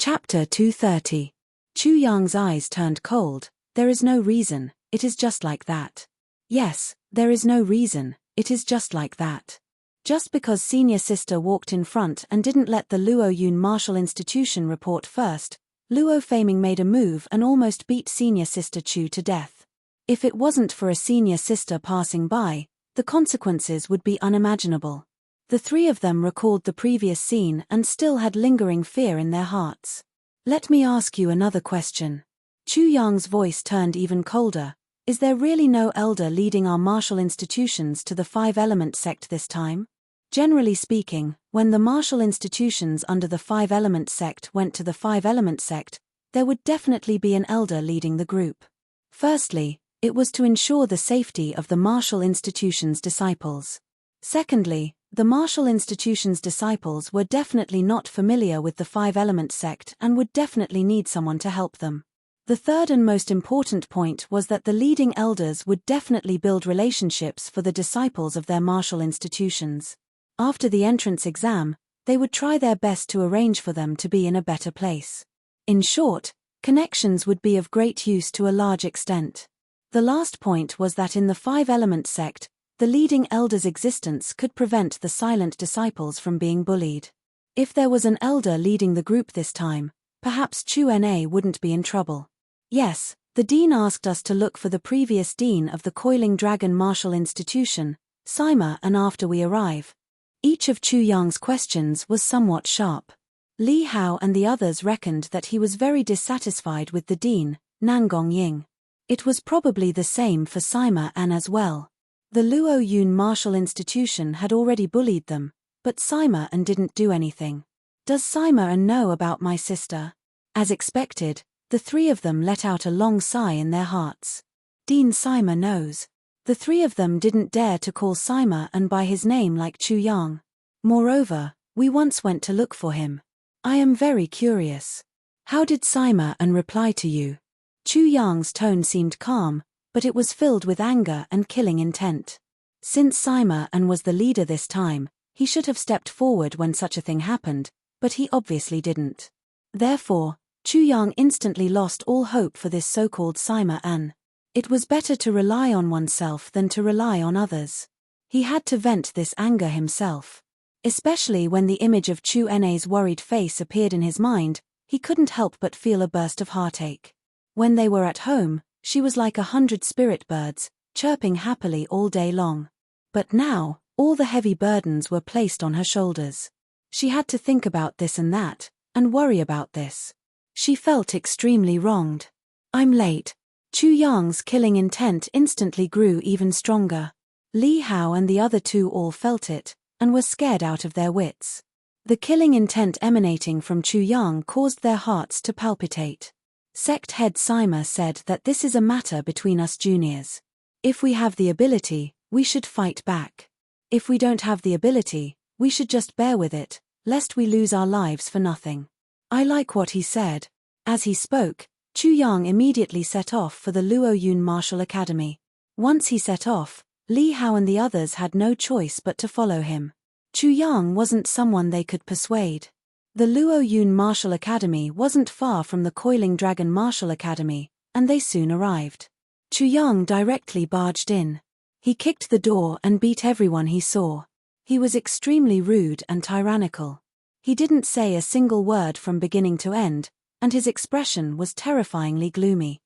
Chapter 230. Chu Yang's eyes turned cold. There is no reason, it is just like that. Yes, there is no reason, it is just like that. Just because senior sister walked in front and didn't let the Luo Yun martial institution report first, Luo Faming made a move and almost beat senior sister Chu to death. If it wasn't for a senior sister passing by, the consequences would be unimaginable. The three of them recalled the previous scene and still had lingering fear in their hearts. Let me ask you another question. Chu Yang's voice turned even colder. Is there really no elder leading our martial institutions to the five-element sect this time? Generally speaking, when the martial institutions under the five-element sect went to the five-element sect, there would definitely be an elder leading the group. Firstly, it was to ensure the safety of the martial institution's disciples. Secondly, the martial institution's disciples were definitely not familiar with the five-element sect and would definitely need someone to help them. The third and most important point was that the leading elders would definitely build relationships for the disciples of their martial institutions. After the entrance exam, they would try their best to arrange for them to be in a better place. In short, connections would be of great use to a large extent. The last point was that in the five-element sect, the leading elder's existence could prevent the silent disciples from being bullied. If there was an elder leading the group this time, perhaps Chu Na wouldn't be in trouble. Yes, the dean asked us to look for the previous dean of the Coiling Dragon Martial Institution, Sima, and after we arrive. Each of Chu Yang's questions was somewhat sharp. Li Hao and the others reckoned that he was very dissatisfied with the dean, Nangong Ying. It was probably the same for Sima An as well. The Luo Yun Martial Institution had already bullied them, but Sima An didn't do anything. Does Sima An know about my sister? As expected, the three of them let out a long sigh in their hearts. Dean Sima knows. The three of them didn't dare to call Sima An by his name like Chu Yang. Moreover, we once went to look for him. I am very curious. How did Sima An reply to you? Chu Yang's tone seemed calm, but it was filled with anger and killing intent. Since Sima An was the leader this time, he should have stepped forward when such a thing happened, but he obviously didn't. Therefore, Chu Yang instantly lost all hope for this so-called Sima An. It was better to rely on oneself than to rely on others. He had to vent this anger himself. Especially when the image of Chu Na's worried face appeared in his mind, he couldn't help but feel a burst of heartache. When they were at home, she was like 100 spirit birds, chirping happily all day long. But now, all the heavy burdens were placed on her shoulders. She had to think about this and that, and worry about this. She felt extremely wronged. I'm late. Chu Yang's killing intent instantly grew even stronger. Li Hao and the other two all felt it, and were scared out of their wits. The killing intent emanating from Chu Yang caused their hearts to palpitate. Sect head Sima said that this is a matter between us juniors. If we have the ability, we should fight back. If we don't have the ability, we should just bear with it, lest we lose our lives for nothing. I like what he said. As he spoke, Chu Yang immediately set off for the Luo Yun Martial Academy. Once he set off, Li Hao and the others had no choice but to follow him. Chu Yang wasn't someone they could persuade. The Luo Yun Martial Academy wasn't far from the Coiling Dragon Martial Academy, and they soon arrived. Chu Yang directly barged in. He kicked the door and beat everyone he saw. He was extremely rude and tyrannical. He didn't say a single word from beginning to end, and his expression was terrifyingly gloomy.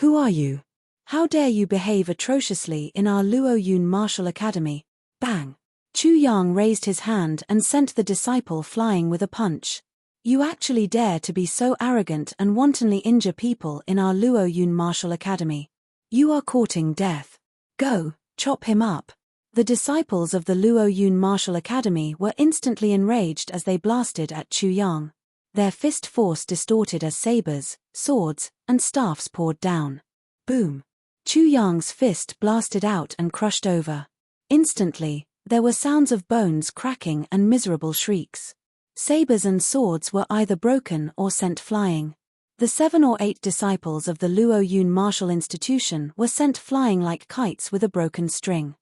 Who are you? How dare you behave atrociously in our Luo Yun Martial Academy? Bang! Chu Yang raised his hand and sent the disciple flying with a punch. You actually dare to be so arrogant and wantonly injure people in our Luo Yun Martial Academy. You are courting death. Go, chop him up. The disciples of the Luo Yun Martial Academy were instantly enraged as they blasted at Chu Yang. Their fist force distorted as sabers, swords, and staffs poured down. Boom! Chu Yang's fist blasted out and crushed over. Instantly, there were sounds of bones cracking and miserable shrieks. Sabers and swords were either broken or sent flying. The 7 or 8 disciples of the Luo Yun Martial Institution were sent flying like kites with a broken string.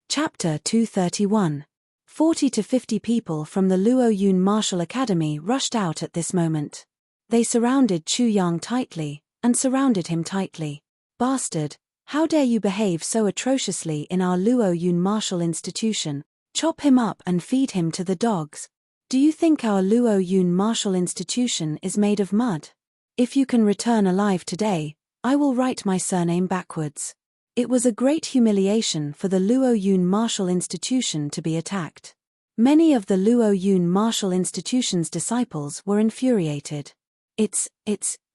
Chapter 231. 40 to 50 people from the Luo Yun Martial Academy rushed out at this moment. They surrounded Chu Yang tightly, and surrounded him tightly. Bastard, how dare you behave so atrociously in our Luo Yun Martial Institution? Chop him up and feed him to the dogs. Do you think our Luo Yun Martial Institution is made of mud? If you can return alive today, I will write my surname backwards. It was a great humiliation for the Luo Yun Martial Institution to be attacked. Many of the Luo Yun Martial Institution's disciples were infuriated. It's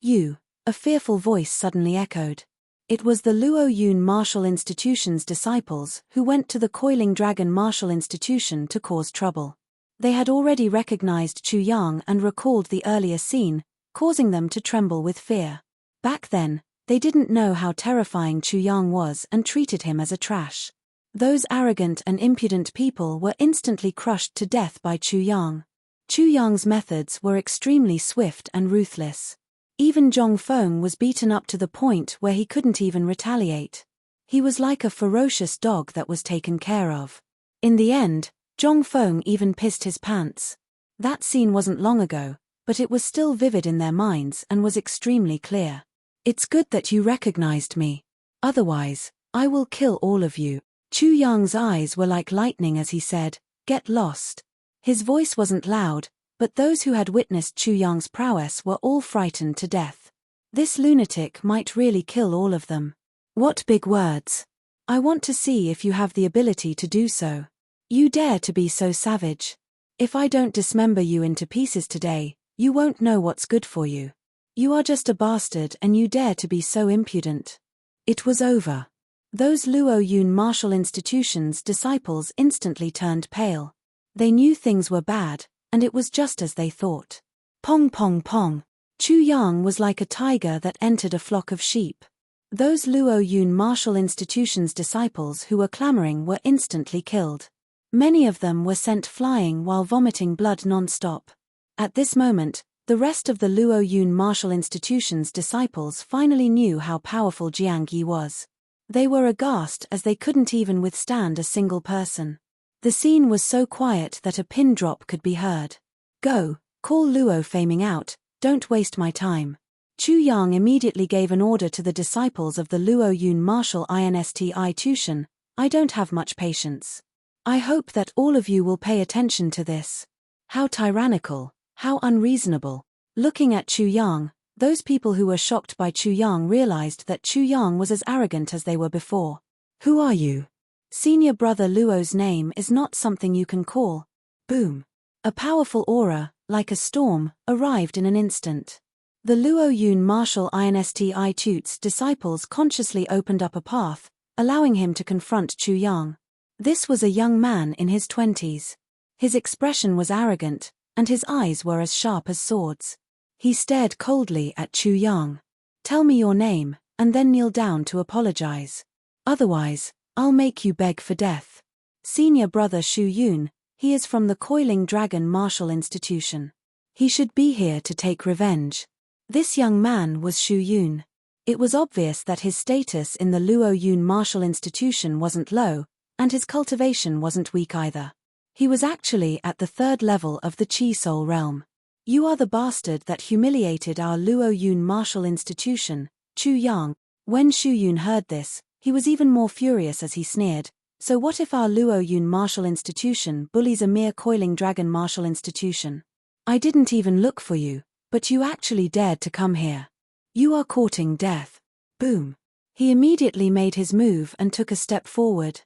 you, a fearful voice suddenly echoed. It was the Luo Yun Martial Institution's disciples who went to the Coiling Dragon Martial Institution to cause trouble. They had already recognized Chu Yang and recalled the earlier scene, causing them to tremble with fear. Back then, they didn't know how terrifying Chu Yang was and treated him as a trash. Those arrogant and impudent people were instantly crushed to death by Chu Yang. Chu Yang's methods were extremely swift and ruthless. Even Zhong Feng was beaten up to the point where he couldn't even retaliate. He was like a ferocious dog that was taken care of. In the end, Zhong Feng even pissed his pants. That scene wasn't long ago, but it was still vivid in their minds and was extremely clear. It's good that you recognized me. Otherwise, I will kill all of you. Chu Yang's eyes were like lightning as he said, "Get lost." His voice wasn't loud, but those who had witnessed Chu Yang's prowess were all frightened to death. This lunatic might really kill all of them. What big words. I want to see if you have the ability to do so. You dare to be so savage. If I don't dismember you into pieces today, you won't know what's good for you. You are just a bastard and you dare to be so impudent. It was over. Those Luo Yun Martial Institution's disciples instantly turned pale. They knew things were bad, and it was just as they thought. Pong pong pong. Chu Yang was like a tiger that entered a flock of sheep. Those Luo Yun Martial Institution's disciples who were clamoring were instantly killed. Many of them were sent flying while vomiting blood non-stop. At this moment, the rest of the Luo Yun Martial Institution's disciples finally knew how powerful Jiang Yi was. They were aghast as they couldn't even withstand a single person. The scene was so quiet that a pin drop could be heard. Go, call Luo Faming out, don't waste my time. Chu Yang immediately gave an order to the disciples of the Luo Yun Martial Institution. I don't have much patience. I hope that all of you will pay attention to this. How tyrannical. How unreasonable. Looking at Chu Yang, those people who were shocked by Chu Yang realized that Chu Yang was as arrogant as they were before. Who are you? Senior brother Luo's name is not something you can call. Boom. A powerful aura, like a storm, arrived in an instant. The Luo Yun Martial Institute's disciples consciously opened up a path, allowing him to confront Chu Yang. This was a young man in his 20s. His expression was arrogant, and his eyes were as sharp as swords. He stared coldly at Chu Yang. Tell me your name, and then kneel down to apologize. Otherwise, I'll make you beg for death. Senior brother Shu Yun, he is from the Coiling Dragon Martial Institution. He should be here to take revenge. This young man was Shu Yun. It was obvious that his status in the Luo Yun Martial Institution wasn't low, and his cultivation wasn't weak either. He was actually at the 3rd level of the Chi Soul realm. You are the bastard that humiliated our Luo Yun Martial Institution, Chu Yang. When Shu Yun heard this, he was even more furious as he sneered, so what if our Luo Yun Martial Institution bullies a mere Coiling Dragon Martial Institution? I didn't even look for you, but you actually dared to come here. You are courting death. Boom. He immediately made his move and took a step forward.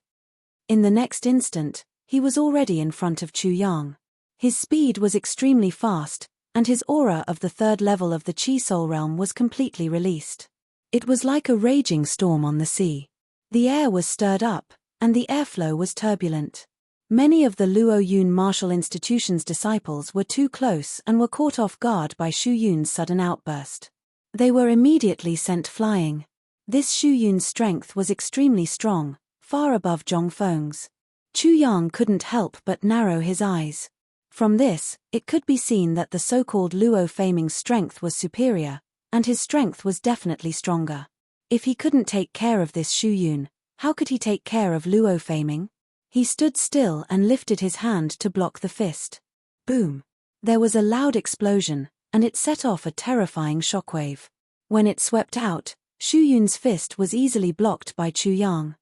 In the next instant, he was already in front of Chu Yang. His speed was extremely fast, and his aura of the 3rd level of the Chi Soul realm was completely released. It was like a raging storm on the sea. The air was stirred up, and the airflow was turbulent. Many of the Luo Yun Martial Institution's disciples were too close and were caught off guard by Shu Yun's sudden outburst. They were immediately sent flying. This Shu Yun's strength was extremely strong, far above Zhong Feng's. Chu Yang couldn't help but narrow his eyes. From this, it could be seen that the so-called Luo Faming's strength was superior, and his strength was definitely stronger. If he couldn't take care of this Shu Yun, how could he take care of Luo Faming? He stood still and lifted his hand to block the fist. Boom! There was a loud explosion, and it set off a terrifying shockwave. When it swept out, Xu Yun's fist was easily blocked by Chu Yang.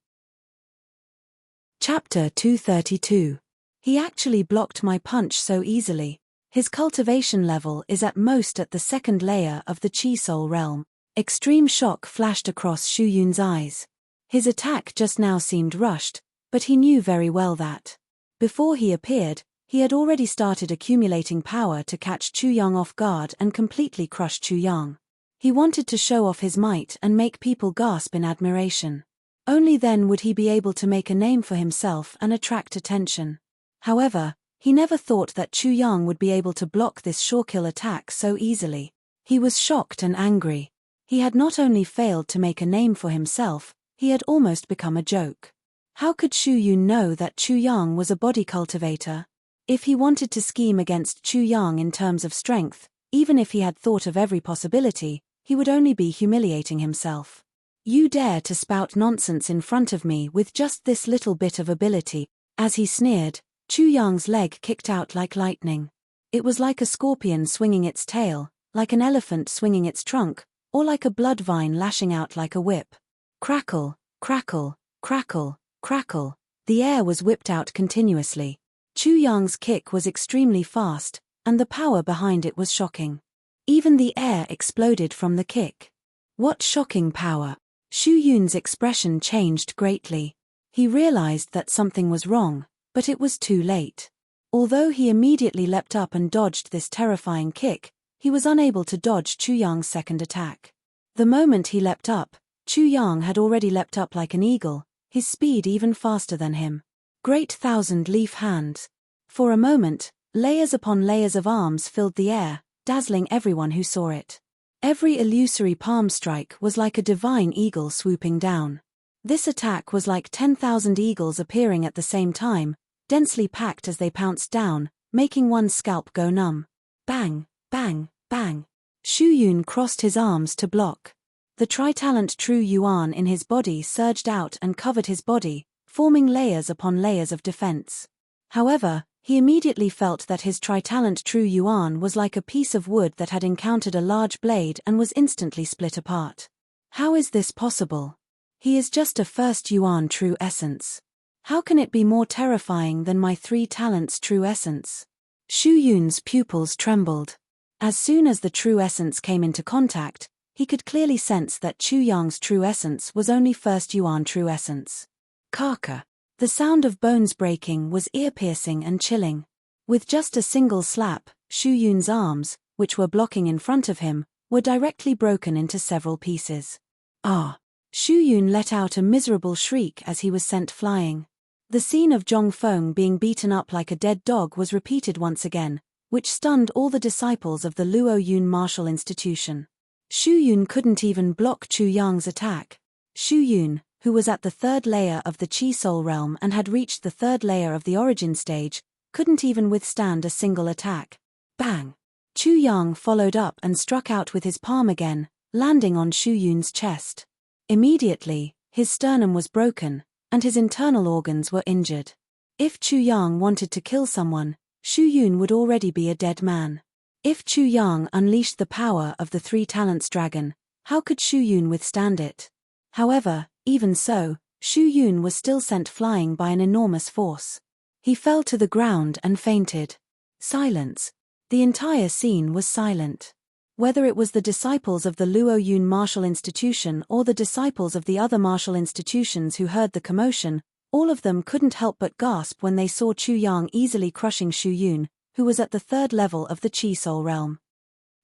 Chapter 232. He actually blocked my punch so easily. His cultivation level is at most at the second layer of the Chi Soul realm. Extreme shock flashed across Xu Yun's eyes. His attack just now seemed rushed, but he knew very well that before he appeared, he had already started accumulating power to catch Chu Yang off guard and completely crush Chu Yang. He wanted to show off his might and make people gasp in admiration. Only then would he be able to make a name for himself and attract attention. However, he never thought that Chu Yang would be able to block this sure-kill attack so easily. He was shocked and angry. He had not only failed to make a name for himself, he had almost become a joke. How could Xu Yun know that Chu Yang was a body cultivator? If he wanted to scheme against Chu Yang in terms of strength, even if he had thought of every possibility, he would only be humiliating himself. You dare to spout nonsense in front of me with just this little bit of ability. As he sneered, Chu Yang's leg kicked out like lightning. It was like a scorpion swinging its tail, like an elephant swinging its trunk, or like a blood vine lashing out like a whip. Crackle, crackle, crackle, crackle. The air was whipped out continuously. Chu Yang's kick was extremely fast, and the power behind it was shocking. Even the air exploded from the kick. What shocking power! Xu Yun's expression changed greatly. He realized that something was wrong, but it was too late. Although he immediately leapt up and dodged this terrifying kick, he was unable to dodge Chu Yang's second attack. The moment he leapt up, Chu Yang had already leapt up like an eagle, his speed even faster than him. Great thousand-leaf hands. For a moment, layers upon layers of arms filled the air, dazzling everyone who saw it. Every illusory palm strike was like a divine eagle swooping down. This attack was like 10,000 eagles appearing at the same time, densely packed as they pounced down, making one's scalp go numb. Bang, bang, bang. Xu Yun crossed his arms to block. The tri-talent True Yuan in his body surged out and covered his body, forming layers upon layers of defense. However, he immediately felt that his tri-talent True Yuan was like a piece of wood that had encountered a large blade and was instantly split apart. How is this possible? He is just a first Yuan true essence. How can it be more terrifying than my 3 talents true essence? Xu Yun's pupils trembled. As soon as the true essence came into contact, he could clearly sense that Chu Yang's true essence was only first Yuan true essence. Kaka. The sound of bones breaking was ear-piercing and chilling. With just a single slap, Xu Yun's arms, which were blocking in front of him, were directly broken into several pieces. Ah! Xu Yun let out a miserable shriek as he was sent flying. The scene of Zhong Feng being beaten up like a dead dog was repeated once again, which stunned all the disciples of the Luo Yun martial institution. Xu Yun couldn't even block Chu Yang's attack. Xu Yun, who was at the 3rd layer of the Chi Soul realm and had reached the 3rd layer of the origin stage, couldn't even withstand a single attack. Bang! Chu Yang followed up and struck out with his palm again, landing on Xu Yun's chest. Immediately, his sternum was broken, and his internal organs were injured. If Chu Yang wanted to kill someone, Xu Yun would already be a dead man. If Chu Yang unleashed the power of the 3 talents dragon, how could Xu Yun withstand it? However, even so, Xu Yun was still sent flying by an enormous force. He fell to the ground and fainted. Silence. The entire scene was silent. Whether it was the disciples of the Luo Yun martial institution or the disciples of the other martial institutions who heard the commotion, all of them couldn't help but gasp when they saw Chu Yang easily crushing Xu Yun, who was at the 3rd level of the Chi Soul realm.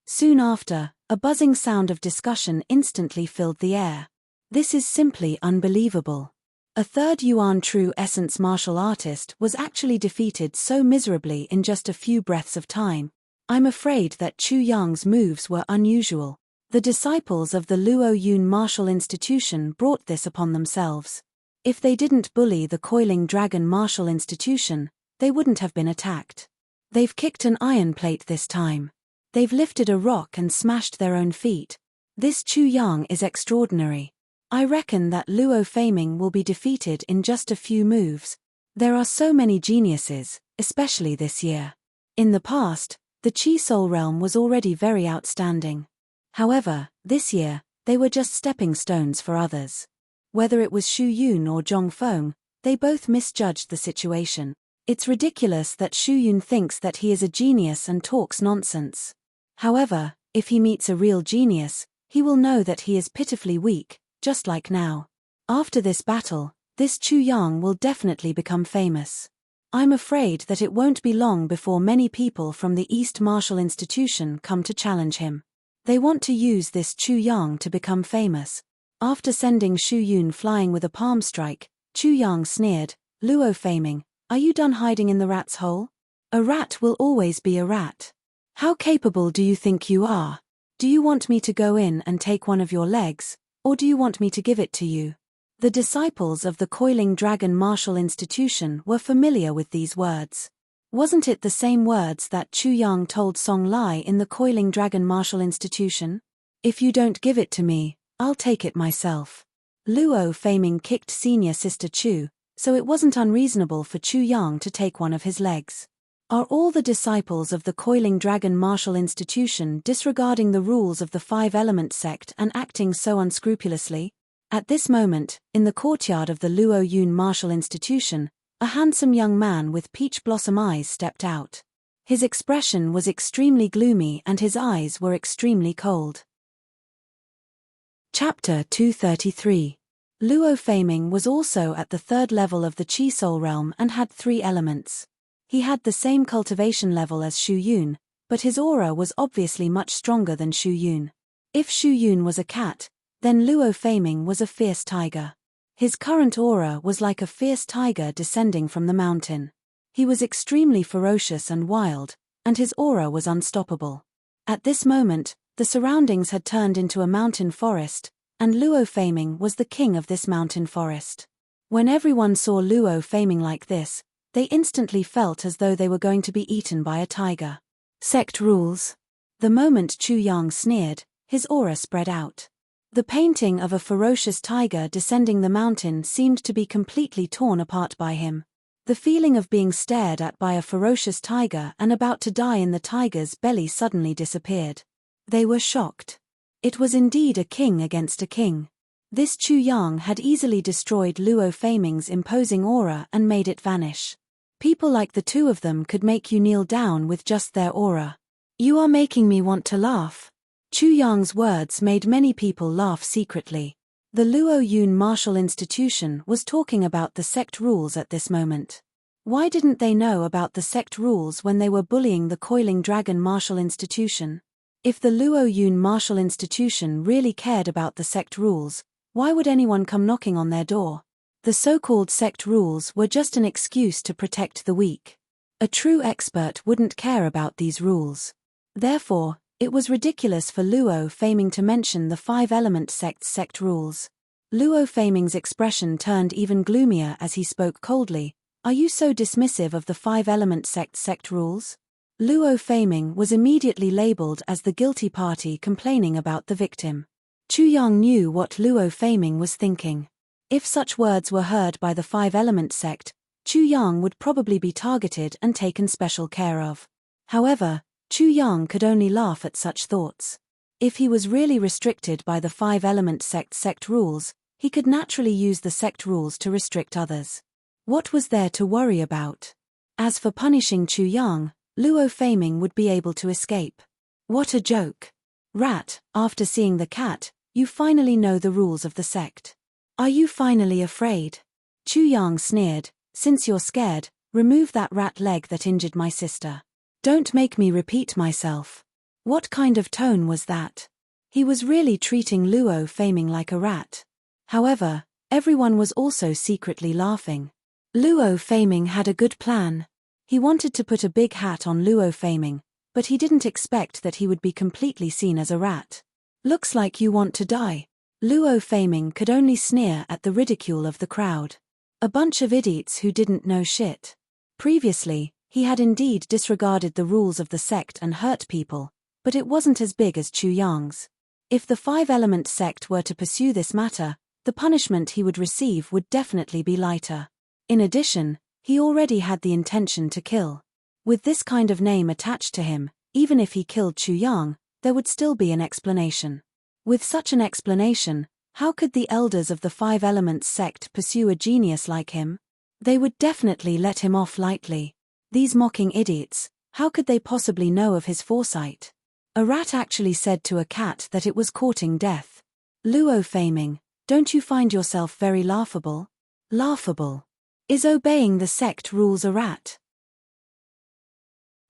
Soon after, a buzzing sound of discussion instantly filled the air. This is simply unbelievable. A 3rd Yuan true essence martial artist was actually defeated so miserably in just a few breaths of time. I'm afraid that Chu Yang's moves were unusual. The disciples of the Luo Yun martial institution brought this upon themselves. If they didn't bully the Coiling Dragon martial institution, they wouldn't have been attacked. They've kicked an iron plate this time. They've lifted a rock and smashed their own feet. This Chu Yang is extraordinary. I reckon that Luo Faming will be defeated in just a few moves. There are so many geniuses, especially this year. In the past, the Chi Soul realm was already very outstanding. However, this year, they were just stepping stones for others. Whether it was Xu Yun or Zhong Feng, they both misjudged the situation. It's ridiculous that Xu Yun thinks that he is a genius and talks nonsense. However, if he meets a real genius, he will know that he is pitifully weak, just like now. After this battle, this Chu Yang will definitely become famous. I'm afraid that it won't be long before many people from the East Martial Institution come to challenge him. They want to use this Chu Yang to become famous. After sending Xu Yun flying with a palm strike, Chu Yang sneered, "Luo Faming, are you done hiding in the rat's hole? A rat will always be a rat. How capable do you think you are? Do you want me to go in and take one of your legs, or do you want me to give it to you?" The disciples of the Coiling Dragon Martial Institution were familiar with these words. Wasn't it the same words that Chu Yang told Song Lai in the Coiling Dragon Martial Institution? "If you don't give it to me, I'll take it myself." Luo Faming kicked senior sister Chu, so it wasn't unreasonable for Chu Yang to take one of his legs. Are all the disciples of the Coiling Dragon Martial Institution disregarding the rules of the Five-Element sect and acting so unscrupulously? At this moment, in the courtyard of the Luo Yun Martial Institution, a handsome young man with peach blossom eyes stepped out. His expression was extremely gloomy and his eyes were extremely cold. Chapter 233. Luo Faming was also at the third level of the Chi Soul realm and had 3 elements. He had the same cultivation level as Xu Yun, but his aura was obviously much stronger than Xu Yun. If Xu Yun was a cat, then Luo Faming was a fierce tiger. His current aura was like a fierce tiger descending from the mountain. He was extremely ferocious and wild, and his aura was unstoppable. At this moment, the surroundings had turned into a mountain forest, and Luo Faming was the king of this mountain forest. When everyone saw Luo Faming like this, they instantly felt as though they were going to be eaten by a tiger. Sect rules. The moment Chu Yang sneered, his aura spread out. The painting of a ferocious tiger descending the mountain seemed to be completely torn apart by him. The feeling of being stared at by a ferocious tiger and about to die in the tiger's belly suddenly disappeared. They were shocked. It was indeed a king against a king. This Chu Yang had easily destroyed Luo Faming's imposing aura and made it vanish. People like the two of them could make you kneel down with just their aura. "You are making me want to laugh." Chu Yang's words made many people laugh secretly. The Luo Yun Martial Institution was talking about the sect rules at this moment. Why didn't they know about the sect rules when they were bullying the Coiling Dragon Martial Institution? If the Luo Yun Martial Institution really cared about the sect rules, why would anyone come knocking on their door? The so-called sect rules were just an excuse to protect the weak. A true expert wouldn't care about these rules. Therefore, it was ridiculous for Luo Faming to mention the Five-Element sect's sect rules. Luo Faming's expression turned even gloomier as he spoke coldly. "Are you so dismissive of the Five-Element sect's sect rules?" Luo Faming was immediately labeled as the guilty party complaining about the victim. Chu Yang knew what Luo Faming was thinking. If such words were heard by the Five-Element sect, Chu Yang would probably be targeted and taken special care of. However, Chu Yang could only laugh at such thoughts. If he was really restricted by the Five-Element sect's sect rules, he could naturally use the sect rules to restrict others. What was there to worry about? As for punishing Chu Yang, Luo Faming would be able to escape. What a joke. Rat, after seeing the cat, you finally know the rules of the sect. Are you finally afraid? Chu Yang sneered, "Since you're scared, remove that rat leg that injured my sister. Don't make me repeat myself." What kind of tone was that? He was really treating Luo Faming like a rat. However, everyone was also secretly laughing. Luo Faming had a good plan. He wanted to put a big hat on Luo Faming, but he didn't expect that he would be completely seen as a rat. "Looks like you want to die." Luo Faming could only sneer at the ridicule of the crowd. A bunch of idiots who didn't know shit. Previously, he had indeed disregarded the rules of the sect and hurt people, but it wasn't as big as Chu Yang's. If the Five-Element sect were to pursue this matter, the punishment he would receive would definitely be lighter. In addition, He already had the intention to kill. With this kind of name attached to him, even if he killed Chu Yang, there would still be an explanation. With such an explanation, how could the elders of the Five Elements sect pursue a genius like him? They would definitely let him off lightly. These mocking idiots, how could they possibly know of his foresight? A rat actually said to a cat that it was courting death. Luo Faming, don't you find yourself very laughable? Laughable. Is obeying the sect rules a rat?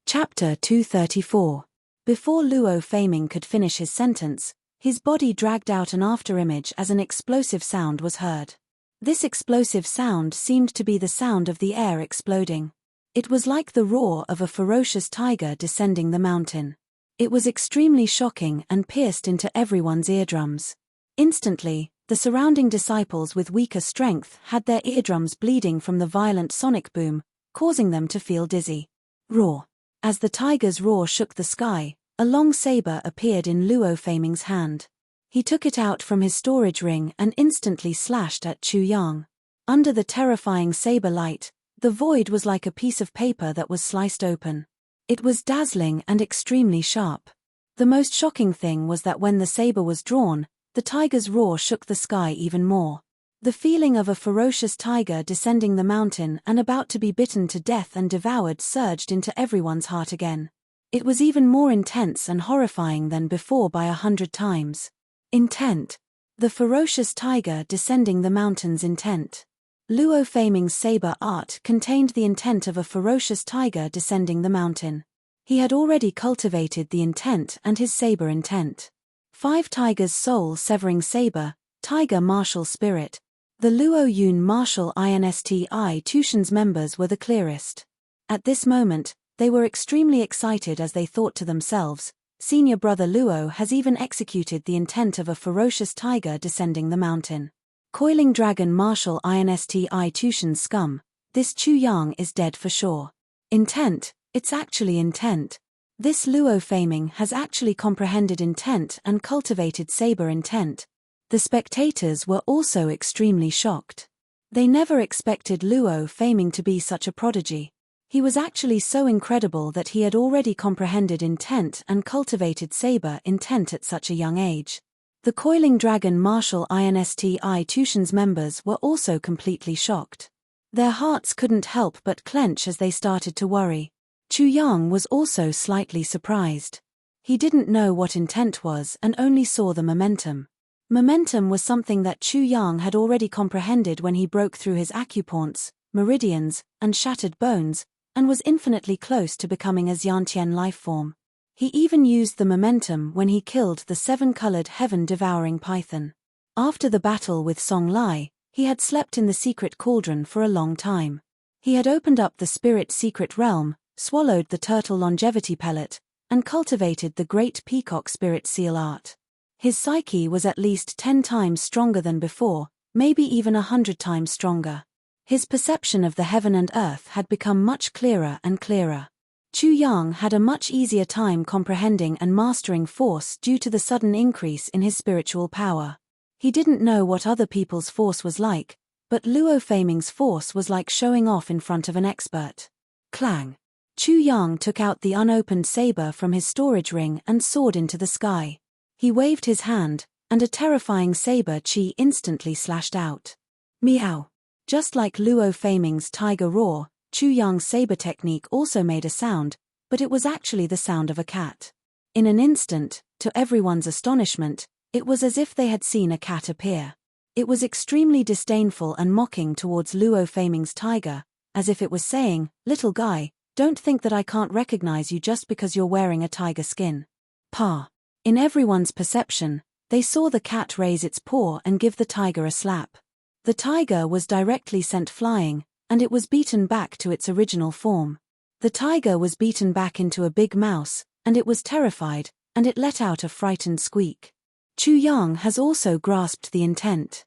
Chapter 234. Before Luo Faming could finish his sentence, his body dragged out an afterimage as an explosive sound was heard. This explosive sound seemed to be the sound of the air exploding. It was like the roar of a ferocious tiger descending the mountain. It was extremely shocking and pierced into everyone's eardrums. Instantly, the surrounding disciples with weaker strength had their eardrums bleeding from the violent sonic boom, causing them to feel dizzy. Roar. As the tiger's roar shook the sky, a long saber appeared in Luo Faming's hand. He took it out from his storage ring and instantly slashed at Chu Yang. Under the terrifying saber light, the void was like a piece of paper that was sliced open. It was dazzling and extremely sharp. The most shocking thing was that when the saber was drawn, the tiger's roar shook the sky even more. The feeling of a ferocious tiger descending the mountain and about to be bitten to death and devoured surged into everyone's heart again. It was even more intense and horrifying than before by 100 times. Intent. The ferocious tiger descending the mountain's intent. Luo Faming's saber art contained the intent of a ferocious tiger descending the mountain. He had already cultivated the intent and his saber intent. 5 Tigers Soul Severing Saber, Tiger Martial Spirit. The Luo Yun Martial Insti Tushan's members were the clearest. At this moment, they were extremely excited as they thought to themselves, Senior Brother Luo has even executed the intent of a ferocious tiger descending the mountain. Coiling Dragon Martial Insti Tushan's scum, this Chu Yang is dead for sure. Intent, it's actually intent. This Luo Faming has actually comprehended intent and cultivated saber intent. The spectators were also extremely shocked. They never expected Luo Faming to be such a prodigy. He was actually so incredible that he had already comprehended intent and cultivated saber intent at such a young age. The Coiling Dragon Martial Insti Tushan's members were also completely shocked. Their hearts couldn't help but clench as they started to worry. Chu Yang was also slightly surprised. He didn't know what intent was and only saw the momentum. Momentum was something that Chu Yang had already comprehended when he broke through his acupoints, meridians, and shattered bones, and was infinitely close to becoming a Xiantian lifeform. He even used the momentum when he killed the 7-colored heaven-devouring python. After the battle with Song Lai, he had slept in the secret cauldron for a long time. He had opened up the spirit secret realm, swallowed the turtle longevity pellet, and cultivated the great peacock spirit seal art. His psyche was at least 10 times stronger than before, maybe even 100 times stronger. His perception of the heaven and earth had become much clearer and clearer. Chu Yang had a much easier time comprehending and mastering force due to the sudden increase in his spiritual power. He didn't know what other people's force was like, but Luo Faming's force was like showing off in front of an expert. Clang! Chu Yang took out the unopened saber from his storage ring and soared into the sky. He waved his hand, and a terrifying saber chi instantly slashed out. Meow! Just like Luo Faming's tiger roar, Chu Yang's saber technique also made a sound, but it was actually the sound of a cat. In an instant, to everyone's astonishment, it was as if they had seen a cat appear. It was extremely disdainful and mocking towards Luo Faming's tiger, as if it was saying, "Little guy, don't think that I can't recognize you just because you're wearing a tiger skin." Pa. In everyone's perception, they saw the cat raise its paw and give the tiger a slap. The tiger was directly sent flying, and it was beaten back to its original form. The tiger was beaten back into a big mouse, and it was terrified, and it let out a frightened squeak. Chu Yang has also grasped the intent.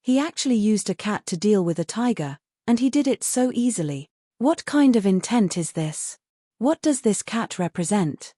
He actually used a cat to deal with a tiger, and he did it so easily. What kind of intent is this? What does this cat represent?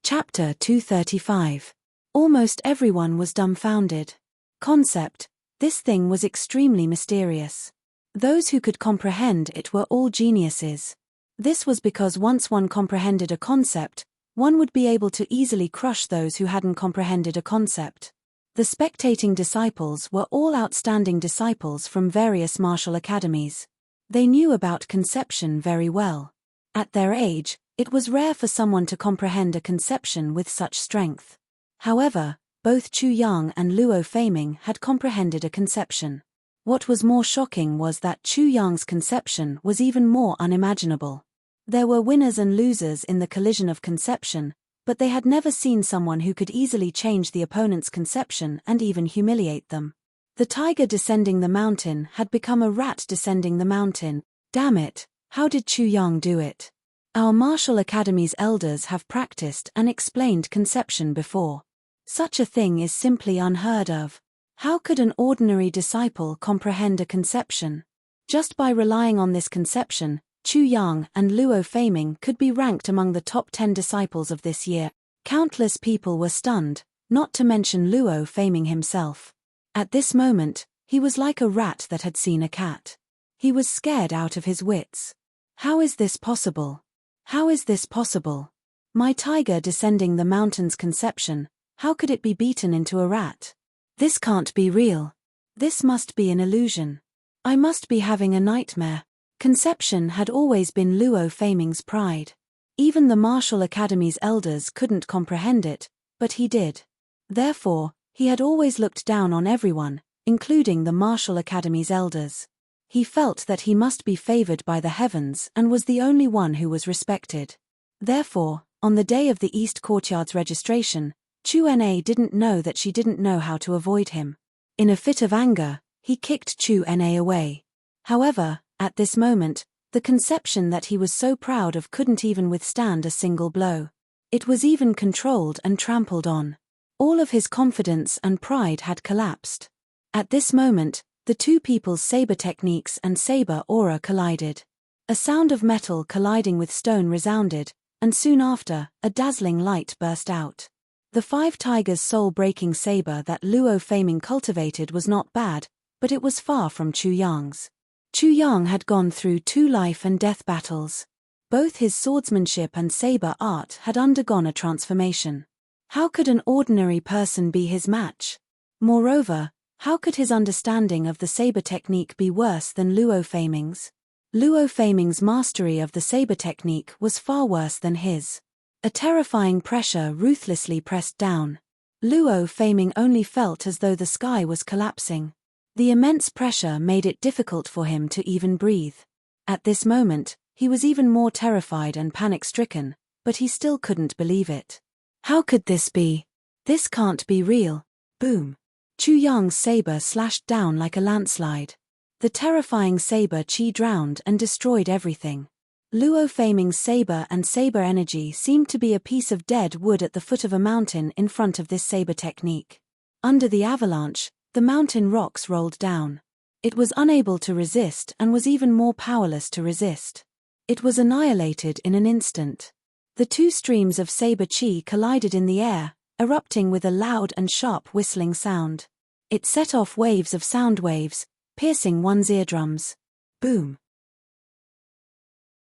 Chapter 235. Almost everyone was dumbfounded. Concept: this thing was extremely mysterious. Those who could comprehend it were all geniuses. This was because once one comprehended a concept, one would be able to easily crush those who hadn't comprehended a concept. The spectating disciples were all outstanding disciples from various martial academies. They knew about conception very well. At their age, it was rare for someone to comprehend a conception with such strength. However, both Chu Yang and Luo Feiming had comprehended a conception. What was more shocking was that Chu Yang's conception was even more unimaginable. There were winners and losers in the collision of conception, but they had never seen someone who could easily change the opponent's conception and even humiliate them. The tiger descending the mountain had become a rat descending the mountain. Damn it, how did Chu Yang do it? Our martial academy's elders have practiced and explained conception before. Such a thing is simply unheard of. How could an ordinary disciple comprehend a conception? Just by relying on this conception, Chu Yang and Luo Feiming could be ranked among the top 10 disciples of this year. Countless people were stunned, not to mention Luo Feiming himself. At this moment, he was like a rat that had seen a cat. He was scared out of his wits. How is this possible? How is this possible? My tiger descending the mountain's conception, how could it be beaten into a rat? This can't be real. This must be an illusion. I must be having a nightmare. Conception had always been Luo Feiming's pride. Even the martial academy's elders couldn't comprehend it, but he did. Therefore, he had always looked down on everyone, including the martial academy's elders. He felt that he must be favored by the heavens and was the only one who was respected. Therefore, on the day of the East Courtyard's registration, Chu Na didn't know that she didn't know how to avoid him. In a fit of anger, he kicked Chu Na away. However, at this moment, the conception that he was so proud of couldn't even withstand a single blow. It was even controlled and trampled on. All of his confidence and pride had collapsed. At this moment, the two people's saber techniques and saber aura collided. A sound of metal colliding with stone resounded, and soon after, a dazzling light burst out. The five tigers' soul-breaking saber that Luo Feiming cultivated was not bad, but it was far from Chu Yang's. Chu Yang had gone through 2 life and death battles. Both his swordsmanship and saber art had undergone a transformation. How could an ordinary person be his match? Moreover, how could his understanding of the saber technique be worse than Luo Feiming's? Luo Feiming's mastery of the saber technique was far worse than his. A terrifying pressure ruthlessly pressed down. Luo Feiming only felt as though the sky was collapsing. The immense pressure made it difficult for him to even breathe. At this moment, he was even more terrified and panic-stricken, but he still couldn't believe it. How could this be? This can't be real. Boom. Chu Yang's saber slashed down like a landslide. The terrifying saber chi drowned and destroyed everything. Luo Feiming's saber and saber energy seemed to be a piece of dead wood at the foot of a mountain in front of this saber technique. Under the avalanche, the mountain rocks rolled down. It was unable to resist and was even more powerless to resist. It was annihilated in an instant. The two streams of saber chi collided in the air, erupting with a loud and sharp whistling sound. It set off waves of sound waves, piercing one's eardrums. Boom.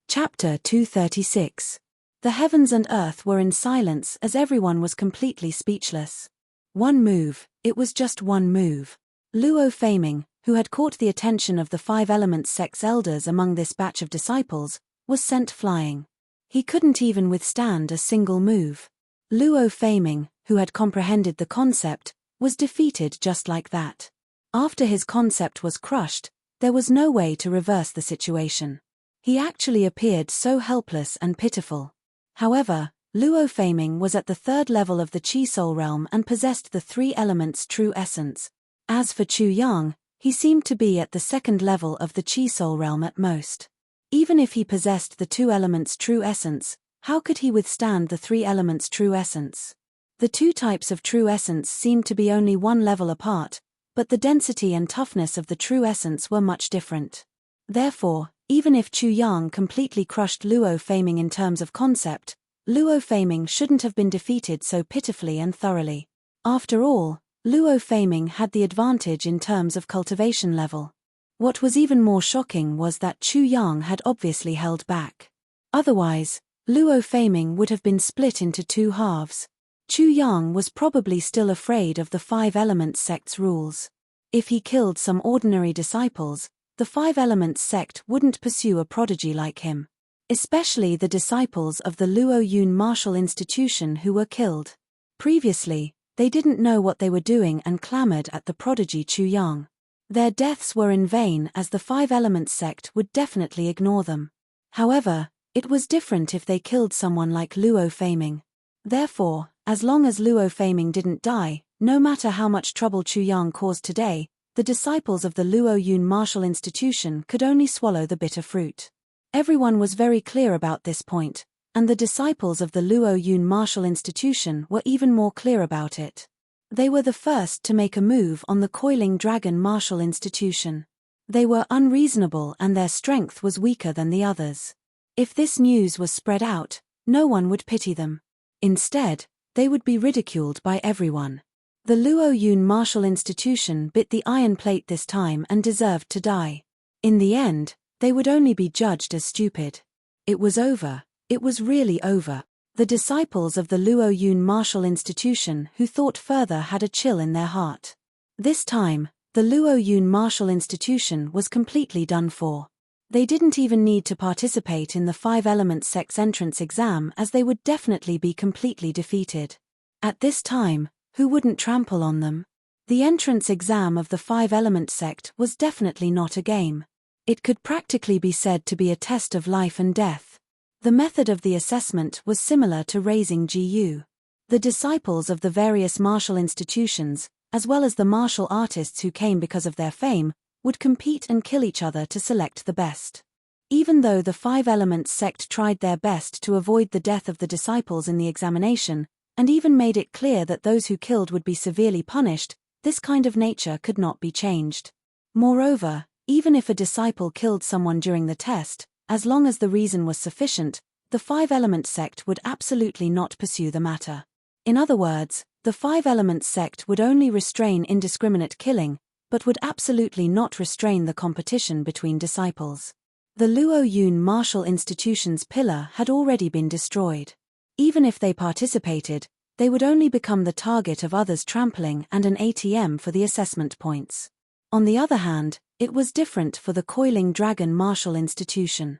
Chapter 236. The heavens and earth were in silence as everyone was completely speechless. One move, it was just one move. Luo Feiming, who had caught the attention of the 5 Elements sect's elders among this batch of disciples, was sent flying. He couldn't even withstand a single move. Luo Feiming, who had comprehended the concept, was defeated just like that. After his concept was crushed, there was no way to reverse the situation. He actually appeared so helpless and pitiful. However, Luo Feiming was at the 3rd level of the Chi Soul realm and possessed the 3 elements' true essence. As for Chu Yang, he seemed to be at the 2nd level of the Chi Soul realm at most. Even if he possessed the 2 elements' true essence, how could he withstand the 3 elements' true essence? The 2 types of true essence seemed to be only 1 level apart, but the density and toughness of the true essence were much different. Therefore, even if Chu Yang completely crushed Luo Feiming in terms of concept, Luo Feiming shouldn't have been defeated so pitifully and thoroughly. After all, Luo Feiming had the advantage in terms of cultivation level. What was even more shocking was that Chu Yang had obviously held back. Otherwise, Luo Feiming would have been split into two halves. Chu Yang was probably still afraid of the Five Elements sect's rules. If he killed some ordinary disciples, the Five Elements sect wouldn't pursue a prodigy like him. Especially the disciples of the Luo Yun martial institution who were killed. Previously, they didn't know what they were doing and clamored at the prodigy Chu Yang. Their deaths were in vain, as the Five Elements sect would definitely ignore them. However, it was different if they killed someone like Luo Feiming. Therefore, as long as Luo Feiming didn't die, no matter how much trouble Chu Yang caused today, the disciples of the Luo Yun martial institution could only swallow the bitter fruit. Everyone was very clear about this point, and the disciples of the Luo Yun martial institution were even more clear about it. They were the first to make a move on the Coiling Dragon martial institution. They were unreasonable and their strength was weaker than the others. If this news was spread out, no one would pity them. Instead, they would be ridiculed by everyone. The Luo Yun martial institution bit the iron plate this time and deserved to die. In the end, they would only be judged as stupid. It was over. It was really over. The disciples of the Luo Yun martial institution who thought further had a chill in their heart. This time, the Luo Yun martial institution was completely done for. They didn't even need to participate in the Five Elements sect's entrance exam, as they would definitely be completely defeated. At this time, who wouldn't trample on them? The entrance exam of the Five Elements sect was definitely not a game. It could practically be said to be a test of life and death. The method of the assessment was similar to raising GU. The disciples of the various martial institutions, as well as the martial artists who came because of their fame, would compete and kill each other to select the best. Even though the Five Elements sect tried their best to avoid the death of the disciples in the examination, and even made it clear that those who killed would be severely punished, this kind of nature could not be changed. Moreover, even if a disciple killed someone during the test, as long as the reason was sufficient, the Five Elements sect would absolutely not pursue the matter. In other words, the Five Elements sect would only restrain indiscriminate killing, but would absolutely not restrain the competition between disciples. The Luo Yun martial institution's pillar had already been destroyed. Even if they participated, they would only become the target of others trampling and an ATM for the assessment points. On the other hand, it was different for the Coiling Dragon martial institution.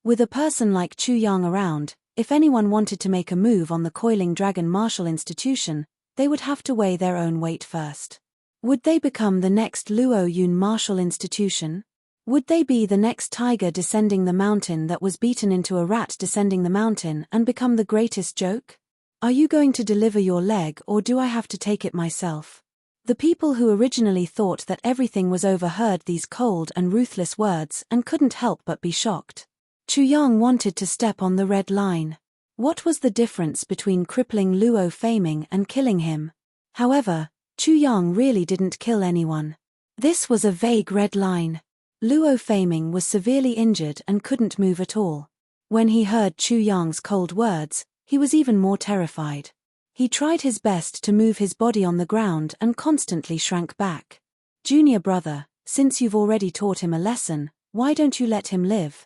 With a person like Chu Yang around, if anyone wanted to make a move on the Coiling Dragon martial institution, they would have to weigh their own weight first. Would they become the next Luo Yun martial institution? Would they be the next tiger descending the mountain that was beaten into a rat descending the mountain and become the greatest joke? Are you going to deliver your leg, or do I have to take it myself? The people who originally thought that everything was over heard these cold and ruthless words and couldn't help but be shocked. Chu Yang wanted to step on the red line. What was the difference between crippling Luo Feiming and killing him? However, Chu Yang really didn't kill anyone. This was a vague red line. Luo Feiming was severely injured and couldn't move at all. When he heard Chu Yang's cold words, he was even more terrified. He tried his best to move his body on the ground and constantly shrank back. Junior brother, since you've already taught him a lesson, why don't you let him live?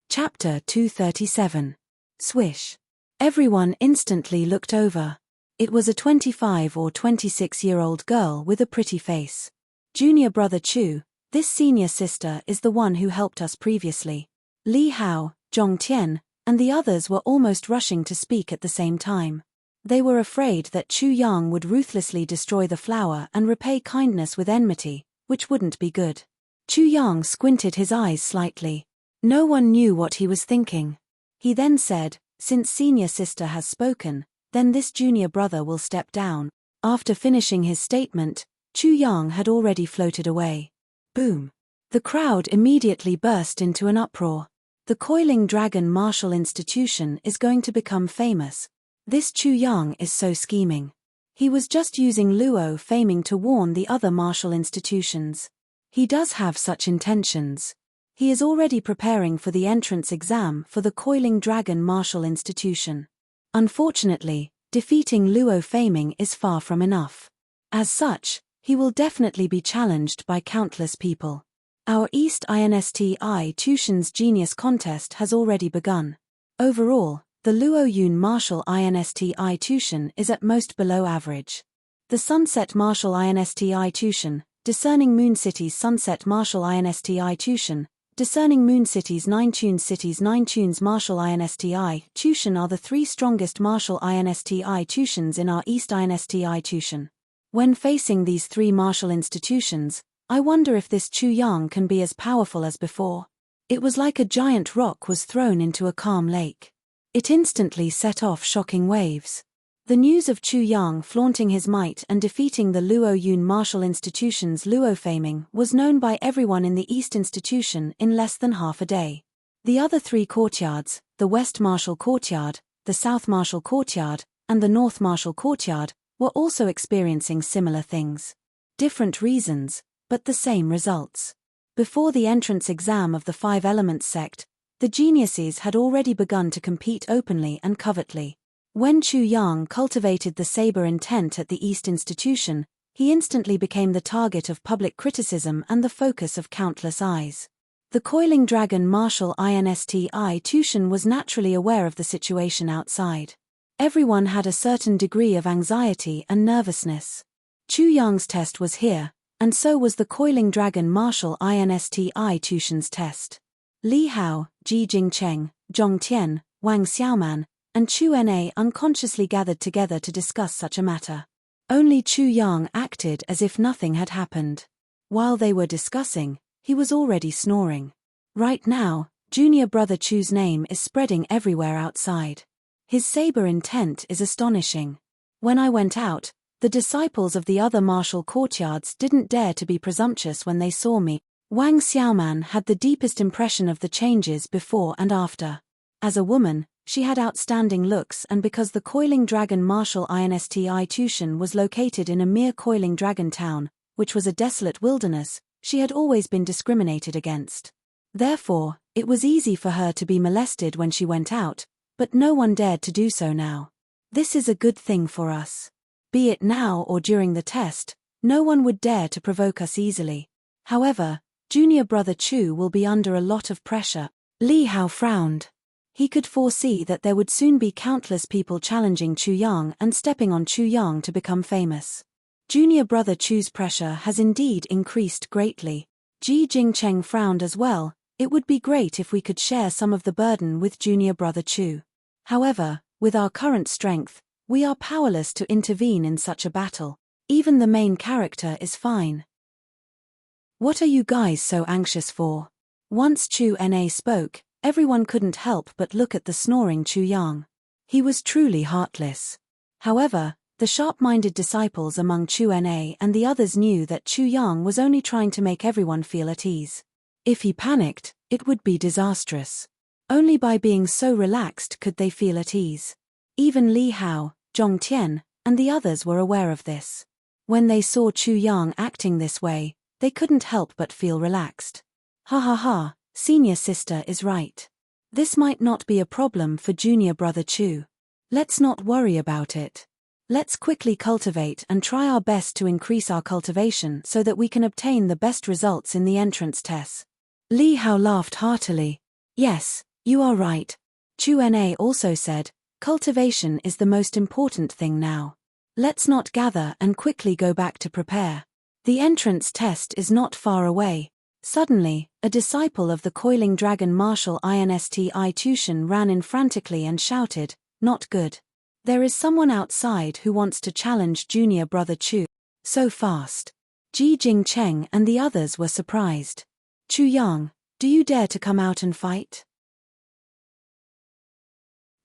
Chapter 237. Swish. Everyone instantly looked over. It was a 25 or 26-year-old girl with a pretty face. Junior brother Chu, this senior sister is the one who helped us previously. Li Hao, Zhong Tian, and the others were almost rushing to speak at the same time. They were afraid that Chu Yang would ruthlessly destroy the flower and repay kindness with enmity, which wouldn't be good. Chu Yang squinted his eyes slightly. No one knew what he was thinking. He then said, "Since senior sister has spoken, then this junior brother will step down." After finishing his statement, Chu Yang had already floated away. Boom! The crowd immediately burst into an uproar. The Coiling Dragon martial institution is going to become famous. This Chu Yang is so scheming. He was just using Luo Feiming to warn the other martial institutions. He does have such intentions. He is already preparing for the entrance exam for the Coiling Dragon martial institution. Unfortunately, defeating Luo Feiming is far from enough. As such, He will definitely be challenged by countless people. Our East INSTI Tushan's Genius Contest has already begun. Overall, the Luo Yun Martial INSTI Tushan is at most below average. The Sunset Martial INSTI Tushan, Discerning Moon Cities Sunset Martial INSTI Tushan, Discerning Moon Cities 9 Tunes Martial INSTI Tushan are the three strongest martial INSTI Tushans in our East INSTI Tushan. When facing these three martial institutions, I wonder if this Chu Yang can be as powerful as before. It was like a giant rock was thrown into a calm lake. It instantly set off shocking waves. The news of Chu Yang flaunting his might and defeating the Luo Yun martial institution's Luo faming was known by everyone in the East institution in less than half a day. The other three courtyards, the West Martial Courtyard, the South Martial Courtyard, and the North Martial Courtyard, were also experiencing similar things. Different reasons, but the same results. Before the entrance exam of the Five Elements sect, the geniuses had already begun to compete openly and covertly. When Chu Yang cultivated the saber intent at the East Institution, he instantly became the target of public criticism and the focus of countless eyes. The Coiling Dragon Martial INSTI Tushan was naturally aware of the situation outside. Everyone had a certain degree of anxiety and nervousness. Chu Yang's test was here, and so was the Coiling Dragon Martial INSTI Tushan's test. Li Hao, Ji Jingcheng, Zhong Tian, Wang Xiaoman, and Chu Na unconsciously gathered together to discuss such a matter. Only Chu Yang acted as if nothing had happened. While they were discussing, he was already snoring. Right now, junior brother Chu's name is spreading everywhere outside. His saber intent is astonishing. When I went out, the disciples of the other martial courtyards didn't dare to be presumptuous when they saw me. Wang Xiaoman had the deepest impression of the changes before and after. As a woman, she had outstanding looks, and because the Coiling Dragon Martial INSTI Tushan was located in a mere Coiling Dragon town, which was a desolate wilderness, she had always been discriminated against. Therefore, it was easy for her to be molested when she went out, but no one dared to do so now. This is a good thing for us. Be it now or during the test, no one would dare to provoke us easily. However, junior brother Chu will be under a lot of pressure. Li Hao frowned. He could foresee that there would soon be countless people challenging Chu Yang and stepping on Chu Yang to become famous. Junior brother Chu's pressure has indeed increased greatly. Ji Jingcheng frowned as well. It would be great if we could share some of the burden with junior brother Chu. However, with our current strength, we are powerless to intervene in such a battle. Even the main character is fine. What are you guys so anxious for? Once Chu Na spoke, everyone couldn't help but look at the snoring Chu Yang. He was truly heartless. However, the sharp-minded disciples among Chu Na and the others knew that Chu Yang was only trying to make everyone feel at ease. If he panicked, it would be disastrous. Only by being so relaxed could they feel at ease. Even Li Hao, Zhong Tian, and the others were aware of this. When they saw Chu Yang acting this way, they couldn't help but feel relaxed. Ha ha ha, senior sister is right. This might not be a problem for junior brother Chu. Let's not worry about it. Let's quickly cultivate and try our best to increase our cultivation so that we can obtain the best results in the entrance tests. Li Hao laughed heartily. Yes, you are right. Chu Na also said, cultivation is the most important thing now. Let's not gather and quickly go back to prepare. The entrance test is not far away. Suddenly, a disciple of the Coiling Dragon Martial INSTI Tushan ran in frantically and shouted, "Not good. There is someone outside who wants to challenge junior brother Chu." So fast. Ji Jingcheng and the others were surprised. Chu Yang, do you dare to come out and fight?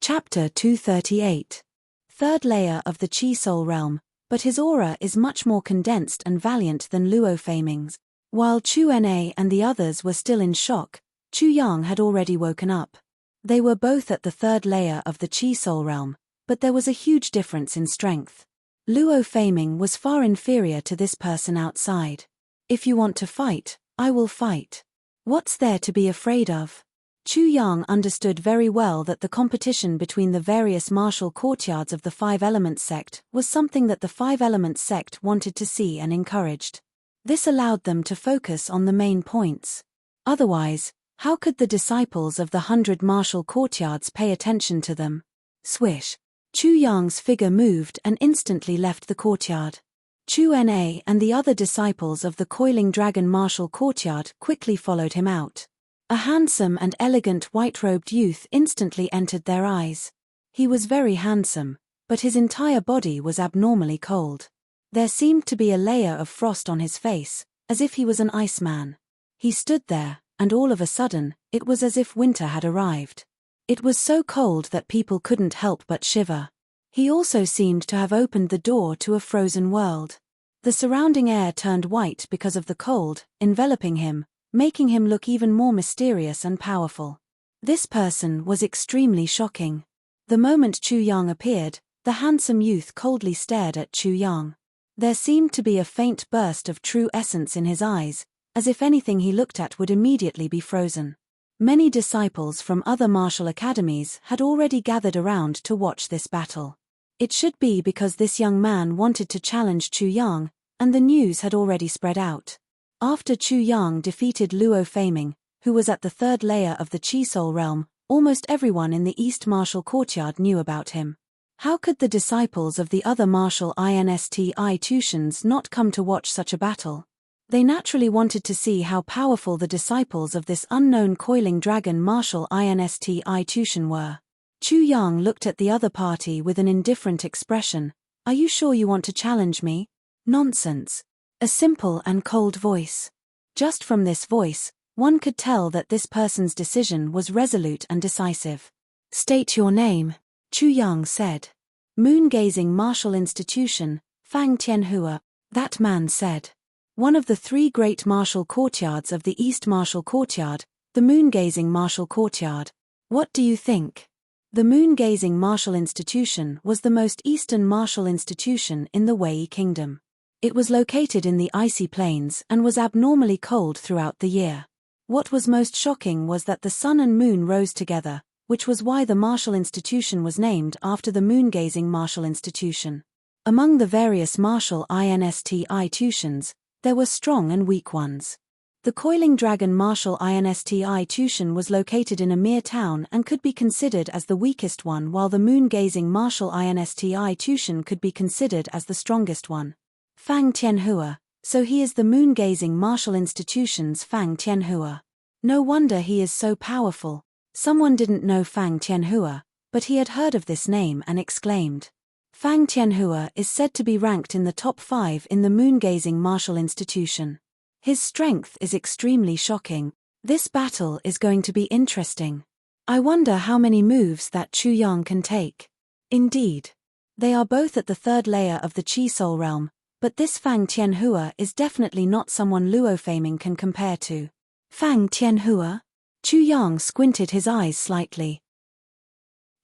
Chapter 238. Third layer of the Chi Soul realm, but his aura is much more condensed and valiant than Luo Faming's. While Chu Na and the others were still in shock, Chu Yang had already woken up. They were both at the third layer of the Chi Soul realm, but there was a huge difference in strength. Luo Faming was far inferior to this person outside. If you want to fight, I will fight. What's there to be afraid of? Chu Yang understood very well that the competition between the various martial courtyards of the Five Elements sect was something that the Five Elements sect wanted to see and encouraged. This allowed them to focus on the main points. Otherwise, how could the disciples of the 100 martial courtyards pay attention to them? Swish! Chu Yang's figure moved and instantly left the courtyard. Chu Na and the other disciples of the Coiling Dragon martial courtyard quickly followed him out. A handsome and elegant white-robed youth instantly entered their eyes. He was very handsome, but his entire body was abnormally cold. There seemed to be a layer of frost on his face, as if he was an iceman. He stood there, and all of a sudden, it was as if winter had arrived. It was so cold that people couldn't help but shiver. He also seemed to have opened the door to a frozen world. The surrounding air turned white because of the cold, enveloping him, making him look even more mysterious and powerful. This person was extremely shocking. The moment Chu Yang appeared, the handsome youth coldly stared at Chu Yang. There seemed to be a faint burst of true essence in his eyes, as if anything he looked at would immediately be frozen. Many disciples from other martial academies had already gathered around to watch this battle. It should be because this young man wanted to challenge Chu Yang, and the news had already spread out. After Chu Yang defeated Luo Feiming, who was at the third layer of the Chi Soul realm, almost everyone in the East Martial Courtyard knew about him. How could the disciples of the other martial institutions not come to watch such a battle? They naturally wanted to see how powerful the disciples of this unknown Coiling Dragon martial institution were. Chu Yang looked at the other party with an indifferent expression. "Are you sure you want to challenge me?" "Nonsense." A simple and cold voice. Just from this voice, one could tell that this person's decision was resolute and decisive. "State your name," Chu Yang said. "Moon-gazing martial institution, Fang Tianhua," that man said. One of the three great martial courtyards of the East Martial Courtyard, the Moon-gazing martial courtyard. What do you think? The Moon-gazing martial institution was the most eastern martial institution in the Wei Kingdom. It was located in the icy plains and was abnormally cold throughout the year. What was most shocking was that the sun and moon rose together, which was why the martial institution was named after the moon-gazing martial institution. Among the various martial institutions, there were strong and weak ones. The Coiling Dragon martial institution was located in a mere town and could be considered as the weakest one, while the moon-gazing martial institution could be considered as the strongest one. Fang Tianhua, so he is the moon-gazing martial institution's Fang Tianhua. No wonder he is so powerful. Someone didn't know Fang Tianhua, but he had heard of this name and exclaimed. Fang Tianhua is said to be ranked in the top 5 in the moon-gazing martial institution. His strength is extremely shocking. This battle is going to be interesting. I wonder how many moves that Chu Yang can take. Indeed. They are both at the third layer of the Chi Soul realm, but this Fang Tianhua is definitely not someone Luo Feiming can compare to. Fang Tianhua? Chu Yang squinted his eyes slightly.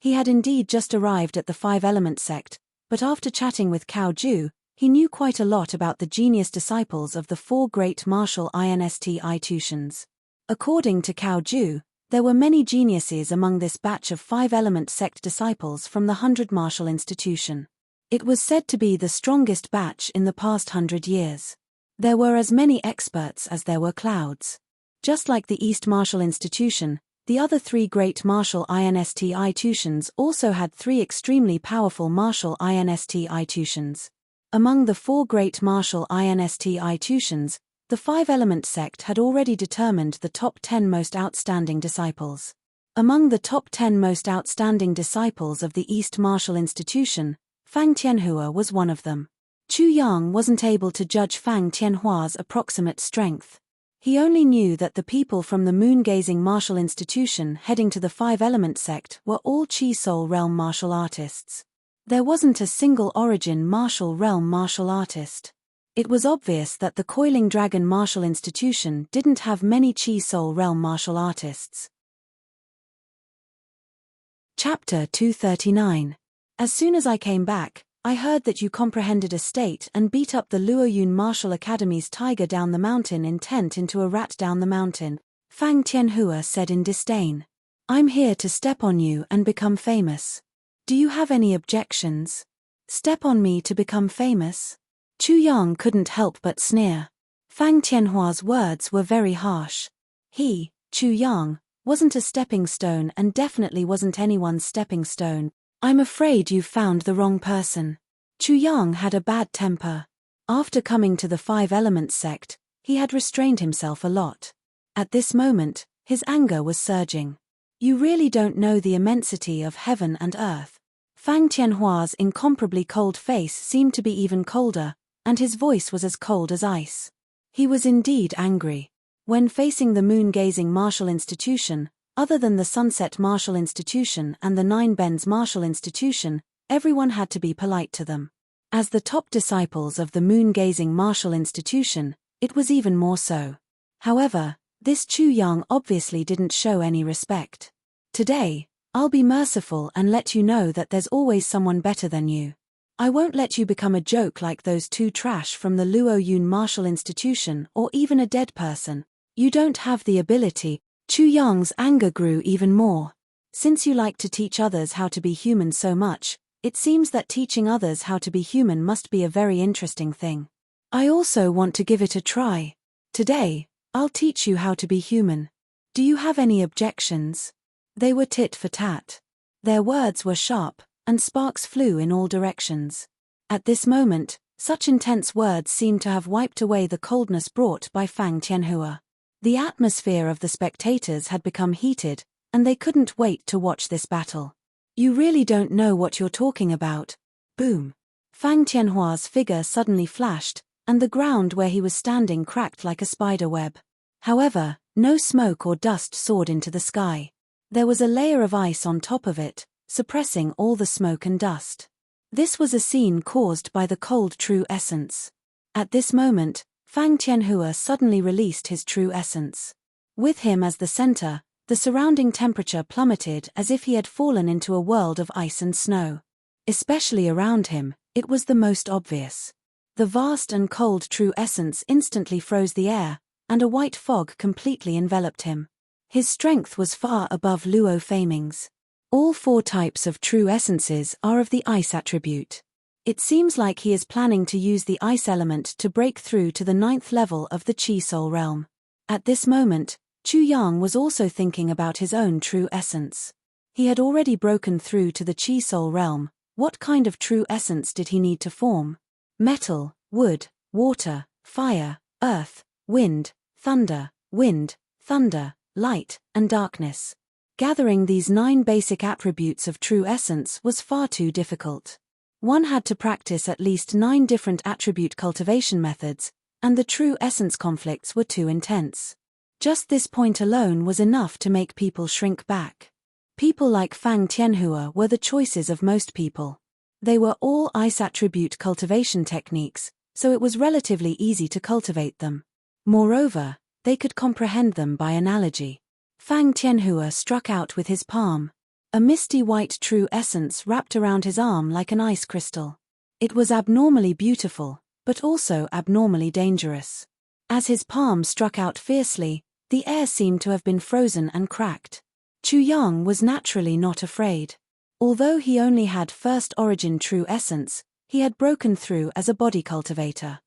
He had indeed just arrived at the Five Elements sect, but after chatting with Cao Ju, he knew quite a lot about the genius disciples of the 4 great martial institutions. According to Cao Ju, there were many geniuses among this batch of Five Element sect disciples from the 100 martial institution. It was said to be the strongest batch in the past 100 years. There were as many experts as there were clouds. Just like the East Martial Institution, the other 3 great martial institutions also had 3 extremely powerful martial institutions. Among the 4 great martial institutions, the Five Element sect had already determined the top 10 most outstanding disciples. Among the top 10 most outstanding disciples of the East Martial Institution, Fang Tianhua was one of them. Chu Yang wasn't able to judge Fang Tianhua's approximate strength. He only knew that the people from the moon-gazing martial institution heading to the Five Element sect were all Chi Soul realm martial artists. There wasn't a single origin martial realm martial artist. It was obvious that the Coiling Dragon martial institution didn't have many Chi Soul realm martial artists. Chapter 239. As soon as I came back, I heard that you comprehended a state and beat up the Luoyun Martial Academy's tiger down the mountain intent into a rat down the mountain. Fang Tianhua said in disdain. I'm here to step on you and become famous. Do you have any objections? Step on me to become famous? Chu Yang couldn't help but sneer. Fang Tianhua's words were very harsh. He, Chu Yang, wasn't a stepping stone and definitely wasn't anyone's stepping stone. I'm afraid you've found the wrong person. Chu Yang had a bad temper. After coming to the Five Elements sect, he had restrained himself a lot. At this moment, his anger was surging. You really don't know the immensity of heaven and earth. Fang Tianhua's incomparably cold face seemed to be even colder, and his voice was as cold as ice. He was indeed angry. When facing the moon-gazing martial institution, other than the Sunset Martial Institution and the Nine Bends Martial Institution, everyone had to be polite to them. As the top disciples of the moon-gazing martial institution, it was even more so. However, this Chu Yang obviously didn't show any respect. Today, I'll be merciful and let you know that there's always someone better than you. I won't let you become a joke like those two trash from the Luo Yun Martial Institution or even a dead person. You don't have the ability. Chu Yang's anger grew even more. Since you like to teach others how to be human so much, it seems that teaching others how to be human must be a very interesting thing. I also want to give it a try. Today, I'll teach you how to be human. Do you have any objections? They were tit for tat. Their words were sharp, and sparks flew in all directions. At this moment, such intense words seemed to have wiped away the coldness brought by Fang Tianhua. The atmosphere of the spectators had become heated, and they couldn't wait to watch this battle. You really don't know what you're talking about. Boom. Fang Tianhua's figure suddenly flashed, and the ground where he was standing cracked like a spider web. However, no smoke or dust soared into the sky. There was a layer of ice on top of it, suppressing all the smoke and dust. This was a scene caused by the cold true essence. At this moment, Fang Tianhua suddenly released his true essence. With him as the center, the surrounding temperature plummeted as if he had fallen into a world of ice and snow. Especially around him, it was the most obvious. The vast and cold true essence instantly froze the air, and a white fog completely enveloped him. His strength was far above Luo Feiming's. All four types of true essences are of the ice attribute. It seems like he is planning to use the ice element to break through to the 9th level of the Chi Soul realm. At this moment, Chu Yang was also thinking about his own true essence. He had already broken through to the Chi Soul realm. What kind of true essence did he need to form? Metal, wood, water, fire, earth, wind, thunder, light, and darkness. Gathering these 9 basic attributes of true essence was far too difficult. One had to practice at least 9 different attribute cultivation methods, and the true essence conflicts were too intense. Just this point alone was enough to make people shrink back. People like Fang Tianhua were the choices of most people. They were all ice attribute cultivation techniques, so it was relatively easy to cultivate them. Moreover, they could comprehend them by analogy. Fang Tianhua struck out with his palm. A misty white true essence wrapped around his arm like an ice crystal. It was abnormally beautiful, but also abnormally dangerous. As his palm struck out fiercely, the air seemed to have been frozen and cracked. Chu Yang was naturally not afraid. Although he only had first origin true essence, he had broken through as a body cultivator.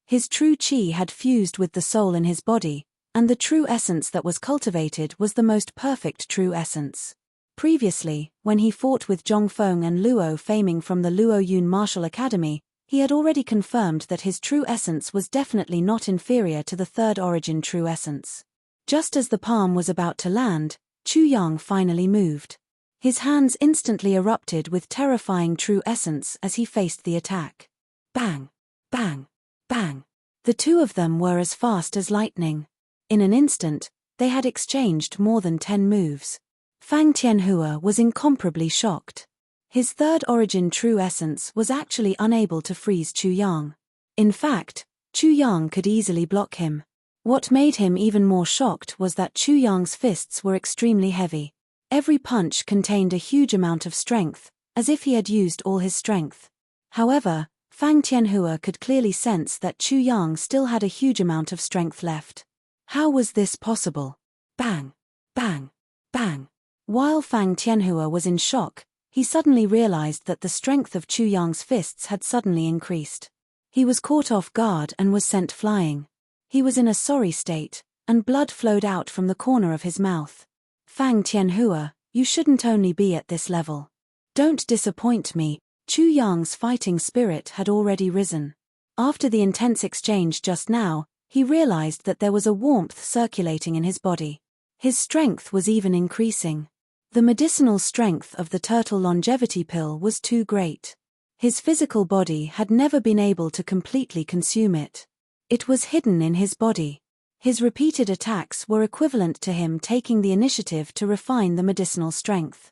His true chi had fused with the soul in his body, and the true essence that was cultivated was the most perfect true essence. Previously, when he fought with Zhongfeng and Luo Feiming from the Luo Yun Martial Academy, he had already confirmed that his true essence was definitely not inferior to the third origin true essence. Just as the palm was about to land, Chu Yang finally moved. His hands instantly erupted with terrifying true essence as he faced the attack. Bang! Bang! Bang! The two of them were as fast as lightning. In an instant, they had exchanged more than 10 moves. Fang Tianhua was incomparably shocked. His third origin true essence was actually unable to freeze Chu Yang. In fact, Chu Yang could easily block him. What made him even more shocked was that Chu Yang's fists were extremely heavy. Every punch contained a huge amount of strength, as if he had used all his strength. However, Fang Tianhua could clearly sense that Chu Yang still had a huge amount of strength left. How was this possible? Bang! Bang! Bang! While Fang Tianhua was in shock, he suddenly realized that the strength of Chu Yang's fists had suddenly increased. He was caught off guard and was sent flying. He was in a sorry state, and blood flowed out from the corner of his mouth. Fang Tianhua, you shouldn't only be at this level. Don't disappoint me. Chu Yang's fighting spirit had already risen. After the intense exchange just now, he realized that there was a warmth circulating in his body. His strength was even increasing. The medicinal strength of the turtle longevity pill was too great. His physical body had never been able to completely consume it. It was hidden in his body. His repeated attacks were equivalent to him taking the initiative to refine the medicinal strength.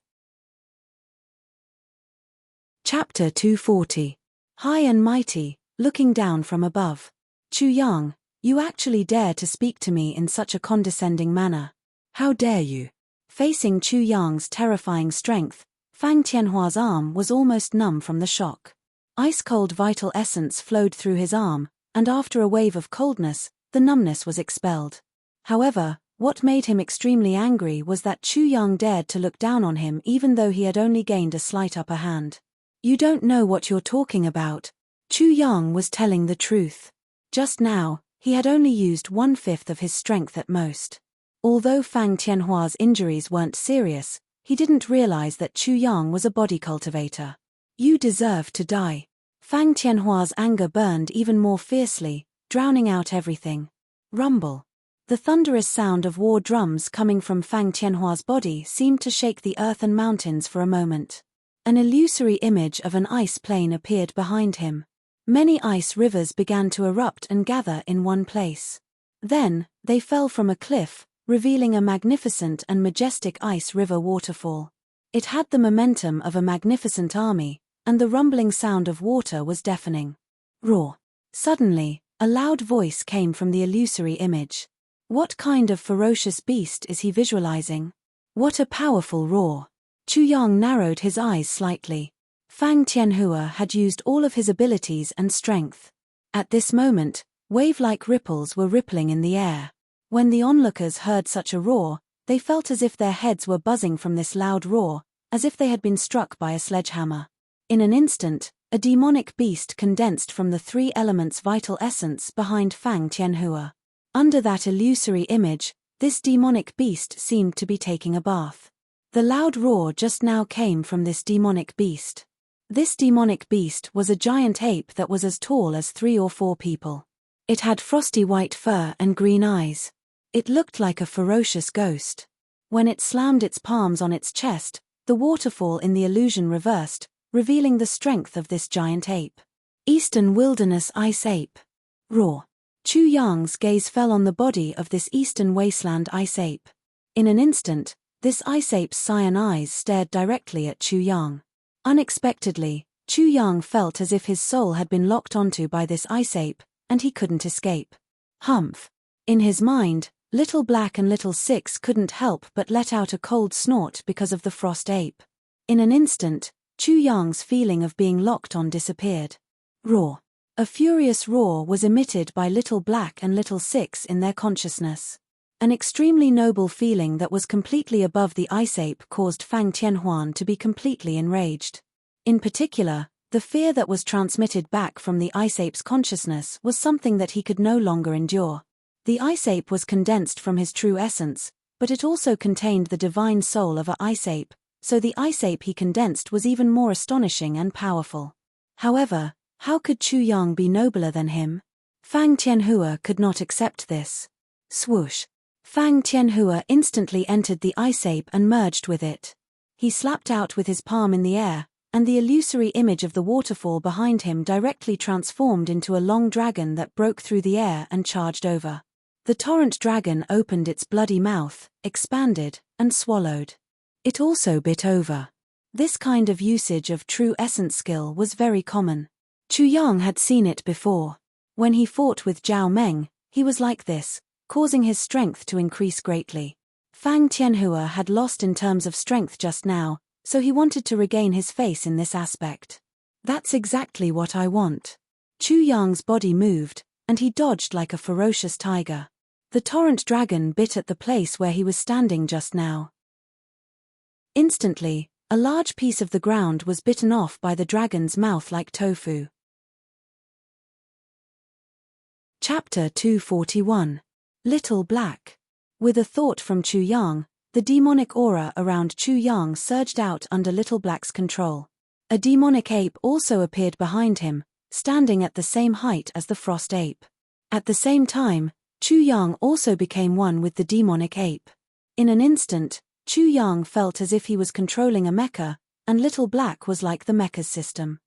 Chapter 240. High and mighty, looking down from above. Chu Yang, you actually dare to speak to me in such a condescending manner. How dare you? Facing Chu Yang's terrifying strength, Fang Tianhua's arm was almost numb from the shock. Ice-cold vital essence flowed through his arm, and after a wave of coldness, the numbness was expelled. However, what made him extremely angry was that Chu Yang dared to look down on him even though he had only gained a slight upper hand. You don't know what you're talking about. Chu Yang was telling the truth. Just now, he had only used 1/5 of his strength at most. Although Fang Tianhua's injuries weren't serious, he didn't realize that Chu Yang was a body cultivator. You deserve to die. Fang Tianhua's anger burned even more fiercely, drowning out everything. Rumble. The thunderous sound of war drums coming from Fang Tianhua's body seemed to shake the earth and mountains for a moment. An illusory image of an ice plain appeared behind him. Many ice rivers began to erupt and gather in one place. Then, they fell from a cliff, revealing a magnificent and majestic ice river waterfall. It had the momentum of a magnificent army, and the rumbling sound of water was deafening. Roar. Suddenly, a loud voice came from the illusory image. What kind of ferocious beast is he visualizing? What a powerful roar. Chu Yang narrowed his eyes slightly. Fang Tianhua had used all of his abilities and strength. At this moment, wave-like ripples were rippling in the air. When the onlookers heard such a roar, they felt as if their heads were buzzing from this loud roar, as if they had been struck by a sledgehammer. In an instant, a demonic beast condensed from the three elements' vital essence behind Fang Tianhua. Under that illusory image, this demonic beast seemed to be taking a bath. The loud roar just now came from this demonic beast. This demonic beast was a giant ape that was as tall as 3 or 4 people. It had frosty white fur and green eyes. It looked like a ferocious ghost. When it slammed its palms on its chest, the waterfall in the illusion reversed, revealing the strength of this giant ape. Eastern Wilderness Ice Ape. Roar. Chu Yang's gaze fell on the body of this Eastern Wasteland Ice Ape. In an instant, this Ice Ape's cyan eyes stared directly at Chu Yang. Unexpectedly, Chu Yang felt as if his soul had been locked onto by this Ice Ape, and he couldn't escape. Humph. In his mind, Little Black and Little Six couldn't help but let out a cold snort because of the frost ape. In an instant, Chu Yang's feeling of being locked on disappeared. Roar. A furious roar was emitted by Little Black and Little Six in their consciousness. An extremely noble feeling that was completely above the Ice Ape caused Fang Tianhuan to be completely enraged. In particular, the fear that was transmitted back from the Ice Ape's consciousness was something that he could no longer endure. The Ice Ape was condensed from his true essence, but it also contained the divine soul of a Ice Ape, so the Ice Ape he condensed was even more astonishing and powerful. However, how could Chu Yang be nobler than him? Fang Tianhua could not accept this. Swoosh. Fang Tianhua instantly entered the Ice Ape and merged with it. He slapped out with his palm in the air, and the illusory image of the waterfall behind him directly transformed into a long dragon that broke through the air and charged over. The torrent dragon opened its bloody mouth, expanded, and swallowed. It also bit over. This kind of usage of true essence skill was very common. Chu Yang had seen it before. When he fought with Zhao Meng, he was like this, causing his strength to increase greatly. Fang Tianhua had lost in terms of strength just now, so he wanted to regain his face in this aspect. That's exactly what I want. Chu Yang's body moved, and he dodged like a ferocious tiger. The torrent dragon bit at the place where he was standing just now. Instantly, a large piece of the ground was bitten off by the dragon's mouth like tofu. Chapter 241. Little Black. With a thought from Chu Yang, the demonic aura around Chu Yang surged out under Little Black's control. A demonic ape also appeared behind him, standing at the same height as the frost ape. At the same time, Chu Yang also became one with the demonic ape. In an instant, Chu Yang felt as if he was controlling a mecha, and Little Black was like the mecha's system.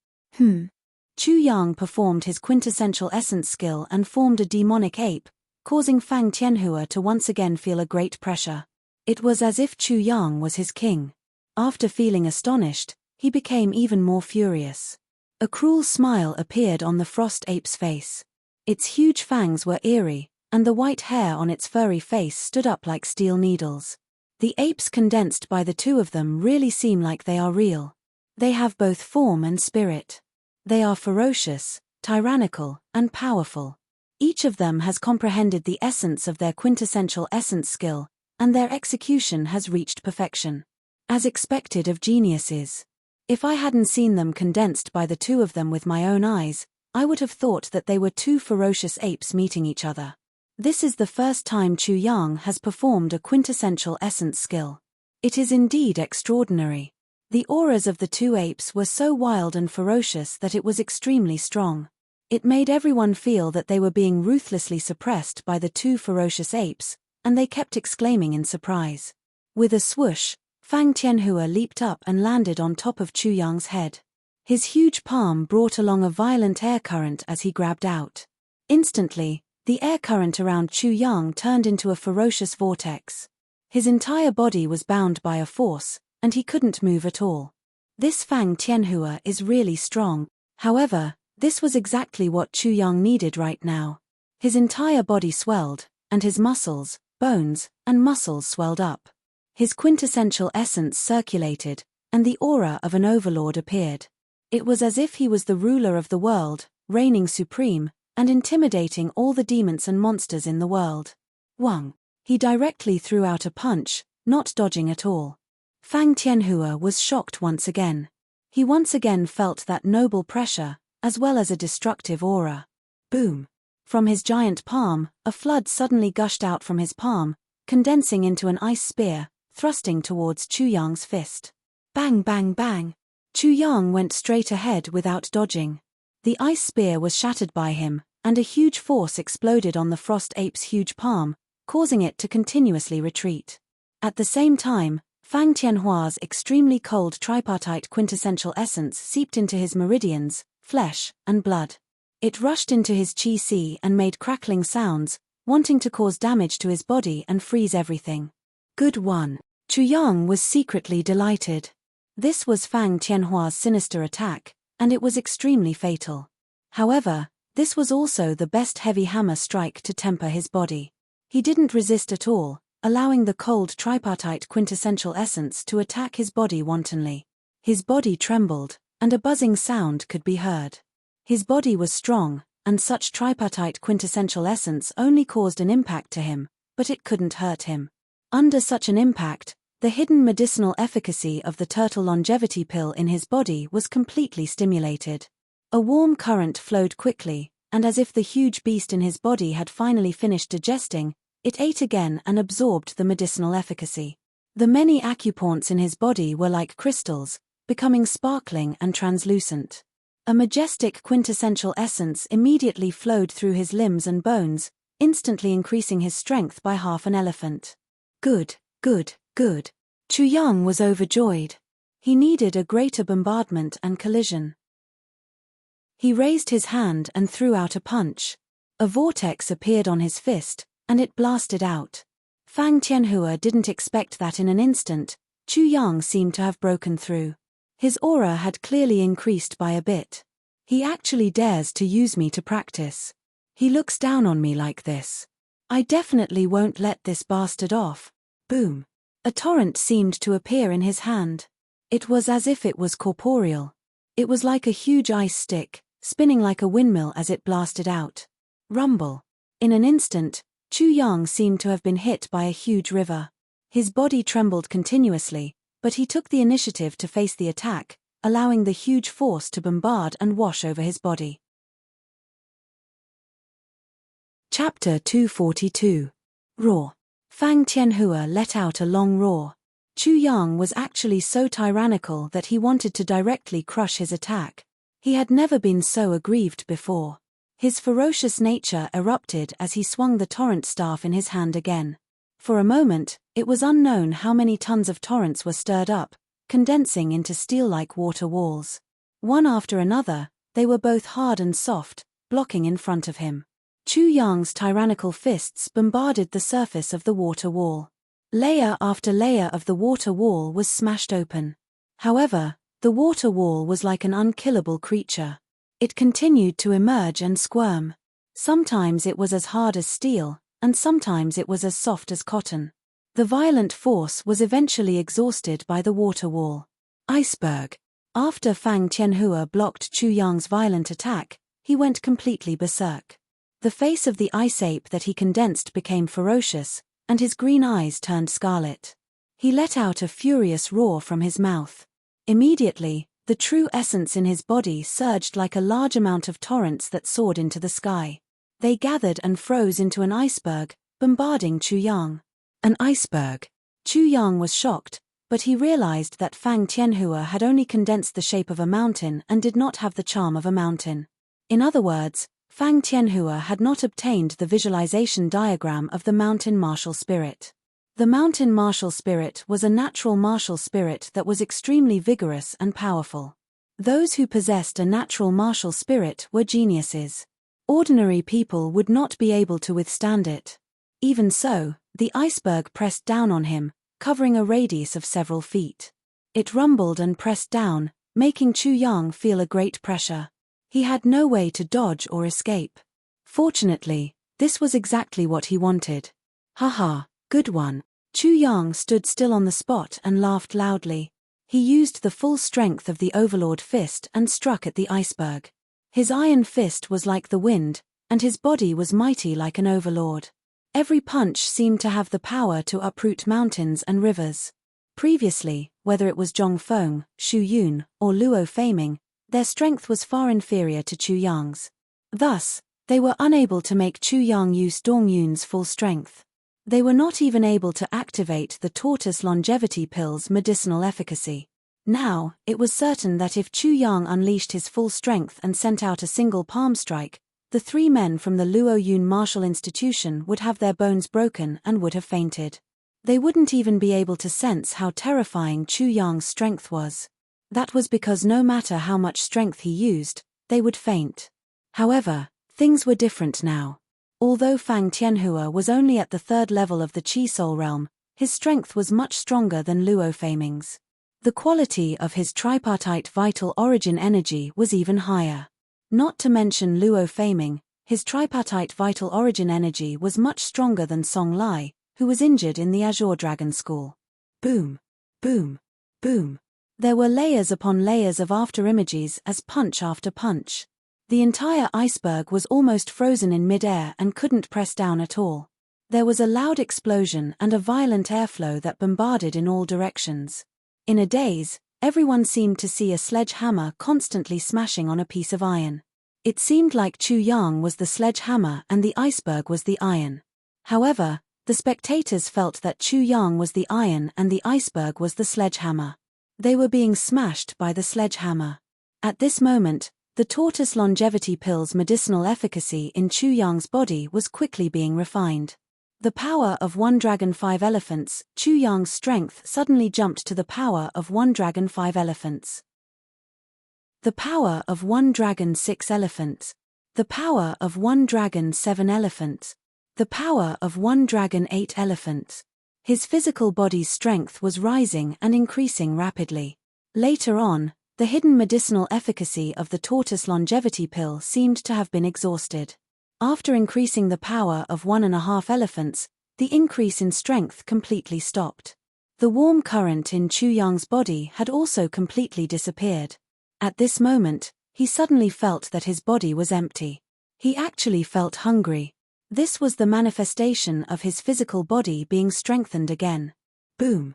Chu Yang performed his quintessential essence skill and formed a demonic ape, causing Fang Tianhua to once again feel a great pressure. It was as if Chu Yang was his king. After feeling astonished, he became even more furious. A cruel smile appeared on the frost ape's face. Its huge fangs were eerie, and the white hair on its furry face stood up like steel needles. The apes condensed by the two of them really seem like they are real. They have both form and spirit. They are ferocious, tyrannical, and powerful. Each of them has comprehended the essence of their quintessential essence skill, and their execution has reached perfection. As expected of geniuses. If I hadn't seen them condensed by the two of them with my own eyes, I would have thought that they were two ferocious apes meeting each other. This is the first time Chu Yang has performed a quintessential essence skill. It is indeed extraordinary. The auras of the two apes were so wild and ferocious that it was extremely strong. It made everyone feel that they were being ruthlessly suppressed by the two ferocious apes, and they kept exclaiming in surprise. With a swoosh, Fang Tianhua leaped up and landed on top of Chu Yang's head. His huge palm brought along a violent air current as he grabbed out. Instantly, the air current around Chu Yang turned into a ferocious vortex. His entire body was bound by a force, and he couldn't move at all. This Fang Tianhua is really strong. However, this was exactly what Chu Yang needed right now. His entire body swelled, and his muscles, bones, and muscles swelled up. His quintessential essence circulated, and the aura of an overlord appeared. It was as if he was the ruler of the world, reigning supreme, and intimidating all the demons and monsters in the world. Wang. He directly threw out a punch, not dodging at all. Fang Tianhua was shocked once again. He once again felt that noble pressure, as well as a destructive aura. Boom. From his giant palm, a flood suddenly gushed out from his palm, condensing into an ice spear, thrusting towards Chu Yang's fist. Bang bang bang. Chu Yang went straight ahead without dodging. The ice spear was shattered by him, and a huge force exploded on the frost ape's huge palm, causing it to continuously retreat. At the same time, Fang Tianhua's extremely cold tripartite quintessential essence seeped into his meridians, flesh, and blood. It rushed into his qi and made crackling sounds, wanting to cause damage to his body and freeze everything. Good one. Chu Yang was secretly delighted. This was Fang Tianhua's sinister attack, and it was extremely fatal. However, this was also the best heavy hammer strike to temper his body. He didn't resist at all, allowing the cold tripartite quintessential essence to attack his body wantonly. His body trembled, and a buzzing sound could be heard. His body was strong, and such tripartite quintessential essence only caused an impact to him, but it couldn't hurt him. Under such an impact, the hidden medicinal efficacy of the turtle longevity pill in his body was completely stimulated. A warm current flowed quickly, and as if the huge beast in his body had finally finished digesting, it ate again and absorbed the medicinal efficacy. The many acupoints in his body were like crystals, becoming sparkling and translucent. A majestic quintessential essence immediately flowed through his limbs and bones, instantly increasing his strength by half an elephant. Good, good, good. Chu Yang was overjoyed. He needed a greater bombardment and collision. He raised his hand and threw out a punch. A vortex appeared on his fist, and it blasted out. Fang Tianhua didn't expect that in an instant. Chu Yang seemed to have broken through. His aura had clearly increased by a bit. He actually dares to use me to practice. He looks down on me like this. I definitely won't let this bastard off. Boom. A torrent seemed to appear in his hand. It was as if it was corporeal. It was like a huge ice stick, spinning like a windmill as it blasted out. Rumble. In an instant, Chu Yang seemed to have been hit by a huge river. His body trembled continuously, but he took the initiative to face the attack, allowing the huge force to bombard and wash over his body. Chapter 242. Roar. Fang Tianhua let out a long roar. Chu Yang was actually so tyrannical that he wanted to directly crush his attack. He had never been so aggrieved before. His ferocious nature erupted as he swung the torrent staff in his hand again. For a moment, it was unknown how many tons of torrents were stirred up, condensing into steel-like water walls. One after another, they were both hard and soft, blocking in front of him. Chu Yang's tyrannical fists bombarded the surface of the water wall. Layer after layer of the water wall was smashed open. However, the water wall was like an unkillable creature. It continued to emerge and squirm. Sometimes it was as hard as steel, and sometimes it was as soft as cotton. The violent force was eventually exhausted by the water wall. Iceberg. After Fang Tianhua blocked Chu Yang's violent attack, he went completely berserk. The face of the ice ape that he condensed became ferocious, and his green eyes turned scarlet. He let out a furious roar from his mouth. Immediately, the true essence in his body surged like a large amount of torrents that soared into the sky. They gathered and froze into an iceberg, bombarding Chu Yang. An iceberg. Chu Yang was shocked, but he realized that Fang Tianhua had only condensed the shape of a mountain and did not have the charm of a mountain. In other words, Fang Tianhua had not obtained the visualization diagram of the mountain martial spirit. The mountain martial spirit was a natural martial spirit that was extremely vigorous and powerful. Those who possessed a natural martial spirit were geniuses. Ordinary people would not be able to withstand it. Even so, the iceberg pressed down on him, covering a radius of several feet. It rumbled and pressed down, making Chu Yang feel a great pressure. He had no way to dodge or escape. Fortunately, this was exactly what he wanted. Haha, good one. Chu Yang stood still on the spot and laughed loudly. He used the full strength of the Overlord fist and struck at the iceberg. His iron fist was like the wind, and his body was mighty like an overlord. Every punch seemed to have the power to uproot mountains and rivers. Previously, whether it was Zhong Feng, Xu Yun, or Luo Feiming, their strength was far inferior to Chu Yang's. Thus, they were unable to make Chu Yang use Dong Yun's full strength. They were not even able to activate the tortoise longevity pill's medicinal efficacy. Now, it was certain that if Chu Yang unleashed his full strength and sent out a single palm strike, the three men from the Luo Yun martial institution would have their bones broken and would have fainted. They wouldn't even be able to sense how terrifying Chu Yang's strength was. That was because no matter how much strength he used, they would faint. However, things were different now. Although Fang Tianhua was only at the third level of the Qi Soul realm, his strength was much stronger than Luo Feiming's. The quality of his tripartite vital origin energy was even higher. Not to mention Luo Feiming, his tripartite vital origin energy was much stronger than Song Lai, who was injured in the Azure Dragon School. Boom, boom, boom. There were layers upon layers of afterimages as punch after punch. The entire iceberg was almost frozen in mid-air and couldn't press down at all. There was a loud explosion and a violent airflow that bombarded in all directions. In a daze, everyone seemed to see a sledgehammer constantly smashing on a piece of iron. It seemed like Chu Yang was the sledgehammer and the iceberg was the iron. However, the spectators felt that Chu Yang was the iron and the iceberg was the sledgehammer. They were being smashed by the sledgehammer. At this moment, the tortoise longevity pill's medicinal efficacy in Chu Yang's body was quickly being refined. The power of one dragon 5 elephants, Chu Yang's strength suddenly jumped to the power of one dragon 5 elephants. The power of one dragon 6 elephants. The power of one dragon 7 elephants. The power of one dragon 8 elephants. His physical body's strength was rising and increasing rapidly. Later on, the hidden medicinal efficacy of the tortoise longevity pill seemed to have been exhausted. After increasing the power of 1.5 elephants, the increase in strength completely stopped. The warm current in Chu Yang's body had also completely disappeared. At this moment, he suddenly felt that his body was empty. He actually felt hungry. This was the manifestation of his physical body being strengthened again. Boom.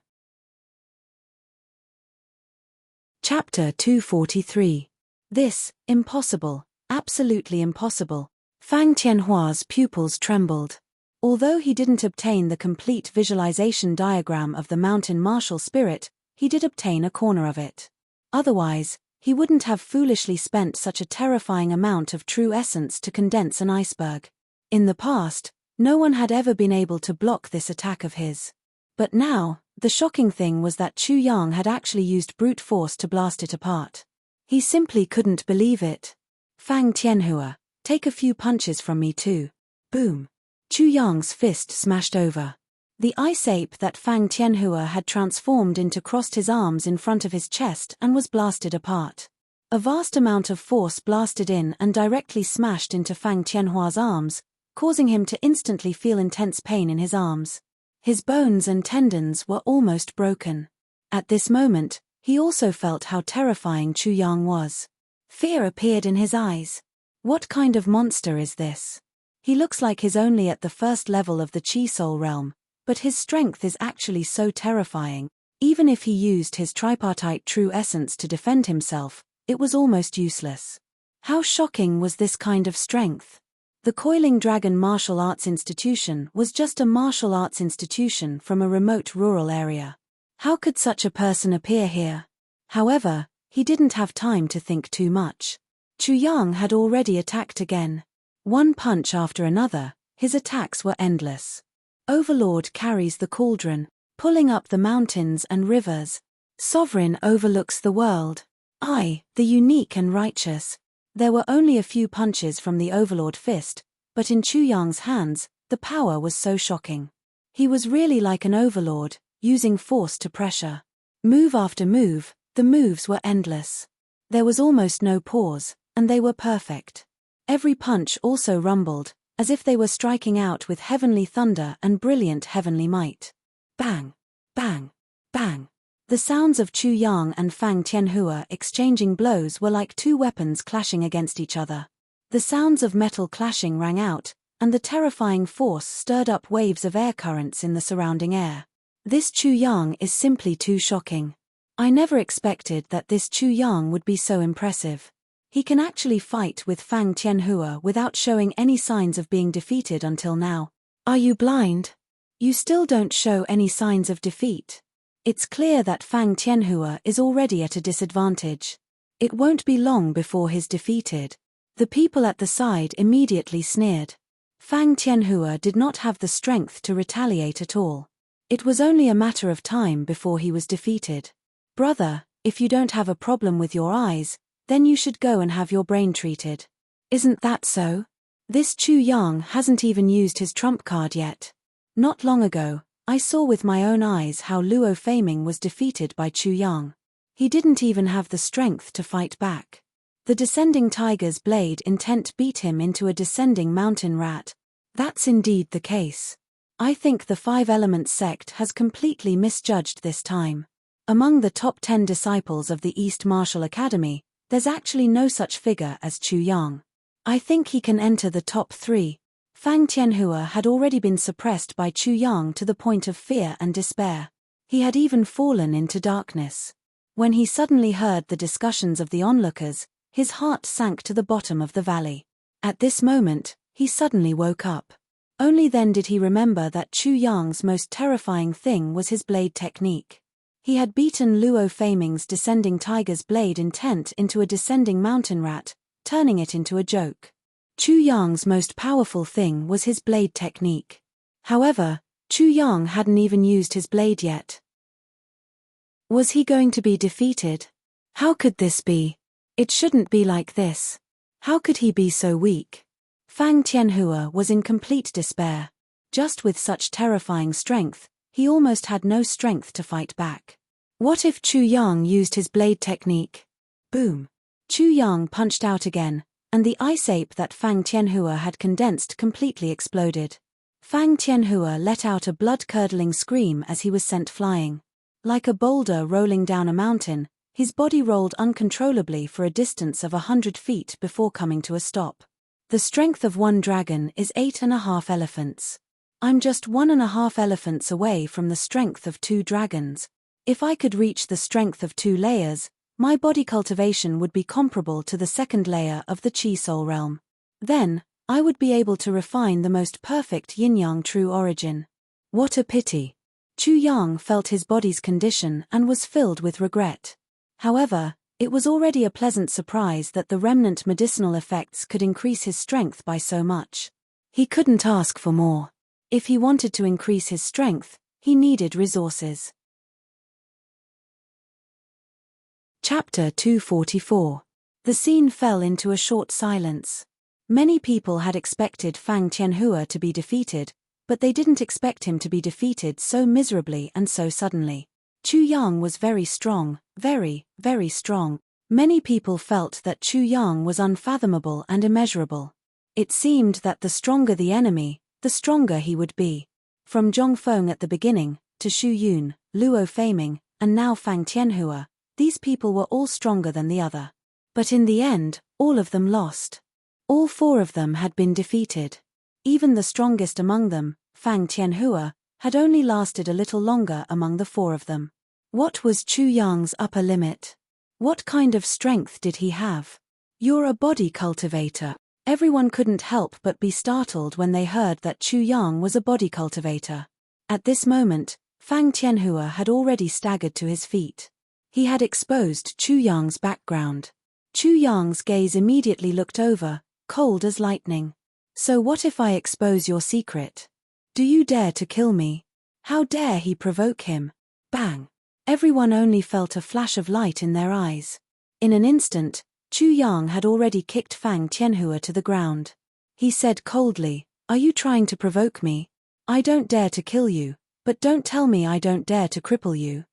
Chapter 243. This, impossible, absolutely impossible. Fang Tianhua's pupils trembled. Although he didn't obtain the complete visualization diagram of the mountain martial spirit, he did obtain a corner of it. Otherwise, he wouldn't have foolishly spent such a terrifying amount of true essence to condense an iceberg. In the past, no one had ever been able to block this attack of his. But now, the shocking thing was that Chu Yang had actually used brute force to blast it apart. He simply couldn't believe it. Fang Tianhua, take a few punches from me too. Boom. Chu Yang's fist smashed over. The ice ape that Fang Tianhua had transformed into crossed his arms in front of his chest and was blasted apart. A vast amount of force blasted in and directly smashed into Fang Tianhua's arms, causing him to instantly feel intense pain in his arms. His bones and tendons were almost broken. At this moment, he also felt how terrifying Chu Yang was. Fear appeared in his eyes. What kind of monster is this? He looks like he's only at the first level of the Chi Soul realm, but his strength is actually so terrifying. Even if he used his tripartite true essence to defend himself, it was almost useless. How shocking was this kind of strength? The Coiling Dragon Martial Arts Institution was just a martial arts institution from a remote rural area. How could such a person appear here? However, he didn't have time to think too much. Chu Yang had already attacked again. One punch after another, his attacks were endless. Overlord carries the cauldron, pulling up the mountains and rivers. Sovereign overlooks the world. I, the unique and righteous. There were only a few punches from the Overlord fist, but in Chu Yang's hands, the power was so shocking. He was really like an overlord, using force to pressure. Move after move, the moves were endless. There was almost no pause, and they were perfect. Every punch also rumbled, as if they were striking out with heavenly thunder and brilliant heavenly might. Bang! Bang! Bang! The sounds of Chu Yang and Fang Tianhua exchanging blows were like two weapons clashing against each other. The sounds of metal clashing rang out, and the terrifying force stirred up waves of air currents in the surrounding air. This Chu Yang is simply too shocking. I never expected that this Chu Yang would be so impressive. He can actually fight with Fang Tianhua without showing any signs of being defeated until now. Are you blind? You still don't show any signs of defeat. It's clear that Fang Tianhua is already at a disadvantage. It won't be long before he's defeated. The people at the side immediately sneered. Fang Tianhua did not have the strength to retaliate at all. It was only a matter of time before he was defeated. Brother, if you don't have a problem with your eyes, then you should go and have your brain treated. Isn't that so? This Chu Yang hasn't even used his trump card yet. Not long ago, I saw with my own eyes how Luo Feiming was defeated by Chu Yang. He didn't even have the strength to fight back. The descending tiger's blade intent beat him into a descending mountain rat. That's indeed the case. I think the Five Elements sect has completely misjudged this time. Among the top 10 disciples of the East Martial Academy, there's actually no such figure as Chu Yang. I think he can enter the top 3. Fang Tianhua had already been suppressed by Chu Yang to the point of fear and despair. He had even fallen into darkness. When he suddenly heard the discussions of the onlookers, his heart sank to the bottom of the valley. At this moment, he suddenly woke up. Only then did he remember that Chu Yang's most terrifying thing was his blade technique. He had beaten Luo Feiming's descending tiger's blade intent into a descending mountain rat, turning it into a joke. Chu Yang's most powerful thing was his blade technique. However, Chu Yang hadn't even used his blade yet. Was he going to be defeated? How could this be? It shouldn't be like this. How could he be so weak? Fang Tianhua was in complete despair. Just with such terrifying strength, he almost had no strength to fight back. What if Chu Yang used his blade technique? Boom! Chu Yang punched out again, and the ice ape that Fang Tianhua had condensed completely exploded. Fang Tianhua let out a blood-curdling scream as he was sent flying. Like a boulder rolling down a mountain, his body rolled uncontrollably for a distance of 100 feet before coming to a stop. The strength of one dragon is 8.5 elephants. I'm just 1.5 elephants away from the strength of 2 dragons. If I could reach the strength of 2 layers, my body cultivation would be comparable to the second layer of the Chi Soul realm. Then, I would be able to refine the most perfect yin-yang true origin. What a pity. Chu Yang felt his body's condition and was filled with regret. However, it was already a pleasant surprise that the remnant medicinal effects could increase his strength by so much. He couldn't ask for more. If he wanted to increase his strength, he needed resources. Chapter 244. The scene fell into a short silence. Many people had expected Fang Tianhua to be defeated, but they didn't expect him to be defeated so miserably and so suddenly. Chu Yang was very strong, very, very strong. Many people felt that Chu Yang was unfathomable and immeasurable. It seemed that the stronger the enemy, the stronger he would be. From Zhong Feng at the beginning, to Xu Yun, Luo Feiming, and now Fang Tianhua, these people were all stronger than the other. But in the end, all of them lost. All 4 of them had been defeated. Even the strongest among them, Fang Tianhua, had only lasted a little longer among the 4 of them. What was Chu Yang's upper limit? What kind of strength did he have? You're a body cultivator. Everyone couldn't help but be startled when they heard that Chu Yang was a body cultivator. At this moment, Fang Tianhua had already staggered to his feet. He had exposed Chu Yang's background. Chu Yang's gaze immediately looked over, cold as lightning. So what if I expose your secret? Do you dare to kill me? How dare he provoke him? Bang! Everyone only felt a flash of light in their eyes. In an instant, Chu Yang had already kicked Fang Tianhua to the ground. He said coldly, "Are you trying to provoke me? I don't dare to kill you, but don't tell me I don't dare to cripple you."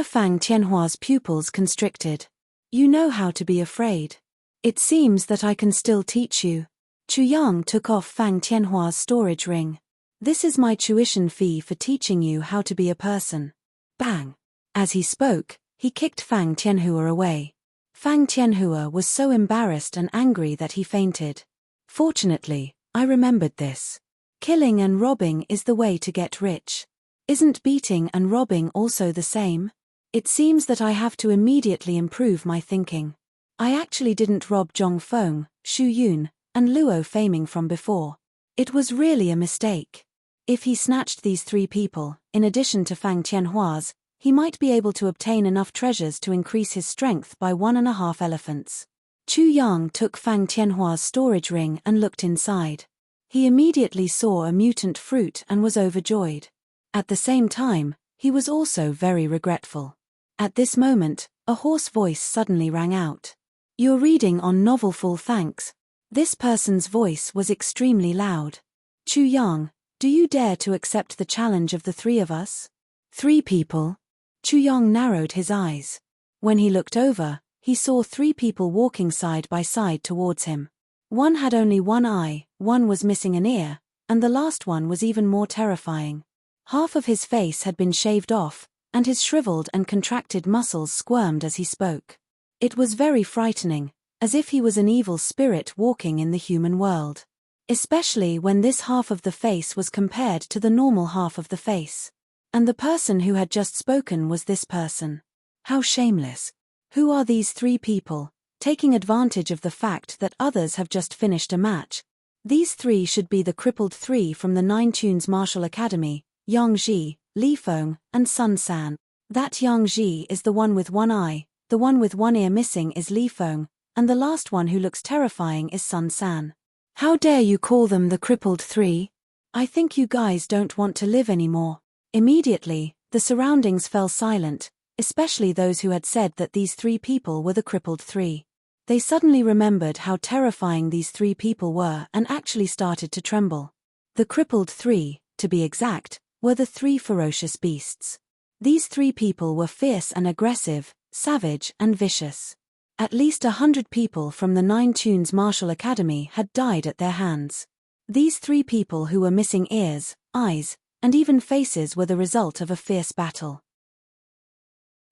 Fang Tianhua's pupils constricted. You know how to be afraid. It seems that I can still teach you. Chu Yang took off Fang Tianhua's storage ring. This is my tuition fee for teaching you how to be a person. Bang! As he spoke, he kicked Fang Tianhua away. Fang Tianhua was so embarrassed and angry that he fainted. Fortunately, I remembered this. Killing and robbing is the way to get rich. Isn't beating and robbing also the same? It seems that I have to immediately improve my thinking. I actually didn't rob Zhong Feng, Xu Yun, and Luo Feiming from before. It was really a mistake. If he snatched these 3 people, in addition to Fang Tianhua's, he might be able to obtain enough treasures to increase his strength by 1.5 elephants. Chu Yang took Fang Tianhua's storage ring and looked inside. He immediately saw a mutant fruit and was overjoyed. At the same time, he was also very regretful. At this moment, a hoarse voice suddenly rang out. You're reading on Novelful, thanks. This person's voice was extremely loud. Chu Yang, do you dare to accept the challenge of the 3 of us? 3 people? Chu Yang narrowed his eyes. When he looked over, he saw 3 people walking side by side towards him. One had only 1 eye, one was missing an ear, and the last one was even more terrifying. Half of his face had been shaved off, and his shriveled and contracted muscles squirmed as he spoke. It was very frightening, as if he was an evil spirit walking in the human world. Especially when this half of the face was compared to the normal half of the face. And the person who had just spoken was this person. How shameless. Who are these 3 people, taking advantage of the fact that others have just finished a match? These 3 should be the crippled 3 from the 9 Tunes Martial Academy, Yang Ji, Li Feng, and Sun San. That Yang Ji is the one with 1 eye, the one with 1 ear missing is Li Feng, and the last one who looks terrifying is Sun San. How dare you call them the crippled 3? I think you guys don't want to live anymore. Immediately, the surroundings fell silent, especially those who had said that these 3 people were the crippled 3. They suddenly remembered how terrifying these 3 people were and actually started to tremble. The crippled 3, to be exact, were the 3 ferocious beasts. These 3 people were fierce and aggressive, savage and vicious. At least 100 people from the 9 Tunes Martial Academy had died at their hands. These 3 people who were missing ears, eyes, and even faces were the result of a fierce battle.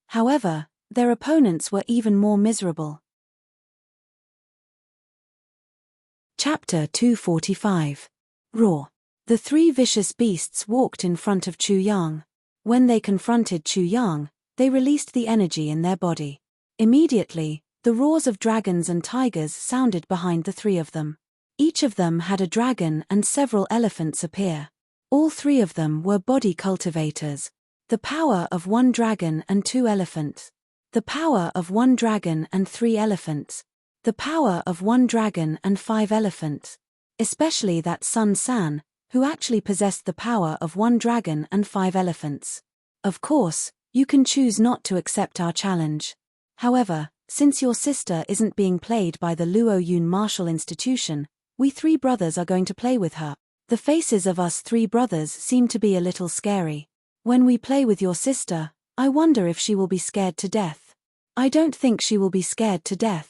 However, their opponents were even more miserable. Chapter 245. Roar. The three vicious beasts walked in front of Chu Yang. When they confronted Chu Yang, they released the energy in their body. Immediately, the roars of dragons and tigers sounded behind the three of them. Each of them had a dragon and several elephants appear. All three of them were body cultivators. The power of one dragon and 2 elephants. The power of one dragon and 3 elephants. The power of one dragon and 5 elephants. Especially that Sun San, who actually possessed the power of one dragon and 5 elephants. Of course, you can choose not to accept our challenge. However, since your sister isn't being played by the Luo Yun Martial Institution, we 3 brothers are going to play with her. The faces of us 3 brothers seem to be a little scary. When we play with your sister, I wonder if she will be scared to death. I don't think she will be scared to death.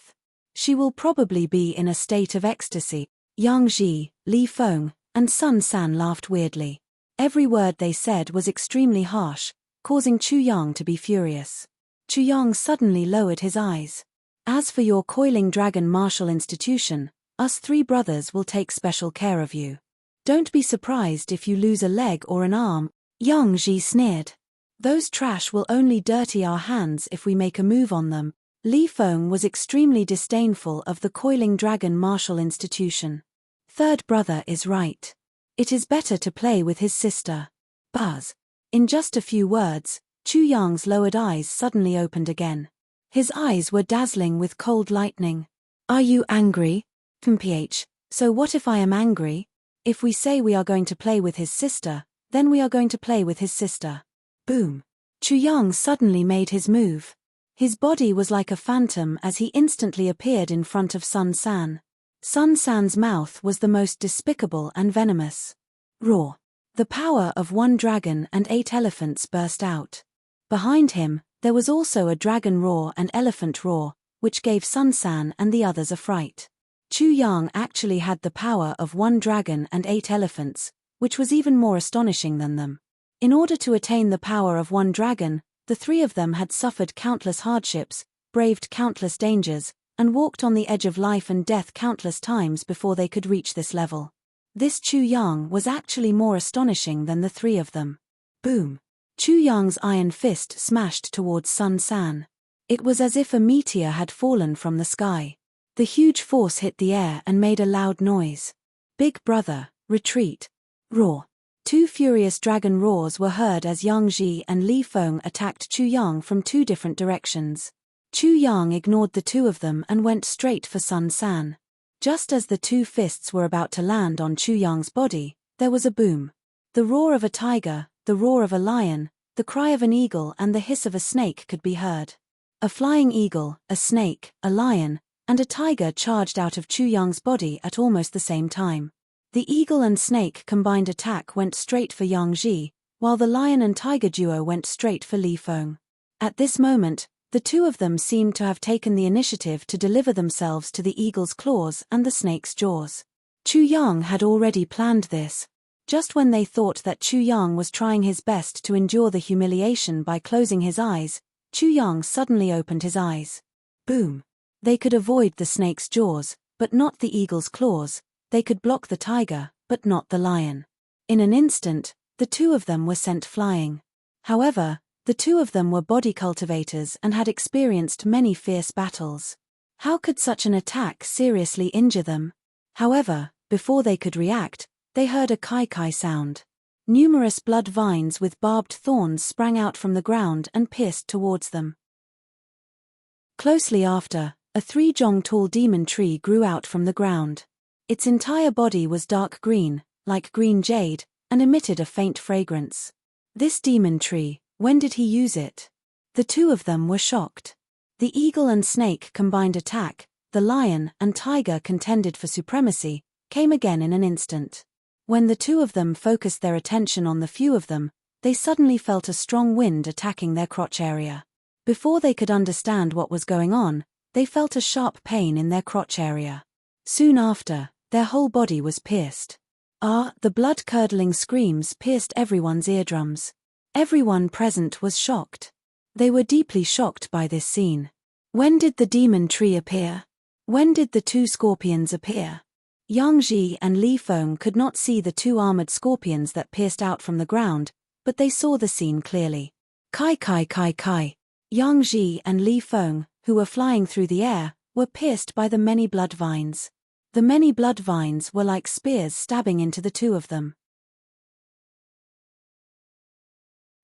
She will probably be in a state of ecstasy. Yang Ji, Li Feng, and Sun San laughed weirdly. Every word they said was extremely harsh, causing Chu Yang to be furious. Chu Yang suddenly lowered his eyes. As for your coiling dragon martial institution, us 3 brothers will take special care of you. Don't be surprised if you lose a leg or an arm, Yang Ji sneered. Those trash will only dirty our hands if we make a move on them. Li Feng was extremely disdainful of the coiling dragon martial institution. Third brother is right. It is better to play with his sister. Buzz. In just a few words, Chu Yang's lowered eyes suddenly opened again. His eyes were dazzling with cold lightning. Are you angry? PH. So what if I am angry? If we say we are going to play with his sister, then we are going to play with his sister. Boom. Chu Yang suddenly made his move. His body was like a phantom as he instantly appeared in front of Sun San. Sun San's mouth was the most despicable and venomous. Roar. The power of one dragon and 8 elephants burst out. Behind him, there was also a dragon roar and elephant roar, which gave Sun San and the others a fright. Chu Yang actually had the power of one dragon and 8 elephants, which was even more astonishing than them. In order to attain the power of one dragon, the 3 of them had suffered countless hardships, braved countless dangers, and walked on the edge of life and death countless times before they could reach this level. This Chu Yang was actually more astonishing than the 3 of them. Boom. Chu Yang's iron fist smashed towards Sun San. It was as if a meteor had fallen from the sky. The huge force hit the air and made a loud noise. Big brother, retreat. Roar. 2 furious dragon roars were heard as Yang Ji and Li Feng attacked Chu Yang from 2 different directions. Chu Yang ignored the 2 of them and went straight for Sun San. Just as the 2 fists were about to land on Chu Yang's body, there was a boom. The roar of a tiger, the roar of a lion, the cry of an eagle and the hiss of a snake could be heard. A flying eagle, a snake, a lion, and a tiger charged out of Chu Yang's body at almost the same time. The eagle and snake combined attack went straight for Yang Ji, while the lion and tiger duo went straight for Li Feng. At this moment, the 2 of them seemed to have taken the initiative to deliver themselves to the eagle's claws and the snake's jaws. Chu Yang had already planned this. Just when they thought that Chu Yang was trying his best to endure the humiliation by closing his eyes, Chu Yang suddenly opened his eyes. Boom. They could avoid the snake's jaws, but not the eagle's claws. They could block the tiger, but not the lion. In an instant, the 2 of them were sent flying. However, the 2 of them were body cultivators and had experienced many fierce battles. How could such an attack seriously injure them? However, before they could react, they heard a kai-kai sound. Numerous blood vines with barbed thorns sprang out from the ground and pierced towards them. Closely after, a 3-jong tall demon tree grew out from the ground. Its entire body was dark green, like green jade, and emitted a faint fragrance. This demon tree, when did he use it? The 2 of them were shocked. The eagle and snake combined attack, the lion and tiger contended for supremacy, came again in an instant. When the 2 of them focused their attention on the few of them, they suddenly felt a strong wind attacking their crotch area. Before they could understand what was going on, they felt a sharp pain in their crotch area. Soon after, their whole body was pierced. The blood-curdling screams pierced everyone's eardrums. Everyone present was shocked. They were deeply shocked by this scene. When did the demon tree appear? When did the 2 scorpions appear? Yang Ji and Li Feng could not see the two armored scorpions that pierced out from the ground, but they saw the scene clearly. Kai kai kai kai. Yang Ji and Li Feng, who were flying through the air, were pierced by the many blood vines. The many blood vines were like spears stabbing into the two of them.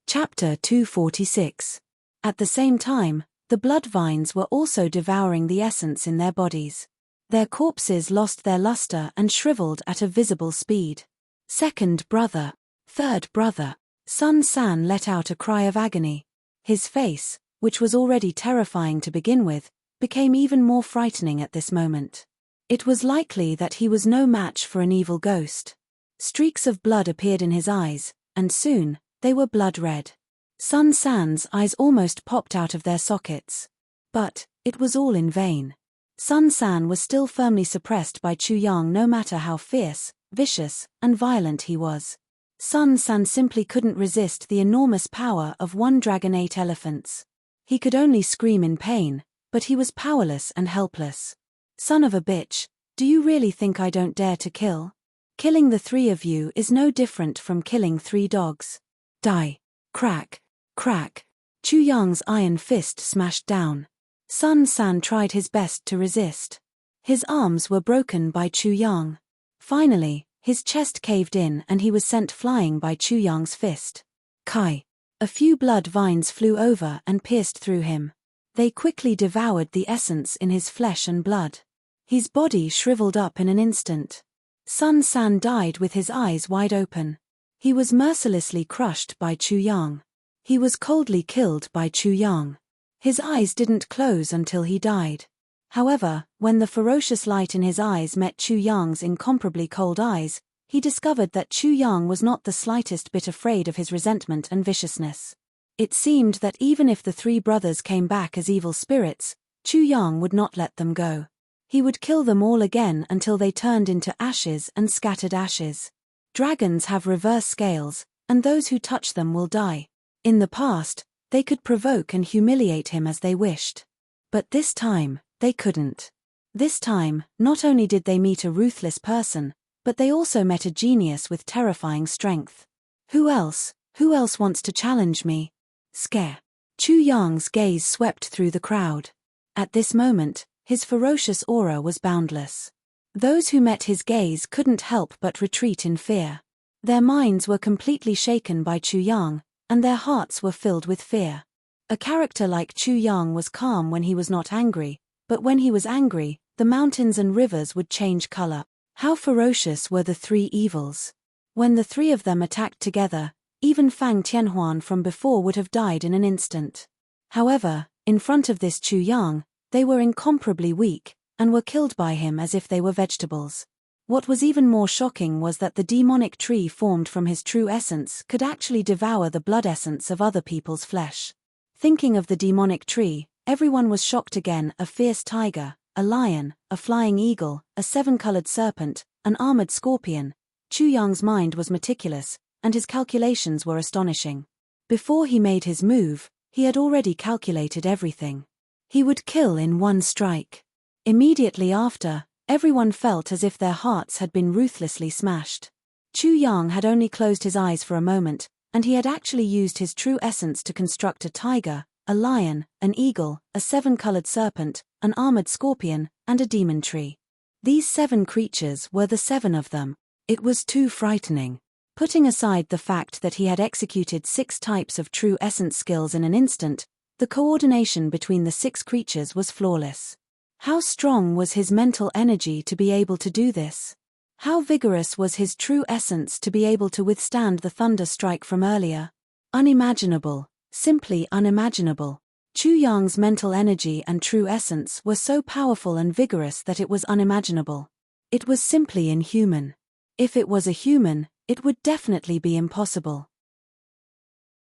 Chapter 246. At the same time, the blood vines were also devouring the essence in their bodies. Their corpses lost their luster and shriveled at a visible speed. Second brother. Third brother. Sun San let out a cry of agony. His face, which was already terrifying to begin with, became even more frightening at this moment. It was likely that he was no match for an evil ghost. Streaks of blood appeared in his eyes, and soon, they were blood red. Sun San's eyes almost popped out of their sockets. But it was all in vain. Sun San was still firmly suppressed by Chu Yang no matter how fierce, vicious, and violent he was. Sun San simply couldn't resist the enormous power of one dragon-8 elephants. He could only scream in pain, but he was powerless and helpless. Son of a bitch, do you really think I don't dare to kill? Killing the three of you is no different from killing 3 dogs. Die. Crack. Crack. Chu Yang's iron fist smashed down. Sun San tried his best to resist. His arms were broken by Chu Yang. Finally, his chest caved in and he was sent flying by Chu Yang's fist. Kai. A few blood vines flew over and pierced through him. They quickly devoured the essence in his flesh and blood. His body shriveled up in an instant. Sun San died with his eyes wide open. He was mercilessly crushed by Chu Yang. He was coldly killed by Chu Yang. His eyes didn't close until he died. However, when the ferocious light in his eyes met Chu Yang's incomparably cold eyes, he discovered that Chu Yang was not the slightest bit afraid of his resentment and viciousness. It seemed that even if the 3 brothers came back as evil spirits, Chu Yang would not let them go. He would kill them all again until they turned into ashes and scattered ashes. Dragons have reverse scales, and those who touch them will die. In the past, they could provoke and humiliate him as they wished. But this time, they couldn't. This time, not only did they meet a ruthless person, but they also met a genius with terrifying strength. Who else wants to challenge me? Scare. Chu Yang's gaze swept through the crowd. At this moment, his ferocious aura was boundless. Those who met his gaze couldn't help but retreat in fear. Their minds were completely shaken by Chu Yang, and their hearts were filled with fear. A character like Chu Yang was calm when he was not angry, but when he was angry, the mountains and rivers would change color. How ferocious were the 3 evils. When the 3 of them attacked together, even Fang Tianhuan from before would have died in an instant. However, in front of this Chu Yang, they were incomparably weak, and were killed by him as if they were vegetables. What was even more shocking was that the demonic tree formed from his true essence could actually devour the blood essence of other people's flesh. Thinking of the demonic tree, everyone was shocked again. A fierce tiger, a lion, a flying eagle, a 7-colored serpent, an armored scorpion. Chu Yang's mind was meticulous, and his calculations were astonishing. Before he made his move, he had already calculated everything. He would kill in one strike. Immediately after, everyone felt as if their hearts had been ruthlessly smashed. Chu Yang had only closed his eyes for a moment, and he had actually used his true essence to construct a tiger, a lion, an eagle, a 7-colored serpent, an armored scorpion, and a demon tree. These 7 creatures were the 7 of them. It was too frightening. Putting aside the fact that he had executed 6 types of true essence skills in an instant, the coordination between the 6 creatures was flawless. How strong was his mental energy to be able to do this? How vigorous was his true essence to be able to withstand the thunder strike from earlier? Unimaginable, simply unimaginable. Chu Yang's mental energy and true essence were so powerful and vigorous that it was unimaginable. It was simply inhuman. If it was a human, it would definitely be impossible.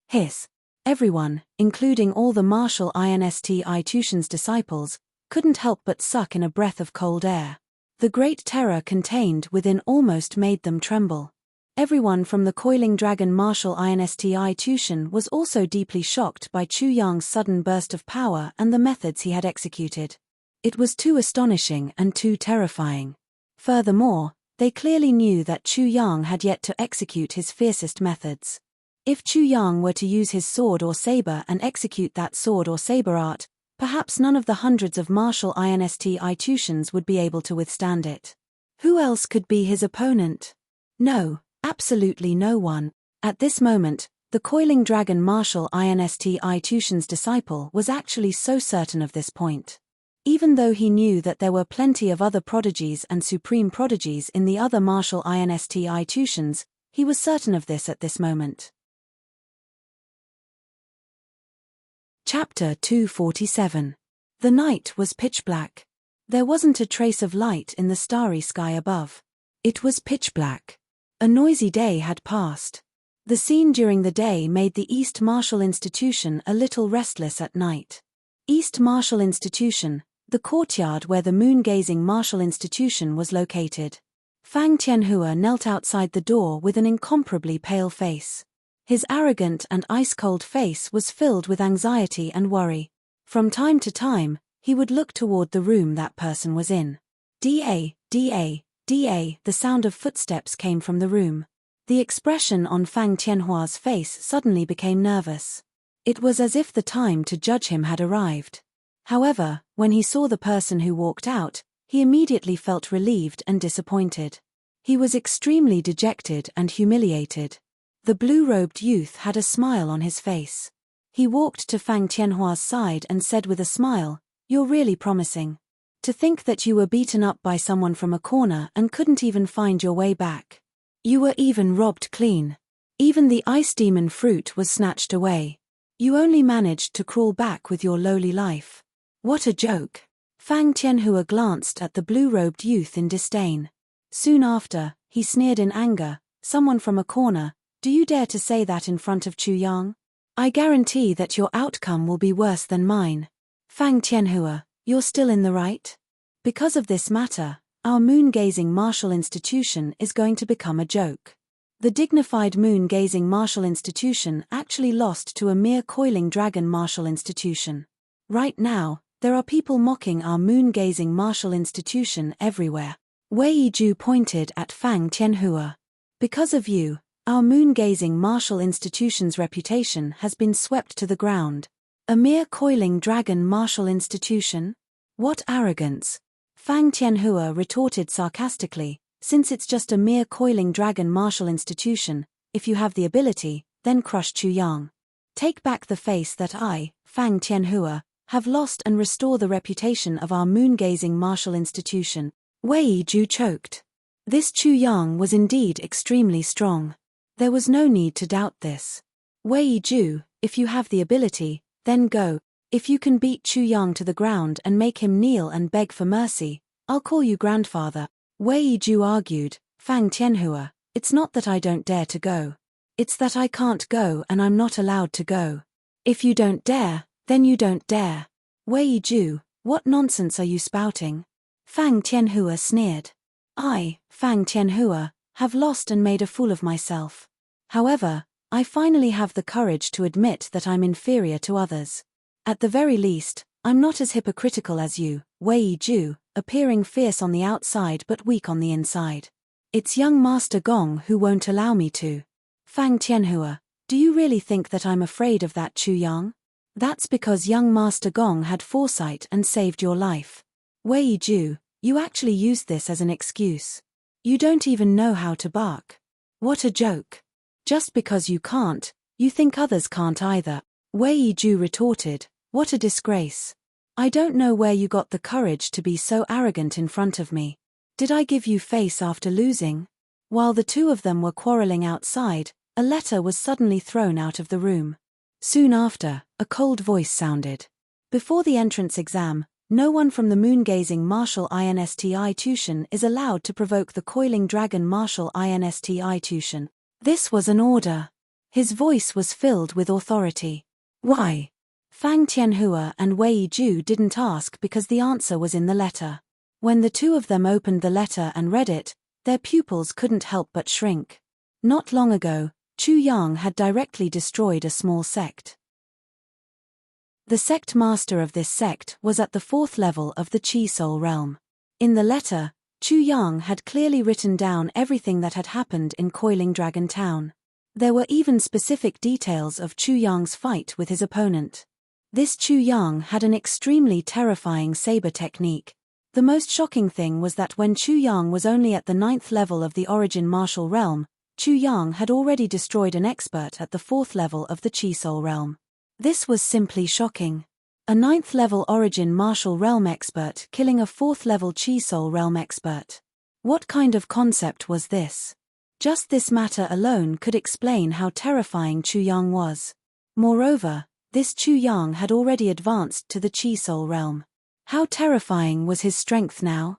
Hiss. Everyone, including all the martial INSTI Tushan's disciples, couldn't help but suck in a breath of cold air. The great terror contained within almost made them tremble. Everyone from the coiling dragon martial INSTI Tushan was also deeply shocked by Chu Yang's sudden burst of power and the methods he had executed. It was too astonishing and too terrifying. Furthermore, they clearly knew that Chu Yang had yet to execute his fiercest methods. If Chu Yang were to use his sword or saber and execute that sword or saber art, perhaps none of the hundreds of martial institutions would be able to withstand it. Who else could be his opponent? No, absolutely no one. At this moment, the coiling dragon martial institution's disciple was actually so certain of this point. Even though he knew that there were plenty of other prodigies and supreme prodigies in the other martial institutions, he was certain of this at this moment. Chapter 247. The night was pitch black. There wasn't a trace of light in the starry sky above. It was pitch black. A noisy day had passed. The scene during the day made the East Martial Institution a little restless at night. East Martial Institution, the courtyard where the moon-gazing Martial Institution was located. Fang Tianhua knelt outside the door with an incomparably pale face. His arrogant and ice-cold face was filled with anxiety and worry. From time to time, he would look toward the room that person was in. Da, da, da, the sound of footsteps came from the room. The expression on Fang Tianhua's face suddenly became nervous. It was as if the time to judge him had arrived. However, when he saw the person who walked out, he immediately felt relieved and disappointed. He was extremely dejected and humiliated. The blue-robed youth had a smile on his face. He walked to Fang Tianhua's side and said with a smile, "You're really promising. To think that you were beaten up by someone from a corner and couldn't even find your way back. You were even robbed clean. Even the ice demon fruit was snatched away. You only managed to crawl back with your lowly life. What a joke." Fang Tianhua glanced at the blue-robed youth in disdain. Soon after, he sneered in anger, "Someone from a corner, do you dare to say that in front of Chu Yang? I guarantee that your outcome will be worse than mine. Fang Tianhua, you're still in the right? Because of this matter, our moon-gazing martial institution is going to become a joke." The dignified moon-gazing martial institution actually lost to a mere coiling dragon martial institution. Right now, there are people mocking our moon-gazing martial institution everywhere. Wei Yiju pointed at Fang Tianhua. Because of you, our moon-gazing martial institution's reputation has been swept to the ground. A mere coiling dragon martial institution? What arrogance! Fang Tianhua retorted sarcastically, "Since it's just a mere coiling dragon martial institution, if you have the ability, then crush Chu Yang. Take back the face that I, Fang Tianhua, have lost and restore the reputation of our moon-gazing martial institution." Wei Yiju choked. This Chu Yang was indeed extremely strong. There was no need to doubt this. "Wei Yiju, if you have the ability, then go. If you can beat Chu Yang to the ground and make him kneel and beg for mercy, I'll call you grandfather." Wei Yiju argued, "Fang Tianhua, it's not that I don't dare to go. It's that I can't go and I'm not allowed to go. If you don't dare, then you don't dare." "Wei Yiju, what nonsense are you spouting?" Fang Tianhua sneered. "I, Fang Tianhua, have lost and made a fool of myself. However, I finally have the courage to admit that I'm inferior to others. At the very least, I'm not as hypocritical as you, Wei Yiju, appearing fierce on the outside but weak on the inside. It's young Master Gong who won't allow me to." "Fang Tianhua, do you really think that I'm afraid of that Chu Yang? That's because young Master Gong had foresight and saved your life. Wei Yiju, you actually used this as an excuse. You don't even know how to bark. What a joke. Just because you can't, you think others can't either." Wei Yiju retorted, "What a disgrace. I don't know where you got the courage to be so arrogant in front of me. Did I give you face after losing?" While the two of them were quarreling outside, a letter was suddenly thrown out of the room. Soon after, a cold voice sounded. "Before the entrance exam, no one from the moon-gazing martial institution is allowed to provoke the coiling dragon martial institution." This was an order. His voice was filled with authority. Why? Fang Tianhua and Wei Yiju didn't ask because the answer was in the letter. When the two of them opened the letter and read it, their pupils couldn't help but shrink. Not long ago, Chu Yang had directly destroyed a small sect. The sect master of this sect was at the 4th level of the Chi Soul realm. In the letter, Chu Yang had clearly written down everything that had happened in Coiling Dragon Town. There were even specific details of Chu Yang's fight with his opponent. This Chu Yang had an extremely terrifying saber technique. The most shocking thing was that when Chu Yang was only at the 9th level of the Origin Martial Realm, Chu Yang had already destroyed an expert at the 4th level of the Chi Soul Realm. This was simply shocking. A 9th level Origin Martial Realm expert killing a 4th level Chi Soul Realm expert. What kind of concept was this? Just this matter alone could explain how terrifying Chu Yang was. Moreover, this Chu Yang had already advanced to the Chi Soul Realm. How terrifying was his strength now?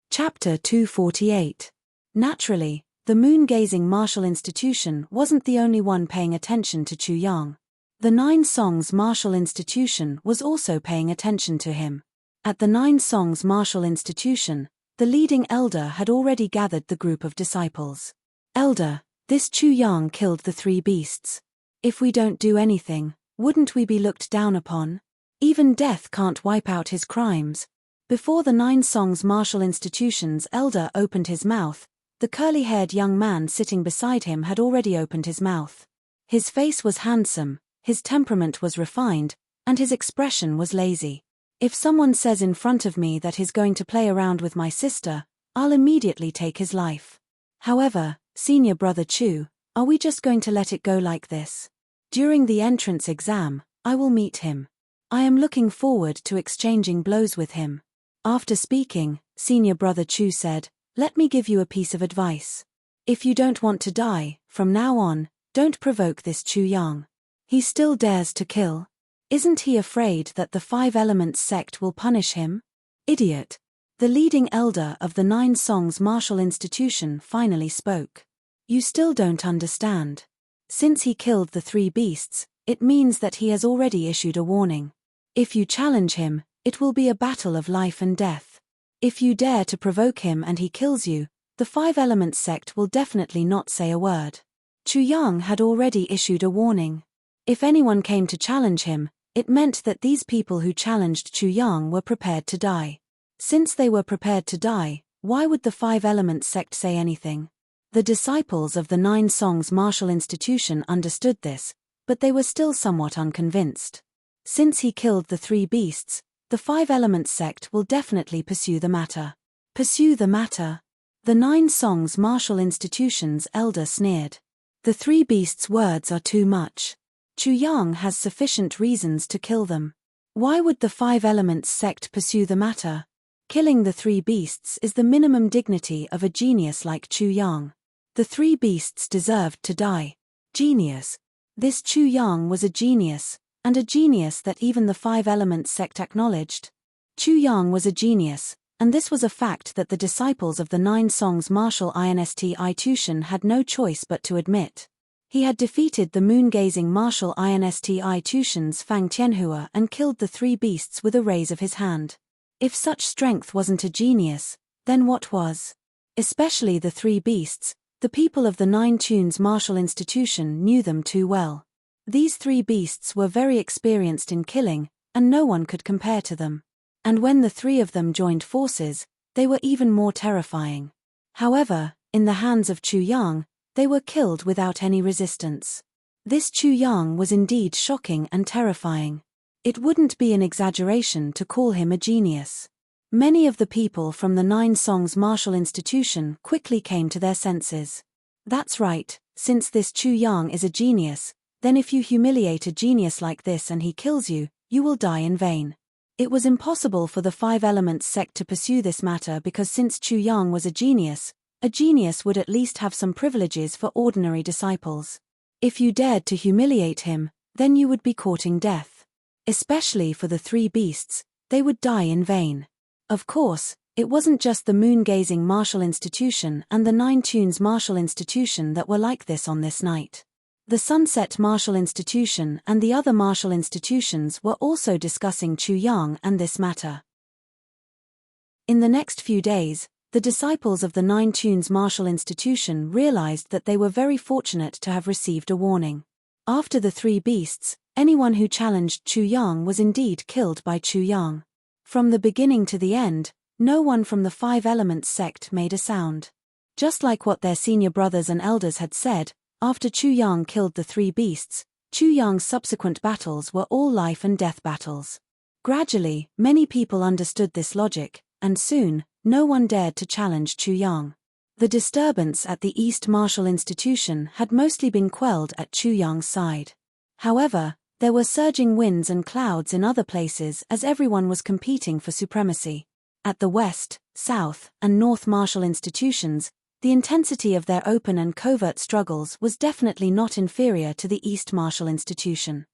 Chapter 248. Naturally, the moon-gazing martial institution wasn't the only one paying attention to Chu Yang. The Nine Songs Martial Institution was also paying attention to him. At the Nine Songs Martial Institution, the leading elder had already gathered the group of disciples. Elder, this Chu Yang killed the 3 beasts. If we don't do anything, wouldn't we be looked down upon? Even death can't wipe out his crimes. Before the Nine Songs Martial Institution's elder opened his mouth, the curly-haired young man sitting beside him had already opened his mouth. His face was handsome, his temperament was refined, and his expression was lazy. If someone says in front of me that he's going to play around with my sister, I'll immediately take his life. However, senior brother Chu, are we just going to let it go like this? During the entrance exam, I will meet him. I am looking forward to exchanging blows with him. After speaking, senior brother Chu said, "Let me give you a piece of advice. If you don't want to die, from now on, don't provoke this Chu Yang. He still dares to kill. Isn't he afraid that the 5 Elements sect will punish him? Idiot." The leading elder of the Nine Songs Martial Institution finally spoke. "You still don't understand. Since he killed the 3 beasts, it means that he has already issued a warning. If you challenge him, it will be a battle of life and death. If you dare to provoke him and he kills you, the 5 Elements sect will definitely not say a word." Chu Yang had already issued a warning. If anyone came to challenge him, it meant that these people who challenged Chu Yang were prepared to die. Since they were prepared to die, why would the 5 Elements sect say anything? The disciples of the Nine Songs Martial Institution understood this, but they were still somewhat unconvinced. Since he killed the 3 beasts, the 5 Elements sect will definitely pursue the matter. Pursue the matter? The Nine Songs Martial Institution's elder sneered. The 3 beasts' words are too much. Chu Yang has sufficient reasons to kill them. Why would the 5 Elements sect pursue the matter? Killing the 3 beasts is the minimum dignity of a genius like Chu Yang. The 3 beasts deserved to die. Genius. This Chu Yang was a genius, and a genius that even the 5 Elements sect acknowledged. Chu Yang was a genius, and this was a fact that the disciples of the Nine Songs Martial Institution had no choice but to admit. He had defeated the moon-gazing Martial Institution's Fang Tianhua and killed the 3 beasts with a raise of his hand. If such strength wasn't a genius, then what was? Especially the 3 beasts, the people of the Nine Tunes Martial Institution knew them too well. These 3 beasts were very experienced in killing, and no one could compare to them. And when the 3 of them joined forces, they were even more terrifying. However, in the hands of Chu Yang, they were killed without any resistance. This Chu Yang was indeed shocking and terrifying. It wouldn't be an exaggeration to call him a genius. Many of the people from the Nine Songs Martial Institution quickly came to their senses. That's right, since this Chu Yang is a genius, then if you humiliate a genius like this and he kills you, you will die in vain. It was impossible for the 5 Elements sect to pursue this matter because since Chu Yang was a genius would at least have some privileges for ordinary disciples. If you dared to humiliate him, then you would be courting death. Especially for the 3 beasts, they would die in vain. Of course, it wasn't just the moon-gazing Martial Institution and the Nine Tunes Martial Institution that were like this on this night. The Sunset Martial Institution and the other martial institutions were also discussing Chu Yang and this matter. In the next few days, the disciples of the Nine Tunes Martial Institution realized that they were very fortunate to have received a warning. After the 3 beasts, anyone who challenged Chu Yang was indeed killed by Chu Yang. From the beginning to the end, no one from the Five Elements sect made a sound. Just like what their senior brothers and elders had said, after Chu Yang killed the three beasts, Chu Yang's subsequent battles were all life and death battles. Gradually, many people understood this logic, and soon, no one dared to challenge Chu Yang. The disturbance at the East Martial Institution had mostly been quelled at Chu Yang's side. However, there were surging winds and clouds in other places as everyone was competing for supremacy. At the West, South, and North Martial Institutions, the intensity of their open and covert struggles was definitely not inferior to the East Martial Institution.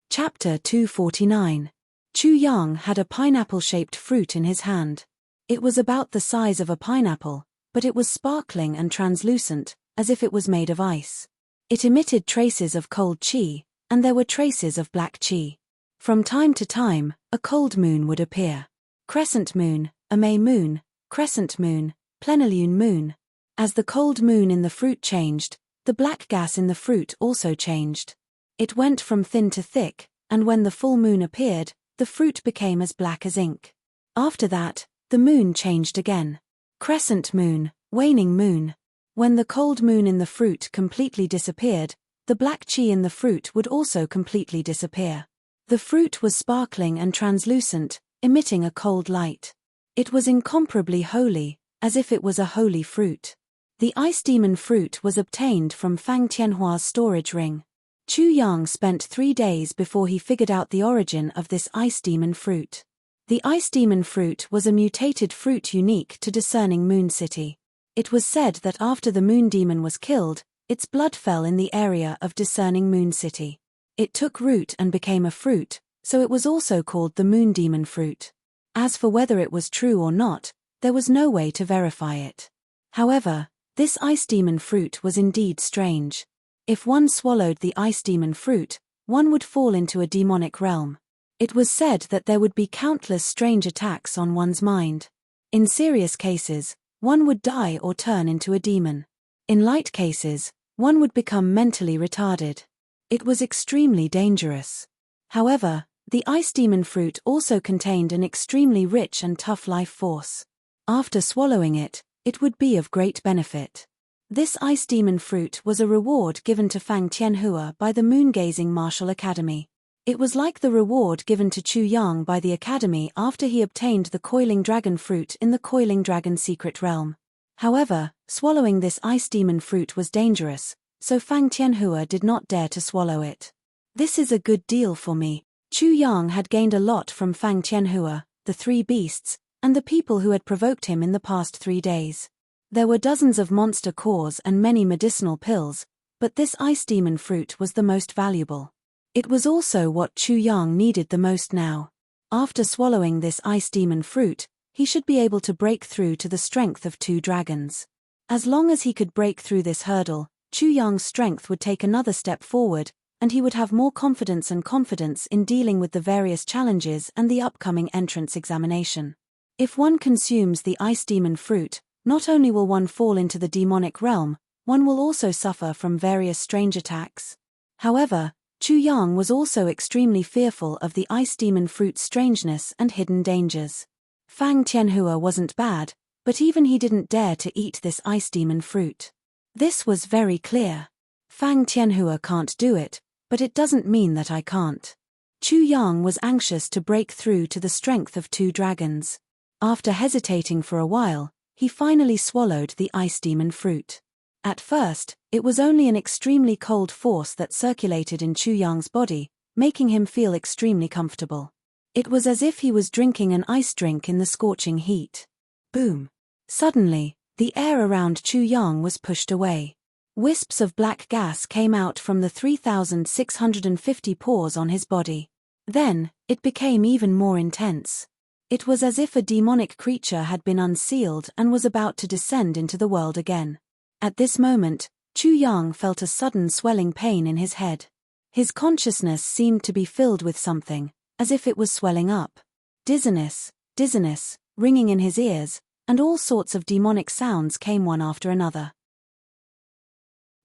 Chapter 249. Chu Yang had a pineapple-shaped fruit in his hand. It was about the size of a pineapple, but it was sparkling and translucent, as if it was made of ice. It emitted traces of cold qi, and there were traces of black qi. From time to time, a cold moon would appear. Crescent moon, a May moon, crescent moon, plenilune moon. As the cold moon in the fruit changed, the black gas in the fruit also changed. It went from thin to thick, and when the full moon appeared, the fruit became as black as ink. After that, the moon changed again. Crescent moon, waning moon. When the cold moon in the fruit completely disappeared, the black qi in the fruit would also completely disappear. The fruit was sparkling and translucent, emitting a cold light. It was incomparably holy, as if it was a holy fruit. The ice demon fruit was obtained from Fang Tianhua's storage ring. Chu Yang spent 3 days before he figured out the origin of this ice demon fruit. The ice demon fruit was a mutated fruit unique to discerning Moon City. It was said that after the moon demon was killed, its blood fell in the area of discerning Moon City. It took root and became a fruit, so it was also called the moon demon fruit. As for whether it was true or not, there was no way to verify it. However, this ice demon fruit was indeed strange. If one swallowed the ice demon fruit, one would fall into a demonic realm. It was said that there would be countless strange attacks on one's mind. In serious cases, one would die or turn into a demon. In light cases, one would become mentally retarded. It was extremely dangerous. However, the ice demon fruit also contained an extremely rich and tough life force. After swallowing it, it would be of great benefit. This ice demon fruit was a reward given to Fang Tianhua by the moon-gazing martial academy. It was like the reward given to Chu Yang by the academy after he obtained the coiling dragon fruit in the coiling dragon secret realm. However, swallowing this ice demon fruit was dangerous, so Fang Tianhua did not dare to swallow it. This is a good deal for me. Chu Yang had gained a lot from Fang Tianhua, the three beasts, and the people who had provoked him in the past 3 days. There were dozens of monster cores and many medicinal pills, but this ice demon fruit was the most valuable. It was also what Chu Yang needed the most now. After swallowing this ice demon fruit, he should be able to break through to the strength of 2 dragons. As long as he could break through this hurdle, Chu Yang's strength would take another step forward, and he would have more confidence in dealing with the various challenges and the upcoming entrance examination. If one consumes the ice demon fruit, not only will one fall into the demonic realm, one will also suffer from various strange attacks. However, Chu Yang was also extremely fearful of the ice demon fruit's strangeness and hidden dangers. Fang Tianhua wasn't bad, but even he didn't dare to eat this ice demon fruit. This was very clear. Fang Tianhua can't do it, but it doesn't mean that I can't. Chu Yang was anxious to break through to the strength of 2 dragons. After hesitating for a while, he finally swallowed the ice demon fruit. At first, it was only an extremely cold force that circulated in Chu Yang's body, making him feel extremely comfortable. It was as if he was drinking an ice drink in the scorching heat. Boom! Suddenly, the air around Chu Yang was pushed away. Wisps of black gas came out from the 3,650 pores on his body. Then, it became even more intense. It was as if a demonic creature had been unsealed and was about to descend into the world again. At this moment, Chu Yang felt a sudden swelling pain in his head. His consciousness seemed to be filled with something, as if it was swelling up. Dizziness, ringing in his ears, and all sorts of demonic sounds came one after another.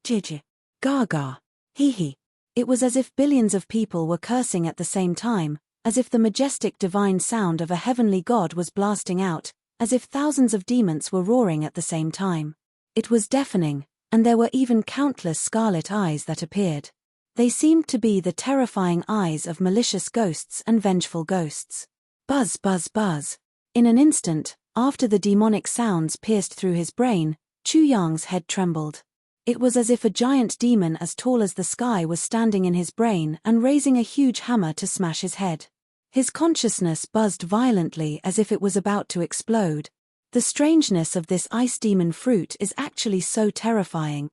Jiji, gaga, hee hee. It was as if billions of people were cursing at the same time, as if the majestic divine sound of a heavenly god was blasting out, as if thousands of demons were roaring at the same time. It was deafening, and there were even countless scarlet eyes that appeared. They seemed to be the terrifying eyes of malicious ghosts and vengeful ghosts. Buzz, buzz, buzz. In an instant, after the demonic sounds pierced through his brain, Chu Yang's head trembled. It was as if a giant demon as tall as the sky was standing in his brain and raising a huge hammer to smash his head. His consciousness buzzed violently as if it was about to explode. The strangeness of this ice demon fruit is actually so terrifying.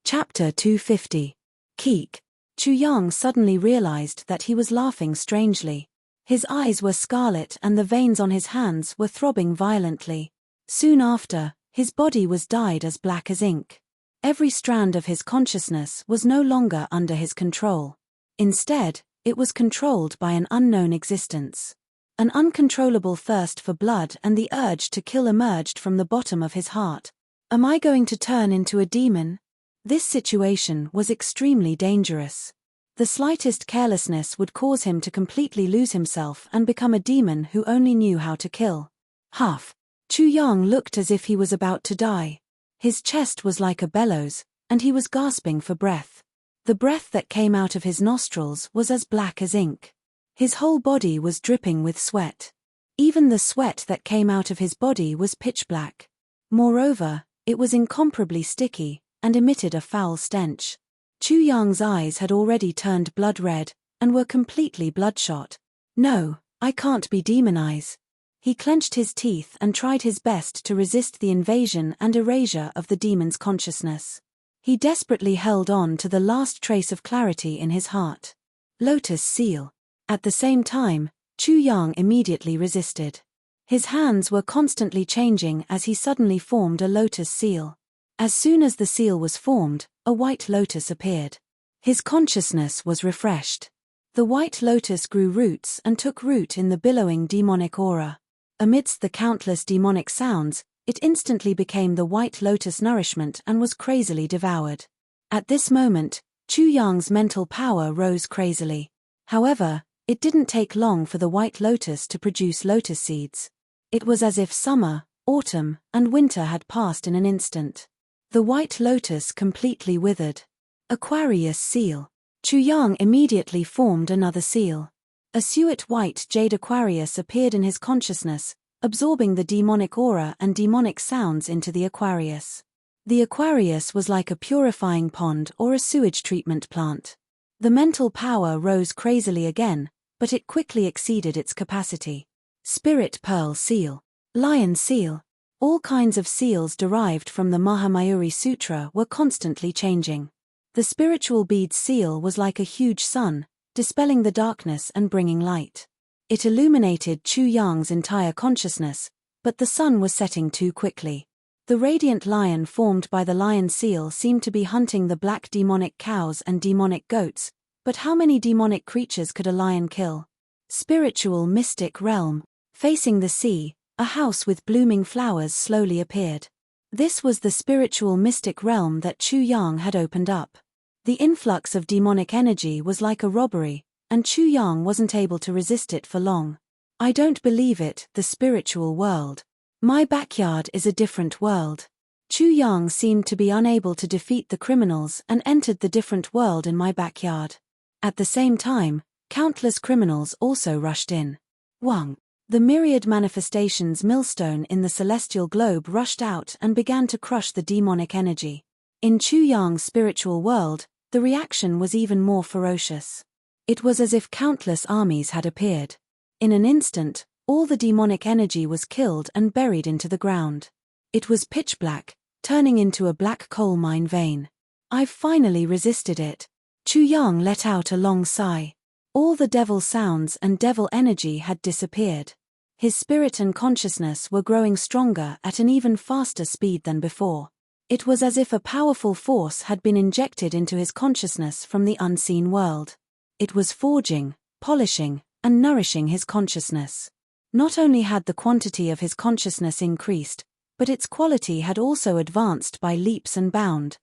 Chapter 250. Keek. Chu Yang suddenly realized that he was laughing strangely. His eyes were scarlet and the veins on his hands were throbbing violently. Soon after, his body was dyed as black as ink. Every strand of his consciousness was no longer under his control. Instead, it was controlled by an unknown existence. An uncontrollable thirst for blood and the urge to kill emerged from the bottom of his heart. Am I going to turn into a demon? This situation was extremely dangerous. The slightest carelessness would cause him to completely lose himself and become a demon who only knew how to kill. Huff. Chu Yang looked as if he was about to die. His chest was like a bellows, and he was gasping for breath. The breath that came out of his nostrils was as black as ink. His whole body was dripping with sweat. Even the sweat that came out of his body was pitch black. Moreover, it was incomparably sticky, and emitted a foul stench. Chu Yang's eyes had already turned blood red, and were completely bloodshot. No, I can't be demon eyes. He clenched his teeth and tried his best to resist the invasion and erasure of the demon's consciousness. He desperately held on to the last trace of clarity in his heart. Lotus seal. At the same time, Chu Yang immediately resisted. His hands were constantly changing as he suddenly formed a lotus seal. As soon as the seal was formed, a white lotus appeared. His consciousness was refreshed. The white lotus grew roots and took root in the billowing demonic aura. Amidst the countless demonic sounds, it instantly became the white lotus nourishment and was crazily devoured. At this moment, Chu Yang's mental power rose crazily. However, it didn't take long for the white lotus to produce lotus seeds. It was as if summer, autumn, and winter had passed in an instant. The white lotus completely withered. Aquarius seal. Chu Yang immediately formed another seal. A suet white jade Aquarius appeared in his consciousness, absorbing the demonic aura and demonic sounds into the Aquarius. The Aquarius was like a purifying pond or a sewage treatment plant. The mental power rose crazily again, but it quickly exceeded its capacity. Spirit pearl seal. Lion seal. All kinds of seals derived from the Mahamayuri Sutra were constantly changing. The spiritual bead seal was like a huge sun, dispelling the darkness and bringing light. It illuminated Chu Yang's entire consciousness, but the sun was setting too quickly. The radiant lion formed by the lion seal seemed to be hunting the black demonic cows and demonic goats, but how many demonic creatures could a lion kill? Spiritual mystic realm. Facing the sea, a house with blooming flowers slowly appeared. This was the spiritual mystic realm that Chu Yang had opened up. The influx of demonic energy was like a robbery, and Chu Yang wasn't able to resist it for long. I don't believe it, the spiritual world. My backyard is a different world. Chu Yang seemed to be unable to defeat the criminals and entered the different world in my backyard. At the same time, countless criminals also rushed in. Wang. The myriad manifestations millstone in the celestial globe rushed out and began to crush the demonic energy. In Chu Yang's spiritual world, the reaction was even more ferocious. It was as if countless armies had appeared. In an instant, all the demonic energy was killed and buried into the ground. It was pitch black, turning into a black coal mine vein. I've finally resisted it. Chu Yang let out a long sigh. All the devil sounds and devil energy had disappeared. His spirit and consciousness were growing stronger at an even faster speed than before. It was as if a powerful force had been injected into his consciousness from the unseen world. It was forging, polishing, and nourishing his consciousness. Not only had the quantity of his consciousness increased, but its quality had also advanced by leaps and bounds.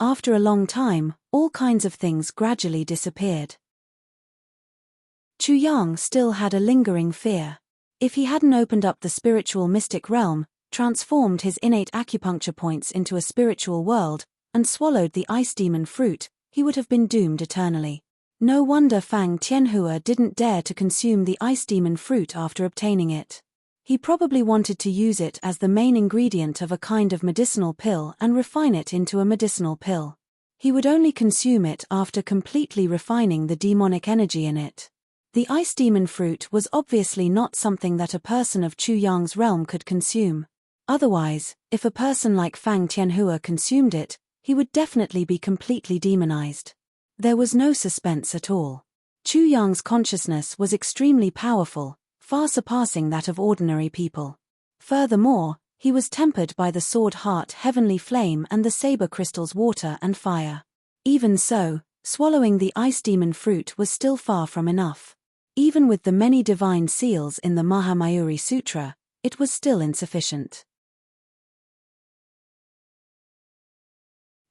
After a long time, all kinds of things gradually disappeared. Chu Yang still had a lingering fear. If he hadn't opened up the spiritual mystic realm, transformed his innate acupuncture points into a spiritual world, and swallowed the ice demon fruit, he would have been doomed eternally. No wonder Fang Tianhua didn't dare to consume the ice demon fruit after obtaining it. He probably wanted to use it as the main ingredient of a kind of medicinal pill and refine it into a medicinal pill. He would only consume it after completely refining the demonic energy in it. The ice demon fruit was obviously not something that a person of Chu Yang's realm could consume. Otherwise, if a person like Fang Tianhua consumed it, he would definitely be completely demonized. There was no suspense at all. Chu Yang's consciousness was extremely powerful, far surpassing that of ordinary people. Furthermore, he was tempered by the sword heart heavenly flame and the saber crystals water and fire. Even so, swallowing the ice demon fruit was still far from enough. Even with the many divine seals in the Mahamayuri Sutra, it was still insufficient.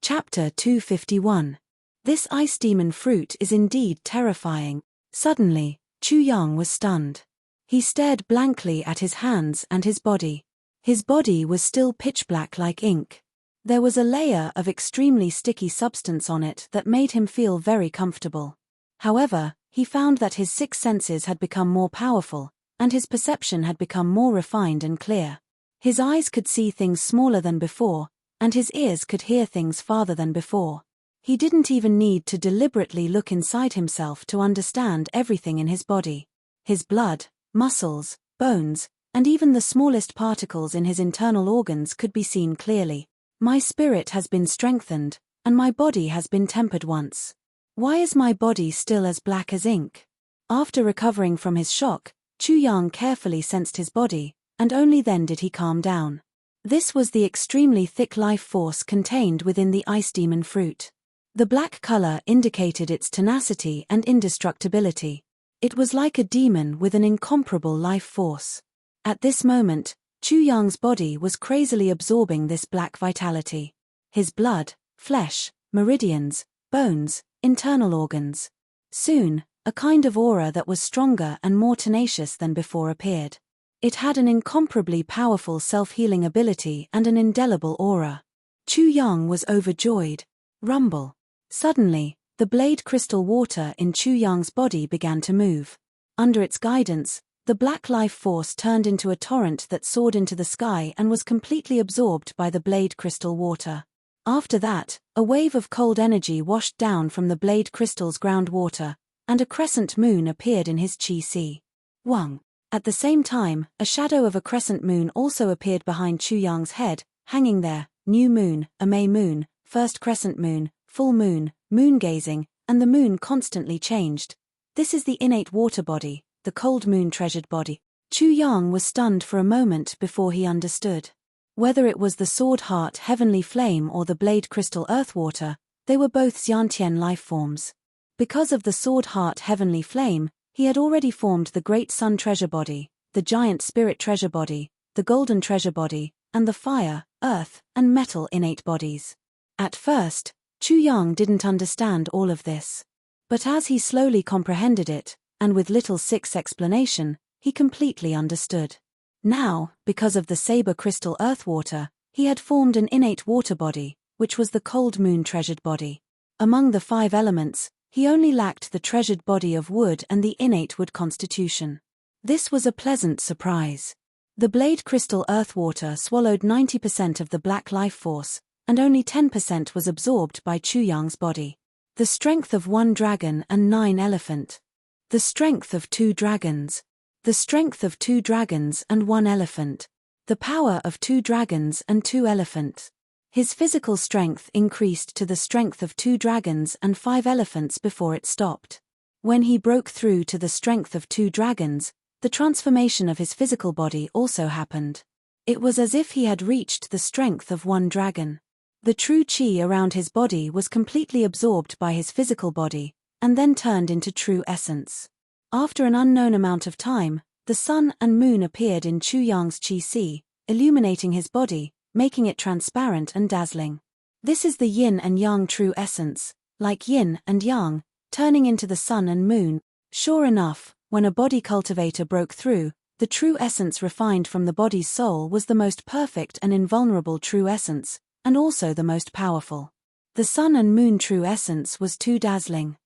Chapter 251. This ice demon fruit is indeed terrifying. Suddenly, Chu Yang was stunned. He stared blankly at his hands and his body. His body was still pitch black like ink. There was a layer of extremely sticky substance on it that made him feel very comfortable. However, he found that his six senses had become more powerful, and his perception had become more refined and clear. His eyes could see things smaller than before, and his ears could hear things farther than before. He didn't even need to deliberately look inside himself to understand everything in his body. His blood, muscles, bones, and even the smallest particles in his internal organs could be seen clearly. My spirit has been strengthened, and my body has been tempered once. Why is my body still as black as ink? After recovering from his shock, Chu Yang carefully sensed his body, and only then did he calm down. This was the extremely thick life force contained within the ice demon fruit. The black color indicated its tenacity and indestructibility. It was like a demon with an incomparable life force. At this moment, Chu Yang's body was crazily absorbing this black vitality. His blood, flesh, meridians, bones, internal organs. Soon, a kind of aura that was stronger and more tenacious than before appeared. It had an incomparably powerful self-healing ability and an indelible aura. Chu Yang was overjoyed. Rumble. Suddenly, the blade crystal water in Chu Yang's body began to move. Under its guidance, the black life force turned into a torrent that soared into the sky and was completely absorbed by the blade crystal water. After that, a wave of cold energy washed down from the blade crystal's groundwater, and a crescent moon appeared in his chi si. Wang. At the same time, a shadow of a crescent moon also appeared behind Chu Yang's head, hanging there: new moon, a May moon, first crescent moon, full moon, moon gazing, and the moon constantly changed. This is the innate water body, the cold moon treasured body. Chu Yang was stunned for a moment before he understood. Whether it was the sword heart heavenly flame or the blade crystal earth water, they were both Xiantian life forms. Because of the sword heart heavenly flame, he had already formed the great sun treasure body, the giant spirit treasure body, the golden treasure body, and the fire, earth, and metal innate bodies. At first, Chu Yang didn't understand all of this. But as he slowly comprehended it, and with little six explanation, he completely understood. Now, because of the saber crystal earth water, he had formed an innate water body, which was the cold moon treasured body. Among the 5 elements, he only lacked the treasured body of wood and the innate wood constitution. This was a pleasant surprise. The blade crystal earth water swallowed 90% of the black life force, and only 10% was absorbed by Chu Yang's body. The strength of 1 dragon and 9 elephant. The strength of 2 dragons. The strength of 2 dragons and 1 elephant. The power of 2 dragons and 2 elephants. His physical strength increased to the strength of 2 dragons and 5 elephants before it stopped. When he broke through to the strength of 2 dragons, the transformation of his physical body also happened. It was as if he had reached the strength of 1 dragon. The true chi around his body was completely absorbed by his physical body, and then turned into true essence. After an unknown amount of time, the sun and moon appeared in Chu Yang's chi si, illuminating his body, making it transparent and dazzling. This is the yin and yang true essence, like yin and yang, turning into the sun and moon. Sure enough, when a body cultivator broke through, the true essence refined from the body's soul was the most perfect and invulnerable true essence, and also the most powerful. The sun and moon true essence was too dazzling.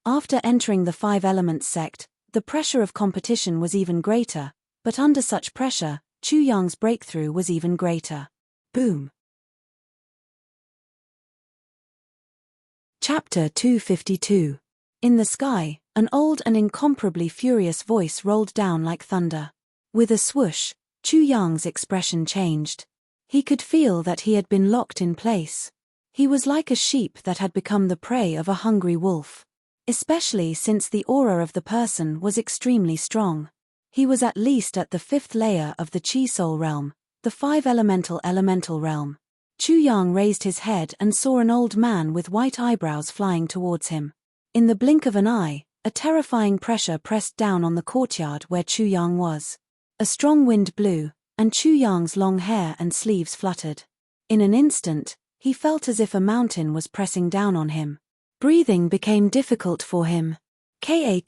After entering the 5 Elements sect, the pressure of competition was even greater, but under such pressure, Chu Yang's breakthrough was even greater. Boom. Chapter 252. In the sky, an old and incomparably furious voice rolled down like thunder. With a swoosh, Chu Yang's expression changed. He could feel that he had been locked in place. He was like a sheep that had become the prey of a hungry wolf. Especially since the aura of the person was extremely strong. He was at least at the 5th layer of the Chi Soul realm, the 5 elemental realm. Chu Yang raised his head and saw an old man with white eyebrows flying towards him. In the blink of an eye, a terrifying pressure pressed down on the courtyard where Chu Yang was. A strong wind blew, and Chu Yang's long hair and sleeves fluttered. In an instant, he felt as if a mountain was pressing down on him. Breathing became difficult for him. Ka.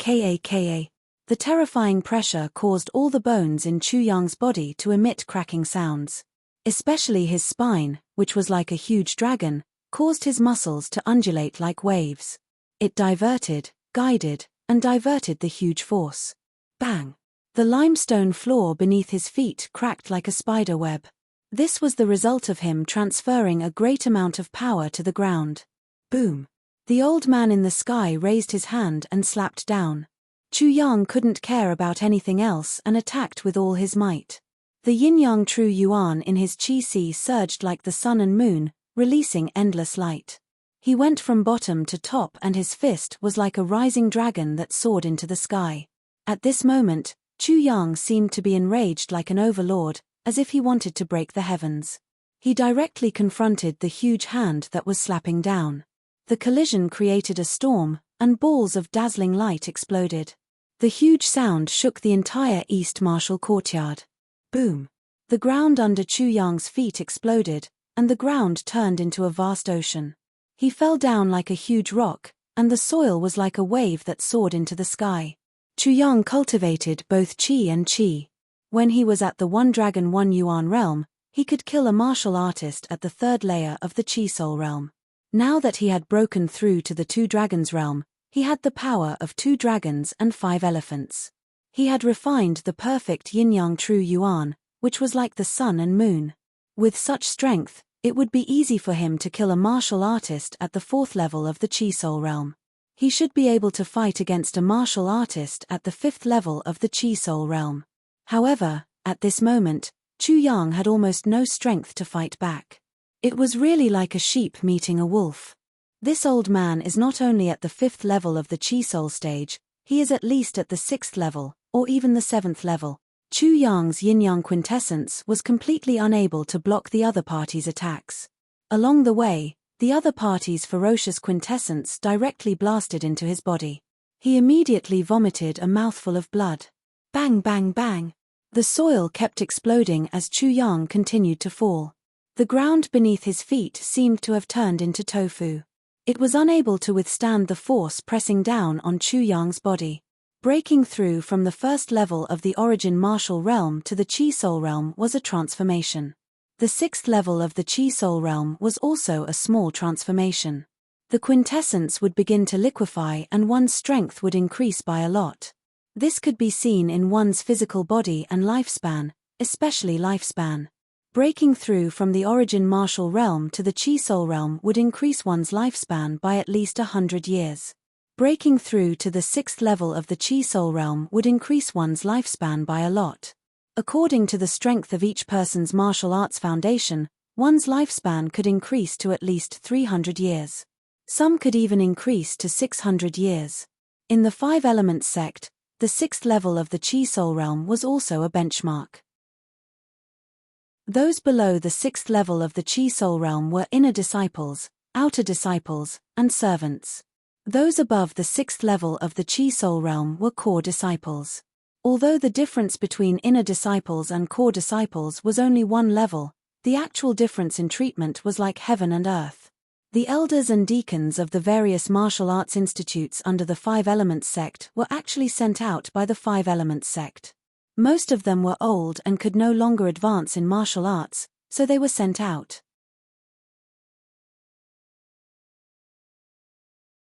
The terrifying pressure caused all the bones in Chu Yang's body to emit cracking sounds. Especially his spine, which was like a huge dragon, caused his muscles to undulate like waves. It diverted, guided, and diverted the huge force. Bang! The limestone floor beneath his feet cracked like a spider web. This was the result of him transferring a great amount of power to the ground. Boom! The old man in the sky raised his hand and slapped down. Chu Yang couldn't care about anything else and attacked with all his might. The yin-yang true yuan in his chi-si surged like the sun and moon, releasing endless light. He went from bottom to top and his fist was like a rising dragon that soared into the sky. At this moment, Chu Yang seemed to be enraged like an overlord, as if he wanted to break the heavens. He directly confronted the huge hand that was slapping down. The collision created a storm, and balls of dazzling light exploded. The huge sound shook the entire East Martial courtyard. Boom! The ground under Chu Yang's feet exploded, and the ground turned into a vast ocean. He fell down like a huge rock, and the soil was like a wave that soared into the sky. Chu Yang cultivated both Qi and Qi. When he was at the 1 Dragon 1 Yuan realm, he could kill a martial artist at the 3rd layer of the Qi Soul realm. Now that he had broken through to the 2 Dragons realm, he had the power of 2 dragons and 5 elephants. He had refined the perfect yin-yang true yuan, which was like the sun and moon. With such strength, it would be easy for him to kill a martial artist at the 4th level of the Chi Soul realm. He should be able to fight against a martial artist at the 5th level of the Chi Soul realm. However, at this moment, Chu Yang had almost no strength to fight back. It was really like a sheep meeting a wolf. This old man is not only at the 5th level of the Chi Soul stage, he is at least at the 6th level, or even the 7th level. Chu Yang's yin-yang quintessence was completely unable to block the other party's attacks. Along the way, the other party's ferocious quintessence directly blasted into his body. He immediately vomited a mouthful of blood. Bang bang bang! The soil kept exploding as Chu Yang continued to fall. The ground beneath his feet seemed to have turned into tofu. It was unable to withstand the force pressing down on Chu Yang's body. Breaking through from the 1st level of the origin martial realm to the Chi Soul realm was a transformation. The 6th level of the Chi Soul realm was also a small transformation. The quintessence would begin to liquefy and one's strength would increase by a lot. This could be seen in one's physical body and lifespan, especially lifespan. Breaking through from the origin martial realm to the Chi Soul realm would increase one's lifespan by at least 100 years. Breaking through to the 6th level of the Chi Soul realm would increase one's lifespan by a lot. According to the strength of each person's martial arts foundation, one's lifespan could increase to at least 300 years. Some could even increase to 600 years. In the 5 Elements sect, the 6th level of the Chi Soul realm was also a benchmark. Those below the 6th level of the Chi Soul realm were inner disciples, outer disciples, and servants. Those above the 6th level of the Chi Soul realm were core disciples. Although the difference between inner disciples and core disciples was only 1 level, The actual difference in treatment was like heaven and earth. The elders and deacons of the various martial arts institutes under the Five Elements sect were actually sent out by the Five Elements sect. Most of them were old and could no longer advance in martial arts, so they were sent out.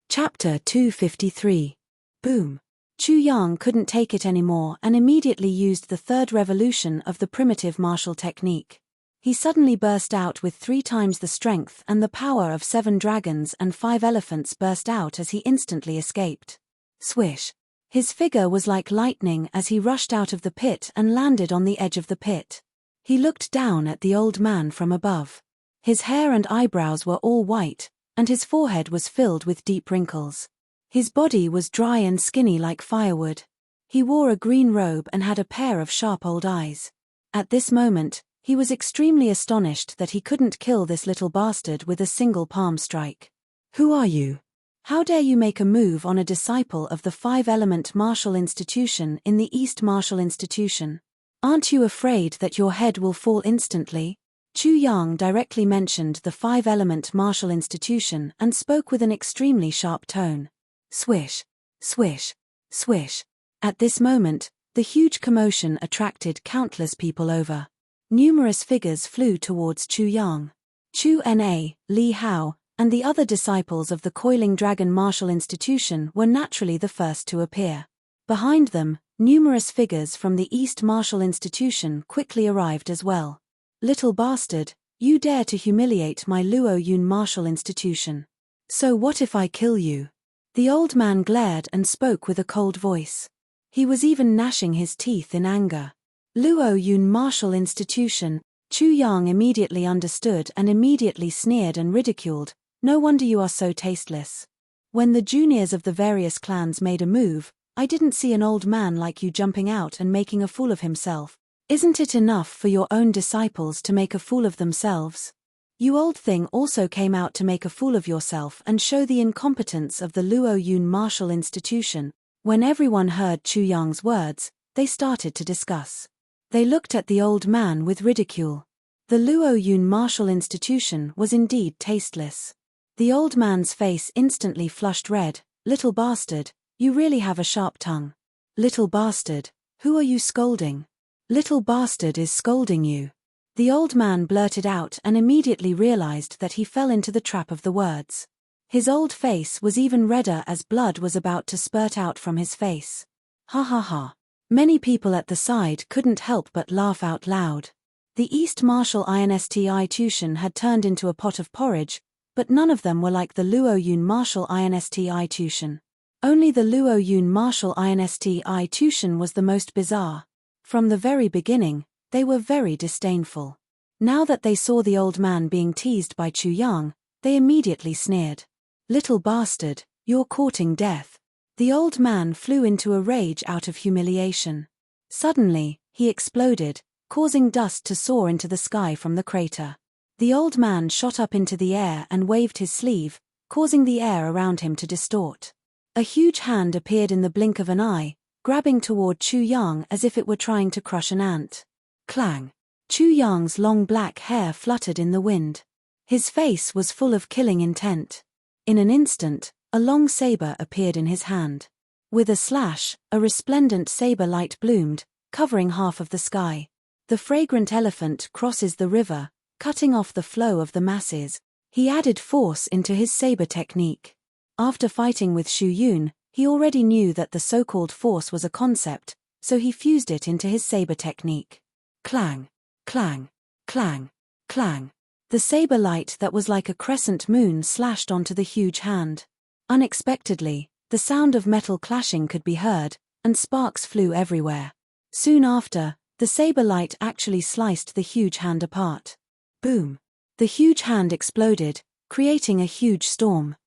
Chapter 253. Boom. Chu Yang couldn't take it anymore and immediately used the third revolution of the primitive martial technique. He suddenly burst out with 3 times the strength, and the power of 7 dragons and 5 elephants burst out as he instantly escaped. Swish. His figure was like lightning as he rushed out of the pit and landed on the edge of the pit. He looked down at the old man from above. His hair and eyebrows were all white, and his forehead was filled with deep wrinkles. His body was dry and skinny like firewood. He wore a green robe and had a pair of sharp old eyes. At this moment, he was extremely astonished that he couldn't kill this little bastard with a single palm strike. Who are you? How dare you make a move on a disciple of the Five-Element Martial Institution in the East Martial Institution? Aren't you afraid that your head will fall instantly? Chu Yang directly mentioned the Five-Element Martial Institution and spoke with an extremely sharp tone. Swish, swish, swish. At this moment, the huge commotion attracted countless people over. Numerous figures flew towards Chu Yang. Chu Na, Li Hao, and the other disciples of the Coiling Dragon Martial Institution were naturally the first to appear. Behind them, numerous figures from the East Martial Institution quickly arrived as well. Little bastard, you dare to humiliate my Luo Yun Martial Institution. So what if I kill you? The old man glared and spoke with a cold voice. He was even gnashing his teeth in anger. Luo Yun Martial Institution. Chu Yang immediately understood and immediately sneered and ridiculed. No wonder you are so tasteless. When the juniors of the various clans made a move, I didn't see an old man like you jumping out and making a fool of himself. Isn't it enough for your own disciples to make a fool of themselves? You old thing also came out to make a fool of yourself and show the incompetence of the Luo Yun Martial Institution. When everyone heard Chu Yang's words, they started to discuss. They looked at the old man with ridicule. The Luo Yun Martial Institution was indeed tasteless. The old man's face instantly flushed red. Little bastard, you really have a sharp tongue. Little bastard, who are you scolding? Little bastard is scolding you. The old man blurted out and immediately realized that he fell into the trap of the words. His old face was even redder as blood was about to spurt out from his face. Ha ha ha. Many people at the side couldn't help but laugh out loud. The East Martial Institution had turned into a pot of porridge, but none of them were like the Luo Yun Martial Institution. Only the Luo Yun Martial Institution was the most bizarre. From the very beginning, they were very disdainful. Now that they saw the old man being teased by Chu Yang, they immediately sneered. Little bastard, you're courting death. The old man flew into a rage out of humiliation. Suddenly, he exploded, causing dust to soar into the sky from the crater. The old man shot up into the air and waved his sleeve, causing the air around him to distort. A huge hand appeared in the blink of an eye, grabbing toward Chu Yang as if it were trying to crush an ant. Clang! Chu Yang's long black hair fluttered in the wind. His face was full of killing intent. In an instant, a long saber appeared in his hand. With a slash, a resplendent saber light bloomed, covering half of the sky. The fragrant elephant crosses the river, cutting off the flow of the masses. He added force into his saber technique. After fighting with Xu Yun, he already knew that the so-called force was a concept, so he fused it into his saber technique. Clang, clang, clang, clang. The saber light that was like a crescent moon slashed onto the huge hand. Unexpectedly, the sound of metal clashing could be heard, and sparks flew everywhere. Soon after, the saber light actually sliced the huge hand apart. Boom! The huge hand exploded, creating a huge storm.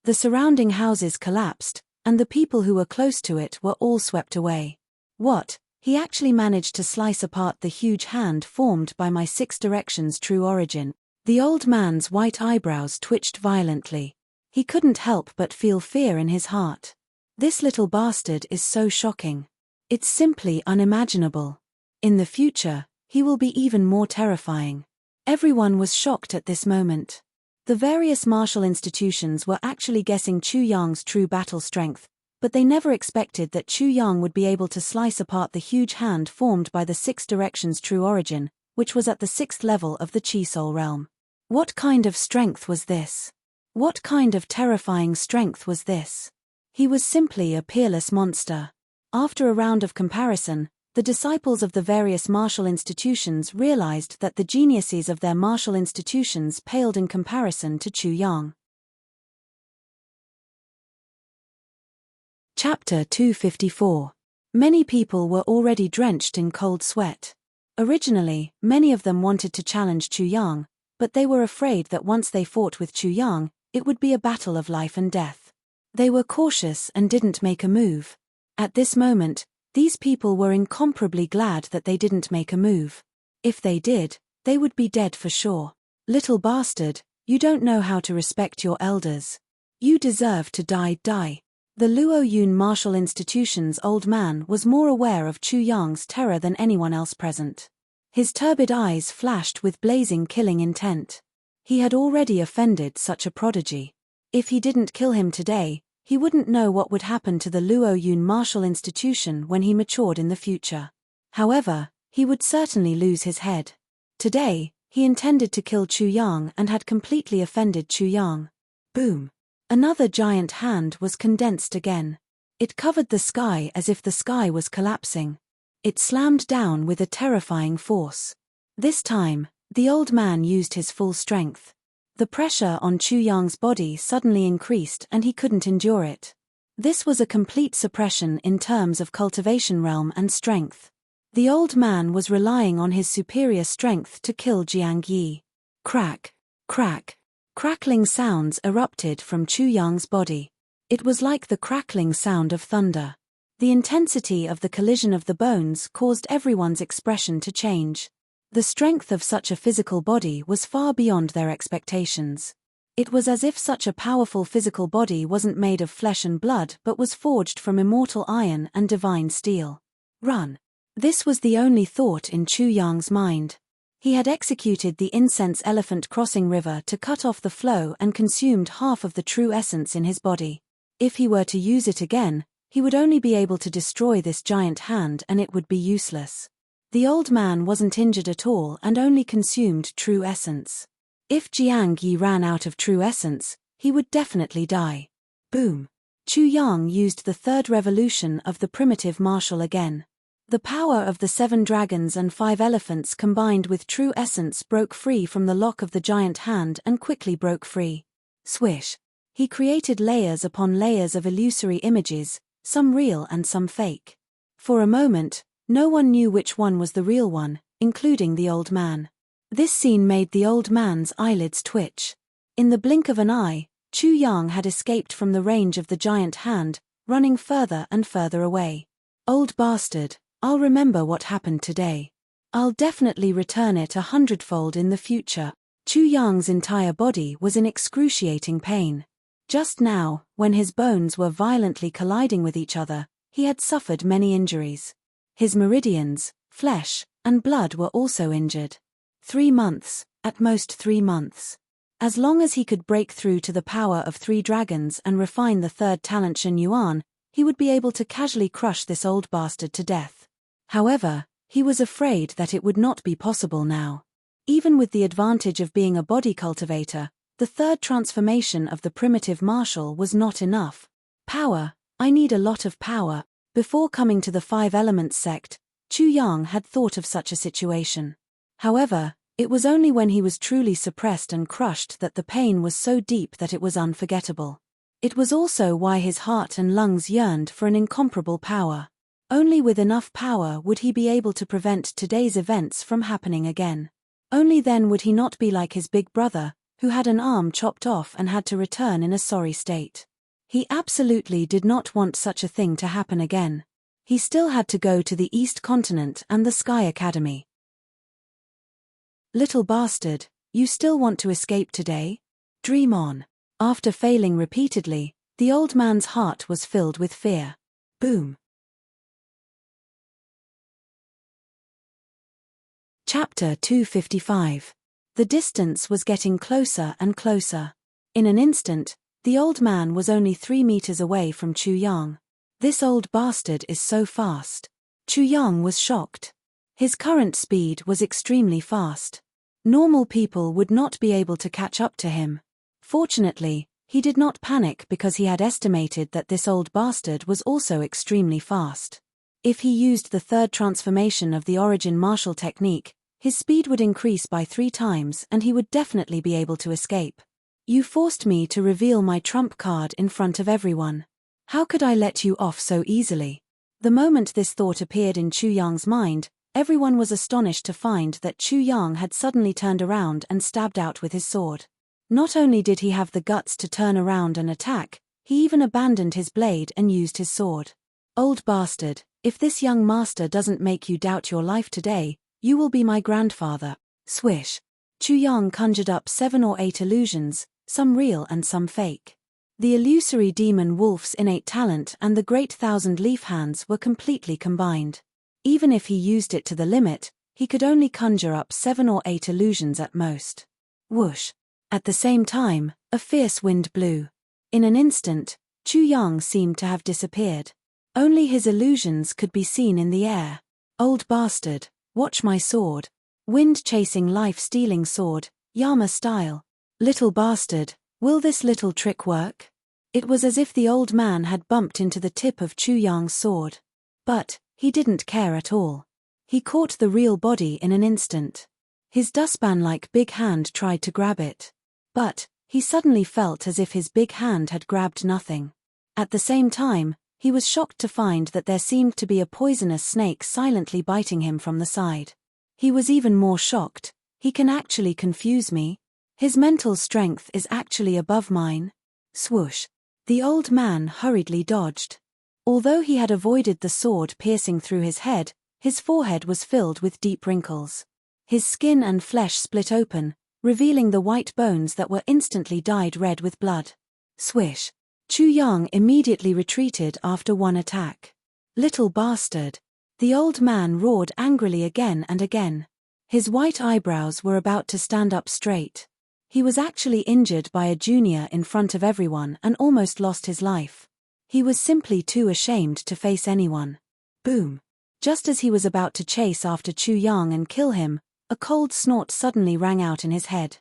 The surrounding houses collapsed, and the people who were close to it were all swept away. What? He actually managed to slice apart the huge hand formed by my 6 directions true origin. The old man's white eyebrows twitched violently. He couldn't help but feel fear in his heart. This little bastard is so shocking. It's simply unimaginable. In the future, he will be even more terrifying. Everyone was shocked at this moment. The various martial institutions were actually guessing Chu Yang's true battle strength, but they never expected that Chu Yang would be able to slice apart the huge hand formed by the Six Directions' true origin, which was at the 6th level of the Chi Soul realm. What kind of strength was this? What kind of terrifying strength was this? He was simply a peerless monster. After a round of comparison, the disciples of the various martial institutions realized that the geniuses of their martial institutions paled in comparison to Chu Yang. Chapter 254. Many people were already drenched in cold sweat. Originally, many of them wanted to challenge Chu Yang, but they were afraid that once they fought with Chu Yang, it would be a battle of life and death. They were cautious and didn't make a move. At this moment, these people were incomparably glad that they didn't make a move. If they did, they would be dead for sure. Little bastard, you don't know how to respect your elders. You deserve to die. The Luo Yun martial institution's old man was more aware of Chu Yang's terror than anyone else present. His turbid eyes flashed with blazing killing intent. He had already offended such a prodigy. If he didn't kill him today, he wouldn't know what would happen to the Luo Yun martial institution when he matured in the future. However, he would certainly lose his head. Today, he intended to kill Chu Yang and had completely offended Chu Yang. Boom! Another giant hand was condensed again. It covered the sky as if the sky was collapsing. It slammed down with a terrifying force. This time, the old man used his full strength. The pressure on Chu Yang's body suddenly increased and he couldn't endure it. This was a complete suppression in terms of cultivation realm and strength. The old man was relying on his superior strength to kill Jiang Yi. Crack, crack, crackling sounds erupted from Chu Yang's body. It was like the crackling sound of thunder. The intensity of the collision of the bones caused everyone's expression to change. The strength of such a physical body was far beyond their expectations. It was as if such a powerful physical body wasn't made of flesh and blood but was forged from immortal iron and divine steel. Run. This was the only thought in Chu Yang's mind. He had executed the incense elephant crossing river to cut off the flow and consumed half of the true essence in his body. If he were to use it again, he would only be able to destroy this giant hand and it would be useless. The old man wasn't injured at all and only consumed true essence. If Jiang Yi ran out of true essence, he would definitely die. Boom! Chu Yang used the third revolution of the primitive martial again. The power of the 7 dragons and 5 elephants combined with true essence broke free from the lock of the giant hand and quickly broke free. Swish! He created layers upon layers of illusory images, some real and some fake. For a moment, no one knew which one was the real one, including the old man. This scene made the old man's eyelids twitch. In the blink of an eye, Chu Yang had escaped from the range of the giant hand, running further and further away. Old bastard, I'll remember what happened today. I'll definitely return it 100-fold in the future. Chu Yang's entire body was in excruciating pain. Just now, when his bones were violently colliding with each other, he had suffered many injuries. His meridians, flesh, and blood were also injured. 3 months, at most 3 months. As long as he could break through to the power of 3 dragons and refine the third talent Shen Yuan, he would be able to casually crush this old bastard to death. However, he was afraid that it would not be possible now. Even with the advantage of being a body cultivator, the third transformation of the primitive martial was not enough. Power, I need a lot of power. Before coming to the 5 Elements sect, Chu Yang had thought of such a situation. However, it was only when he was truly suppressed and crushed that the pain was so deep that it was unforgettable. It was also why his heart and lungs yearned for an incomparable power. Only with enough power would he be able to prevent today's events from happening again. Only then would he not be like his big brother, who had an arm chopped off and had to return in a sorry state. He absolutely did not want such a thing to happen again. He still had to go to the East Continent and the Sky Academy. Little bastard, you still want to escape today? Dream on. After failing repeatedly, the old man's heart was filled with fear. Boom. Chapter 255. The distance was getting closer and closer. In an instant, the old man was only 3 meters away from Chu Yang. This old bastard is so fast. Chu Yang was shocked. His current speed was extremely fast. Normal people would not be able to catch up to him. Fortunately, he did not panic because he had estimated that this old bastard was also extremely fast. If he used the third transformation of the origin martial technique, his speed would increase by 3 times and he would definitely be able to escape. You forced me to reveal my trump card in front of everyone. How could I let you off so easily? The moment this thought appeared in Chu Yang's mind, everyone was astonished to find that Chu Yang had suddenly turned around and stabbed out with his sword. Not only did he have the guts to turn around and attack, he even abandoned his blade and used his sword. Old bastard, if this young master doesn't make you doubt your life today, you will be my grandfather. Swish. Chu Yang conjured up 7 or 8 illusions, some real and some fake. The illusory demon wolf's innate talent and the great thousand-leaf hands were completely combined. Even if he used it to the limit, he could only conjure up 7 or 8 illusions at most. Whoosh. At the same time, a fierce wind blew. In an instant, Chu Yang seemed to have disappeared. Only his illusions could be seen in the air. Old bastard, watch my sword. Wind-chasing life-stealing sword, Yama style. Little bastard, will this little trick work? It was as if the old man had bumped into the tip of Chu Yang's sword. But he didn't care at all. He caught the real body in an instant. His dustpan-like big hand tried to grab it. But he suddenly felt as if his big hand had grabbed nothing. At the same time, he was shocked to find that there seemed to be a poisonous snake silently biting him from the side. He was even more shocked. He can actually confuse me. His mental strength is actually above mine. Swoosh. The old man hurriedly dodged. Although he had avoided the sword piercing through his head, his forehead was filled with deep wrinkles. His skin and flesh split open, revealing the white bones that were instantly dyed red with blood. Swish. Chu Yang immediately retreated after one attack. Little bastard. The old man roared angrily again and again. His white eyebrows were about to stand up straight. He was actually injured by a junior in front of everyone and almost lost his life. He was simply too ashamed to face anyone. Boom. Just as he was about to chase after Chu Yang and kill him, a cold snort suddenly rang out in his head.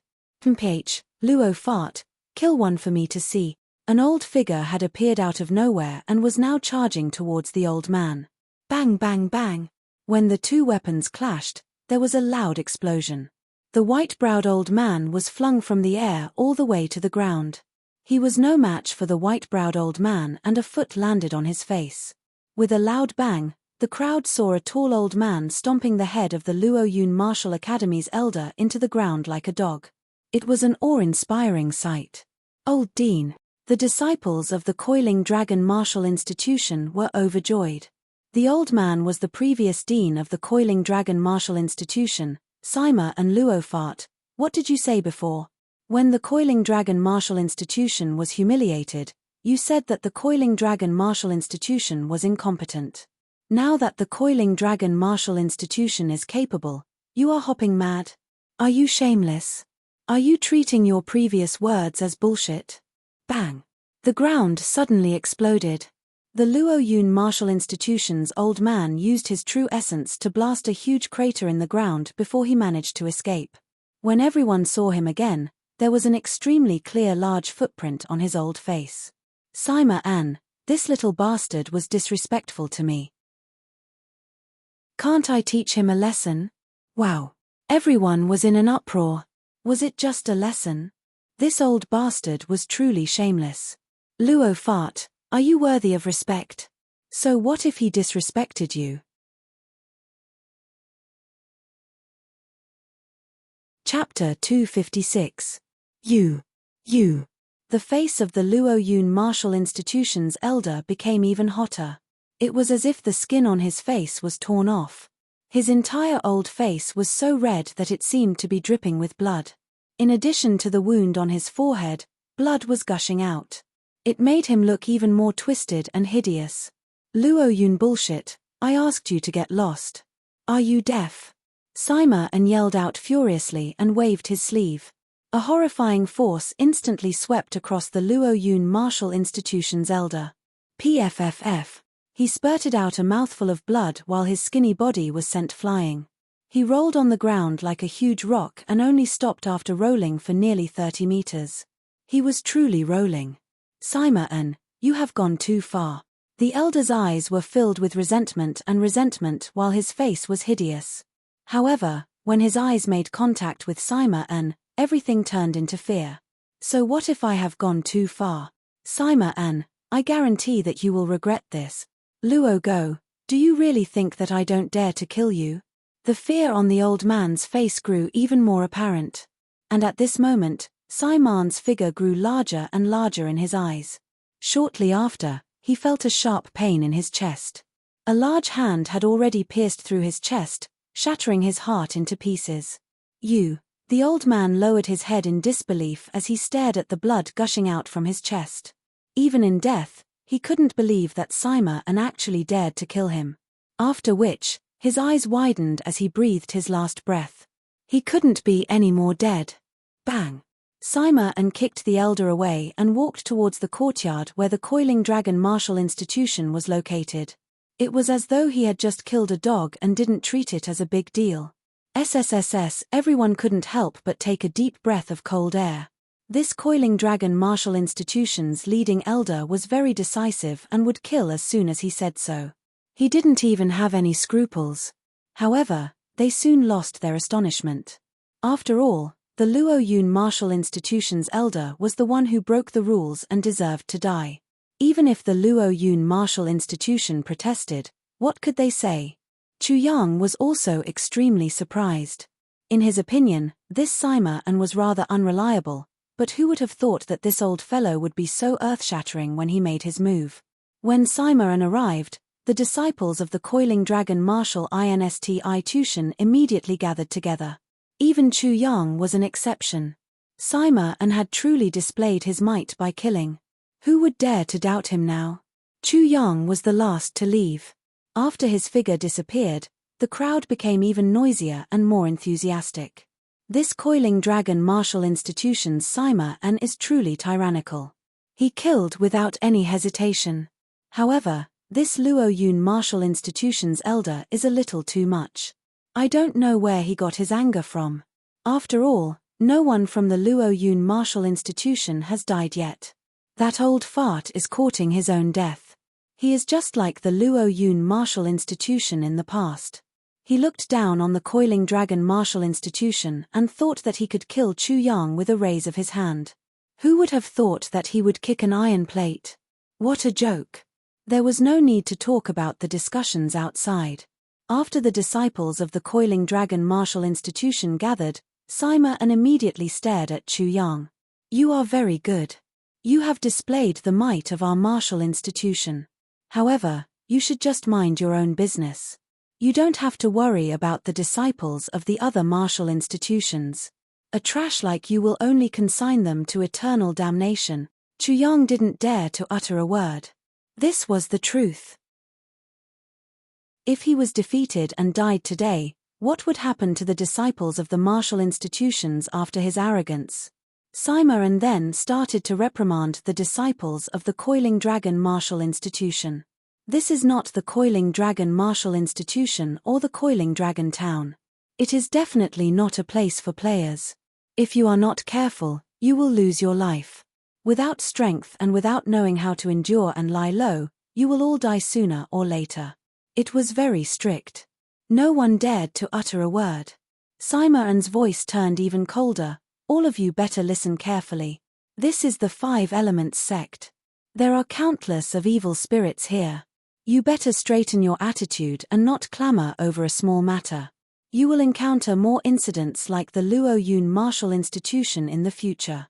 Mph, Luo fart, kill one for me to see. An old figure had appeared out of nowhere and was now charging towards the old man. Bang bang bang. When the two weapons clashed, there was a loud explosion. The white-browed old man was flung from the air all the way to the ground. He was no match for the white-browed old man and a foot landed on his face. With a loud bang, the crowd saw a tall old man stomping the head of the Luo Yun Martial Academy's elder into the ground like a dog. It was an awe-inspiring sight. Old Dean. The disciples of the Coiling Dragon Martial Institution were overjoyed. The old man was the previous dean of the Coiling Dragon Martial Institution, Sima and Luofart. What did you say before? When the Coiling Dragon Martial Institution was humiliated, you said that the Coiling Dragon Martial Institution was incompetent. Now that the Coiling Dragon Martial Institution is capable, you are hopping mad. Are you shameless? Are you treating your previous words as bullshit? Bang! The ground suddenly exploded. The Luo Yun Martial Institution's old man used his true essence to blast a huge crater in the ground before he managed to escape. When everyone saw him again, there was an extremely clear large footprint on his old face. Sima An, this little bastard was disrespectful to me. Can't I teach him a lesson? Wow! Everyone was in an uproar. Was it just a lesson? This old bastard was truly shameless. Luo Fart, are you worthy of respect? So what if he disrespected you? Chapter 256. You. The face of the Luo Yun Martial Institution's elder became even hotter. It was as if the skin on his face was torn off. His entire old face was so red that it seemed to be dripping with blood. In addition to the wound on his forehead, blood was gushing out. It made him look even more twisted and hideous. Luo Yun bullshit, I asked you to get lost. Are you deaf? Sima and yelled out furiously and waved his sleeve. A horrifying force instantly swept across the Luo Yun Martial Institution's elder. PFFF. He spurted out a mouthful of blood while his skinny body was sent flying. He rolled on the ground like a huge rock and only stopped after rolling for nearly 30 meters. He was truly rolling. Sima, you have gone too far. The elder's eyes were filled with resentment while his face was hideous. However, when his eyes made contact with Sima, everything turned into fear. So what if I have gone too far? Sima, I guarantee that you will regret this. Luo Go, do you really think that I don't dare to kill you? The fear on the old man's face grew even more apparent. And at this moment, Simon's figure grew larger and larger in his eyes. Shortly after, he felt a sharp pain in his chest. A large hand had already pierced through his chest, shattering his heart into pieces. The old man lowered his head in disbelief as he stared at the blood gushing out from his chest. Even in death, he couldn't believe that Sima actually dared to kill him. After which, his eyes widened as he breathed his last breath. He couldn't be any more dead. Bang! Sima kicked the elder away and walked towards the courtyard where the Coiling Dragon Martial Institution was located. It was as though he had just killed a dog and didn't treat it as a big deal. SSSS, everyone couldn't help but take a deep breath of cold air. This Coiling Dragon Martial Institution's leading elder was very decisive and would kill as soon as he said so. He didn't even have any scruples. However, they soon lost their astonishment. After all, the Luo Yun Martial Institution's elder was the one who broke the rules and deserved to die. Even if the Luo Yun Martial Institution protested, what could they say? Chu Yang was also extremely surprised. In his opinion, this Sima was rather unreliable, but who would have thought that this old fellow would be so earth-shattering when he made his move? When Sima arrived, the disciples of the Coiling Dragon Martial Institution immediately gathered together. Even Chu Yang was an exception. Sima had truly displayed his might by killing. Who would dare to doubt him now? Chu Yang was the last to leave. After his figure disappeared, the crowd became even noisier and more enthusiastic. This Coiling Dragon Martial Institution's Sima is truly tyrannical. He killed without any hesitation. However, this Luo Yun Martial Institution's elder is a little too much. I don't know where he got his anger from. After all, no one from the Luo Yun Martial Institution has died yet. That old fart is courting his own death. He is just like the Luo Yun Martial Institution in the past. He looked down on the Coiling Dragon Martial Institution and thought that he could kill Chu Yang with a raise of his hand. Who would have thought that he would kick an iron plate? What a joke. There was no need to talk about the discussions outside. After the disciples of the Coiling Dragon Martial Institution gathered, Sima immediately stared at Chu Yang. You are very good. You have displayed the might of our martial institution. However, you should just mind your own business. You don't have to worry about the disciples of the other martial institutions. A trash like you will only consign them to eternal damnation. Chu Yang didn't dare to utter a word. This was the truth. If he was defeated and died today, what would happen to the disciples of the martial institutions after his arrogance? Sima then started to reprimand the disciples of the Coiling Dragon Martial Institution. This is not the Coiling Dragon Martial Institution or the Coiling Dragon Town. It is definitely not a place for players. If you are not careful, you will lose your life. Without strength and without knowing how to endure and lie low, you will all die sooner or later. It was very strict. No one dared to utter a word. Sima's voice turned even colder. All of you better listen carefully. This is the Five Elements sect. There are countless of evil spirits here. You better straighten your attitude and not clamor over a small matter. You will encounter more incidents like the Luo Yun Martial Institution in the future.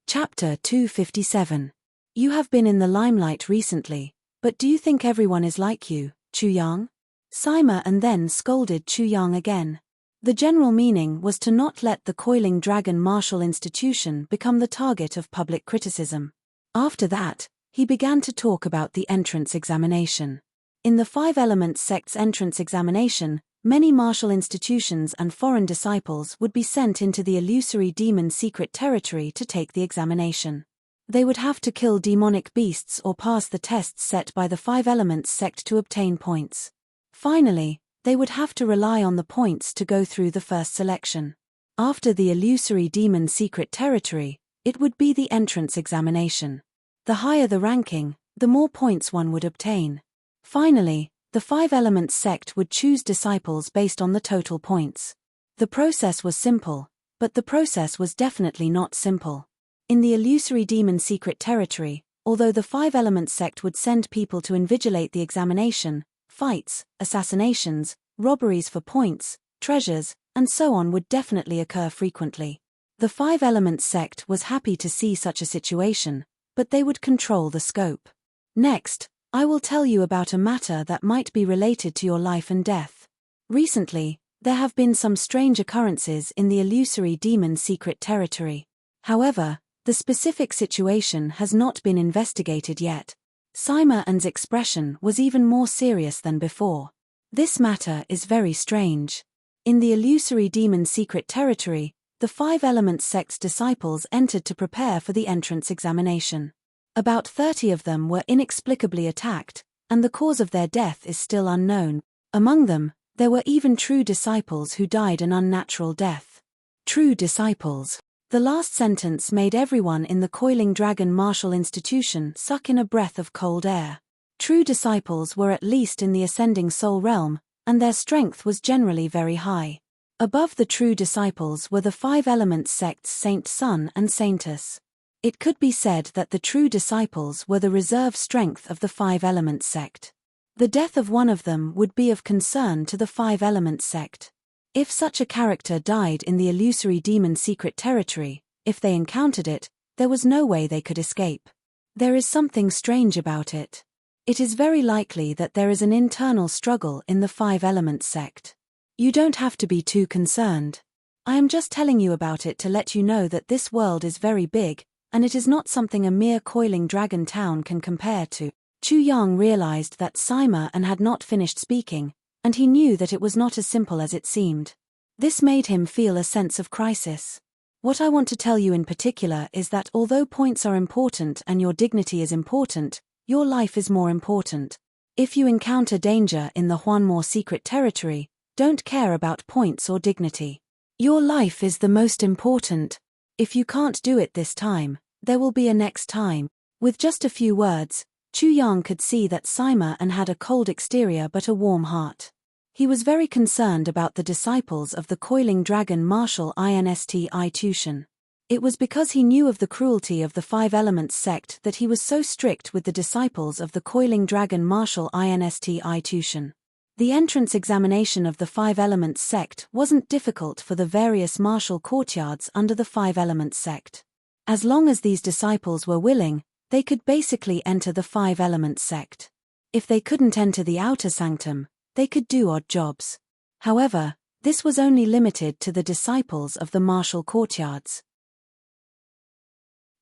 Chapter 257. You have been in the limelight recently, but do you think everyone is like you, Chu Yang? Sima then scolded Chu Yang again. The general meaning was to not let the Coiling Dragon Martial Institution become the target of public criticism. After that, he began to talk about the entrance examination. In the Five Elements sect's entrance examination, many martial institutions and foreign disciples would be sent into the illusory demon secret territory to take the examination. They would have to kill demonic beasts or pass the tests set by the Five Elements sect to obtain points. Finally, they would have to rely on the points to go through the first selection. After the illusory demon secret territory, it would be the entrance examination. The higher the ranking, the more points one would obtain. Finally, the Five Elements sect would choose disciples based on the total points. The process was simple, but the process was definitely not simple. In the illusory demon secret territory, although the Five Elements sect would send people to invigilate the examination, fights, assassinations, robberies for points, treasures, and so on would definitely occur frequently. The Five Elements sect was happy to see such a situation, but they would control the scope. Next, I will tell you about a matter that might be related to your life and death. Recently, there have been some strange occurrences in the illusory demon secret territory. However, the specific situation has not been investigated yet. Simon's expression was even more serious than before. This matter is very strange. In the illusory demon secret territory, the Five Elements sect's disciples entered to prepare for the entrance examination. About 30 of them were inexplicably attacked, and the cause of their death is still unknown. Among them, there were even true disciples who died an unnatural death. True disciples. The last sentence made everyone in the Coiling Dragon martial institution suck in a breath of cold air. True disciples were at least in the ascending soul realm, and their strength was generally very high. Above the true disciples were the Five Elements sect's Saint Sun and Saintess. It could be said that the true disciples were the reserve strength of the Five Elements sect. The death of one of them would be of concern to the Five Elements sect. If such a character died in the illusory demon secret territory, if they encountered it, there was no way they could escape. There is something strange about it. It is very likely that there is an internal struggle in the Five Elements sect. You don't have to be too concerned. I am just telling you about it to let you know that this world is very big, and it is not something a mere coiling dragon town can compare to. Chu Yang realized that Simon had not finished speaking, and he knew that it was not as simple as it seemed. This made him feel a sense of crisis. What I want to tell you in particular is that although points are important and your dignity is important, your life is more important. If you encounter danger in the Huanmo secret territory, don't care about points or dignity. Your life is the most important. If you can't do it this time, there will be a next time. With just a few words, Chu Yang could see that Simon had a cold exterior but a warm heart. He was very concerned about the disciples of the Coiling Dragon martial institution. It was because he knew of the cruelty of the Five Elements sect that he was so strict with the disciples of the Coiling Dragon martial institution. The entrance examination of the Five Elements sect wasn't difficult for the various martial courtyards under the Five Elements sect. As long as these disciples were willing, they could basically enter the Five Elements sect. If they couldn't enter the outer sanctum, they could do odd jobs. However, this was only limited to the disciples of the martial courtyards.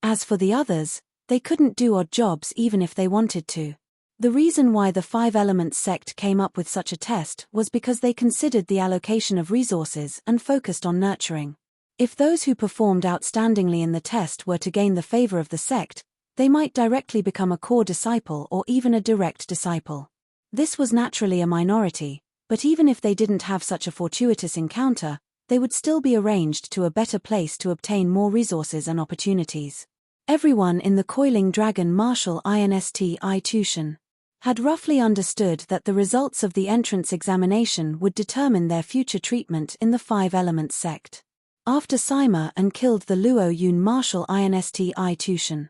As for the others, they couldn't do odd jobs even if they wanted to. The reason why the Five Elements sect came up with such a test was because they considered the allocation of resources and focused on nurturing. If those who performed outstandingly in the test were to gain the favor of the sect, they might directly become a core disciple or even a direct disciple. This was naturally a minority, but even if they didn't have such a fortuitous encounter, they would still be arranged to a better place to obtain more resources and opportunities. Everyone in the Coiling Dragon martial institution had roughly understood that the results of the entrance examination would determine their future treatment in the Five Elements sect. After Simon killed the Luo Yun martial institution's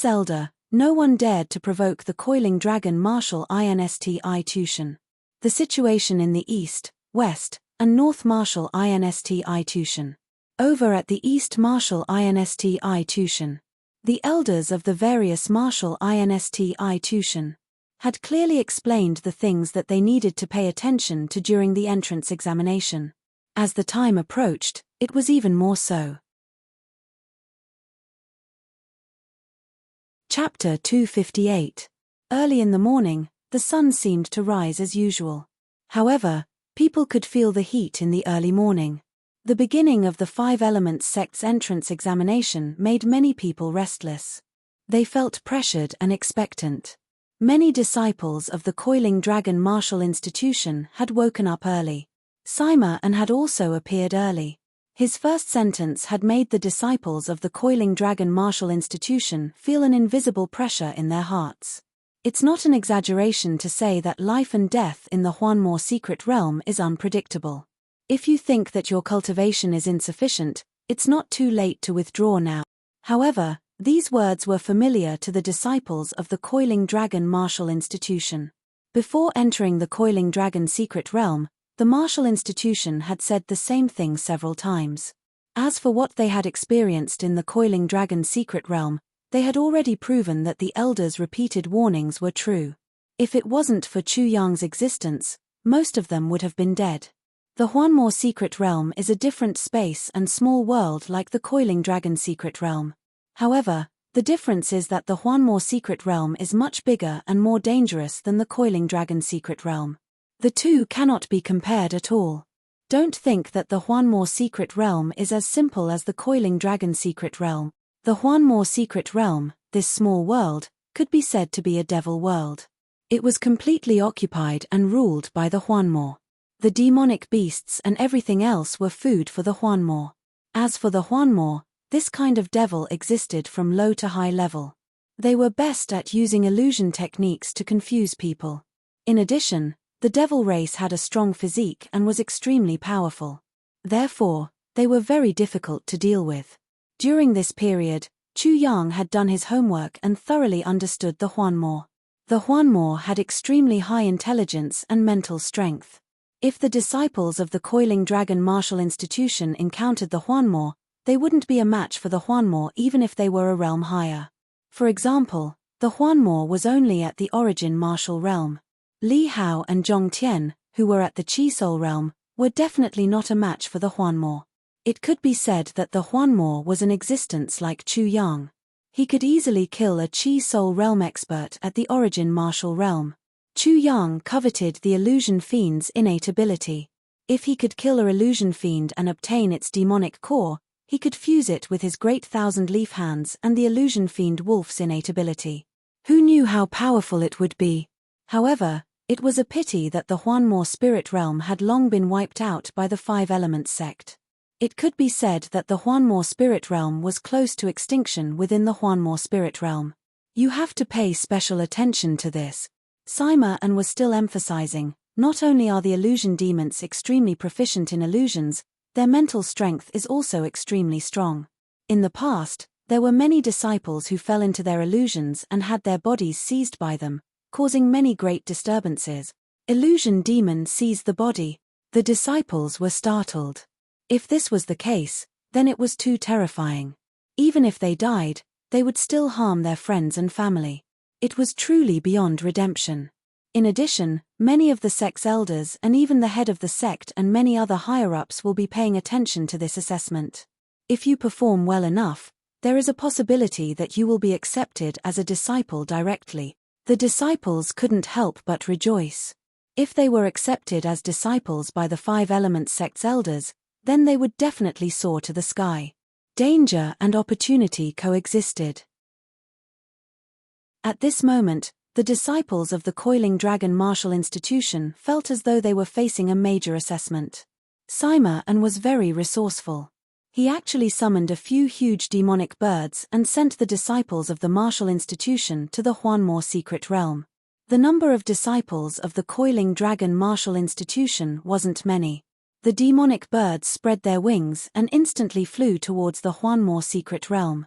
elder, no one dared to provoke the Coiling Dragon martial institution. The situation in the East, West, and North martial institution. Over at the East martial institution, the elders of the various martial institution had clearly explained the things that they needed to pay attention to during the entrance examination. As the time approached, it was even more so. Chapter 258. Early in the morning, The sun seemed to rise as usual. However, people could feel the heat in the early morning. The beginning of the Five Elements sect's entrance examination made many people restless. They felt pressured and expectant. Many disciples of the Coiling Dragon Martial Institution had woken up early. Sima and had also appeared early. His first sentence had made the disciples of the Coiling Dragon Martial Institution feel an invisible pressure in their hearts. It's not an exaggeration to say that life and death in the Huanmo secret realm is unpredictable. If you think that your cultivation is insufficient, it's not too late to withdraw now. However, these words were familiar to the disciples of the Coiling Dragon Martial Institution. Before entering the Coiling Dragon secret realm, the Martial Institution had said the same thing several times. As for what they had experienced in the Coiling Dragon secret realm, they had already proven that the elders' repeated warnings were true. If it wasn't for Chu Yang's existence, most of them would have been dead. The Huanmo secret realm is a different space and small world like the Coiling Dragon secret realm. However, the difference is that the Huanmo secret realm is much bigger and more dangerous than the Coiling Dragon secret realm. The two cannot be compared at all. Don't think that the Huanmo secret realm is as simple as the Coiling Dragon secret realm. The Huanmo secret realm, this small world, could be said to be a devil world. It was completely occupied and ruled by the Huanmo. The demonic beasts and everything else were food for the Huanmo. As for the Huanmo, this kind of devil existed from low to high level. They were best at using illusion techniques to confuse people. In addition, the devil race had a strong physique and was extremely powerful. Therefore, they were very difficult to deal with. During this period, Chu Yang had done his homework and thoroughly understood the Huanmo. The Huanmo had extremely high intelligence and mental strength. If the disciples of the Coiling Dragon Martial Institution encountered the Huanmo, they wouldn't be a match for the Huanmo even if they were a realm higher. For example, the Huanmo was only at the origin martial realm. Li Hao and Zhong Tian, who were at the Qi Soul realm, were definitely not a match for the Huanmo. It could be said that the Huanmo was an existence like Chu Yang. He could easily kill a Qi Soul realm expert at the origin martial realm. Chu Yang coveted the illusion fiend's innate ability. If he could kill an illusion fiend and obtain its demonic core, he could fuse it with his great thousand leaf hands and the illusion fiend wolf's innate ability. Who knew how powerful it would be? However, it was a pity that the Huanmo spirit realm had long been wiped out by the Five Elements sect. It could be said that the Huanmo spirit realm was close to extinction within the Huanmo spirit realm. You have to pay special attention to this. Sima and was still emphasizing, not only are the illusion demons extremely proficient in illusions, their mental strength is also extremely strong. In the past, there were many disciples who fell into their illusions and had their bodies seized by them, causing many great disturbances. Illusion demon seized the body. The disciples were startled. If this was the case, then it was too terrifying. Even if they died, they would still harm their friends and family. It was truly beyond redemption. In addition, many of the sect's elders and even the head of the sect and many other higher-ups will be paying attention to this assessment. If you perform well enough, there is a possibility that you will be accepted as a disciple directly. The disciples couldn't help but rejoice. If they were accepted as disciples by the Five Elements sect's elders, then they would definitely soar to the sky. Danger and opportunity coexisted. At this moment, the disciples of the Coiling Dragon Martial Institution felt as though they were facing a major assessment. Sima and was very resourceful. He actually summoned a few huge demonic birds and sent the disciples of the Martial Institution to the Huanmo secret realm. The number of disciples of the Coiling Dragon Martial Institution wasn't many. The demonic birds spread their wings and instantly flew towards the Huanmo secret realm.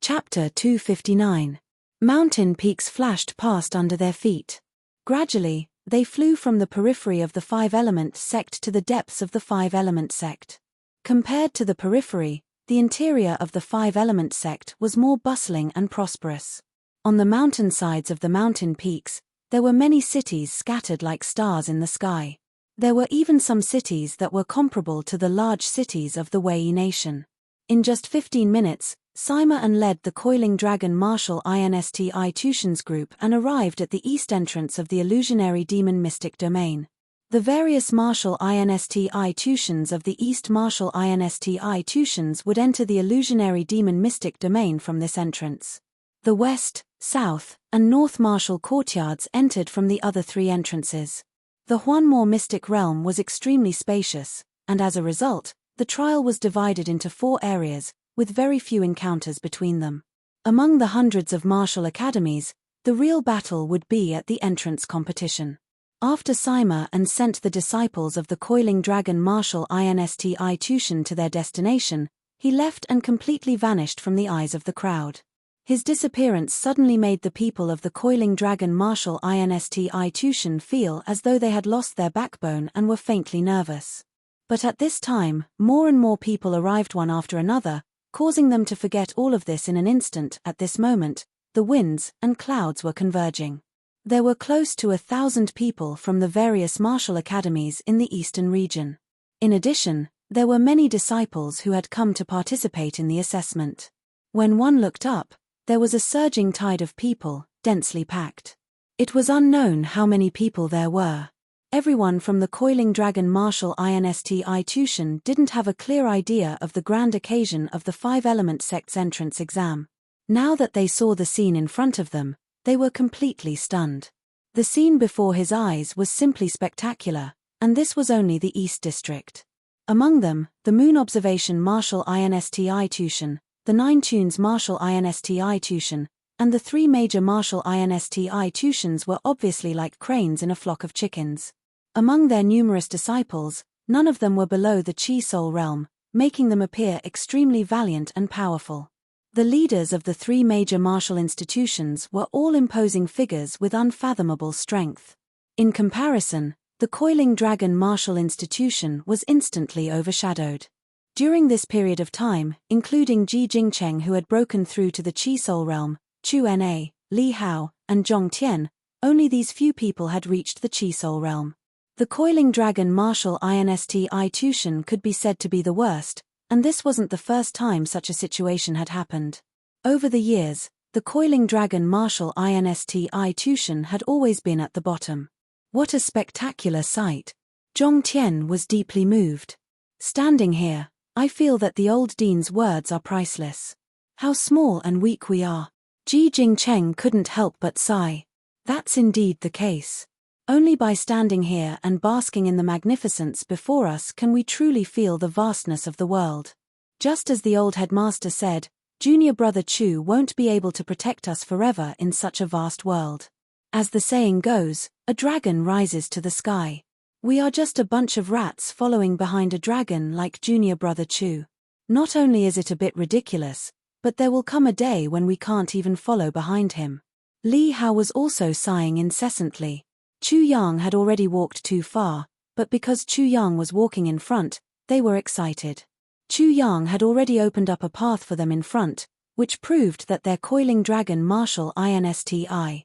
Chapter 259. Mountain peaks flashed past under their feet. Gradually, they flew from the periphery of the Five Element sect to the depths of the Five Element sect. Compared to the periphery, the interior of the Five Element sect was more bustling and prosperous. On the mountainsides of the mountain peaks, there were many cities scattered like stars in the sky. There were even some cities that were comparable to the large cities of the Wei nation. In just 15 minutes, Sima and led the coiling dragon martial insti Tushan's group and arrived at the east entrance of the illusionary demon mystic domain. The various martial insti Tushans of the east martial insti Tushans would enter the illusionary demon mystic domain from this entrance. The west, south, and north martial courtyards entered from the other three entrances. The Huanmore mystic realm was extremely spacious, and as a result, the trial was divided into 4 areas, with very few encounters between them. Among the hundreds of martial academies, the real battle would be at the entrance competition. After Sima and sent the disciples of the coiling dragon martial insti Tushan to their destination, he left and completely vanished from the eyes of the crowd. His disappearance suddenly made the people of the coiling dragon martial insti Tushan feel as though they had lost their backbone and were faintly nervous. But at this time, more and more people arrived one after another, causing them to forget all of this in an instant. At this moment, the winds and clouds were converging. There were close to 1,000 people from the various martial academies in the eastern region. In addition, there were many disciples who had come to participate in the assessment. When one looked up, there was a surging tide of people, densely packed. It was unknown how many people there were. Everyone from the coiling dragon martial insti Tushan didn't have a clear idea of the grand occasion of the 5-element sect's entrance exam. Now that they saw the scene in front of them, they were completely stunned. The scene before his eyes was simply spectacular, and this was only the East District. Among them, the Moon Observation martial insti Tushan, the 9 Tunes martial insti Tushan, and the 3 major martial insti Tushans were obviously like cranes in a flock of chickens. Among their numerous disciples, none of them were below the Chi Soul realm, making them appear extremely valiant and powerful. The leaders of the 3 major martial institutions were all imposing figures with unfathomable strength. In comparison, the coiling dragon martial institution was instantly overshadowed. During this period of time, including Ji Jingcheng who had broken through to the Chi Soul realm, Chu Na, Li Hao, and Zhong Tian, only these few people had reached the Chi Soul realm. The coiling dragon martial insti Tushan could be said to be the worst, and this wasn't the first time such a situation had happened. Over the years, the coiling dragon martial insti Tushan had always been at the bottom. What a spectacular sight! Zhong Tian was deeply moved. Standing here, I feel that the old dean's words are priceless. How small and weak we are. Ji Jingcheng couldn't help but sigh. That's indeed the case. Only by standing here and basking in the magnificence before us can we truly feel the vastness of the world. Just as the old headmaster said, junior brother Chu won't be able to protect us forever in such a vast world. As the saying goes, a dragon rises to the sky. We are just a bunch of rats following behind a dragon like junior brother Chu. Not only is it a bit ridiculous, but there will come a day when we can't even follow behind him. Li Hao was also sighing incessantly. Chu Yang had already walked too far, but because Chu Yang was walking in front, they were excited. Chu Yang had already opened up a path for them in front, which proved that their coiling dragon martial insti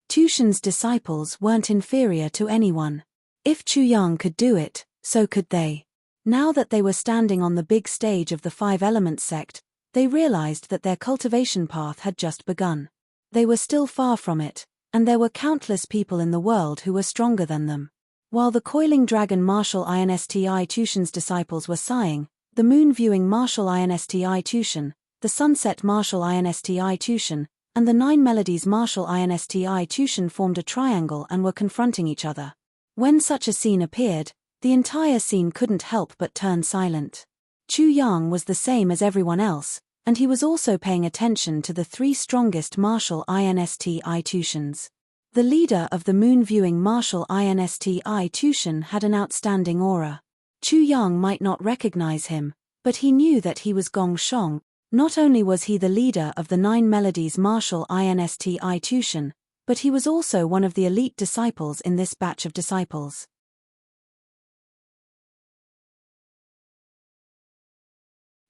Tushan's disciples weren't inferior to anyone. If Chu Yang could do it, so could they. Now that they were standing on the big stage of the 5-element sect, they realized that their cultivation path had just begun. They were still far from it, and there were countless people in the world who were stronger than them. While the coiling dragon martial insti Tushan's disciples were sighing, the moon-viewing martial insti Tushan, the sunset martial insti Tushan, and the 9 melodies martial insti Tushan formed a triangle and were confronting each other. When such a scene appeared, the entire scene couldn't help but turn silent. Chu Yang was the same as everyone else, and he was also paying attention to the 3 strongest martial insti Tushans. The leader of the moon-viewing martial insti Tushan had an outstanding aura. Chu Yang might not recognize him, but he knew that he was Gong Shong. Not only was he the leader of the 9 melodies martial insti Tushan, but he was also one of the elite disciples in this batch of disciples.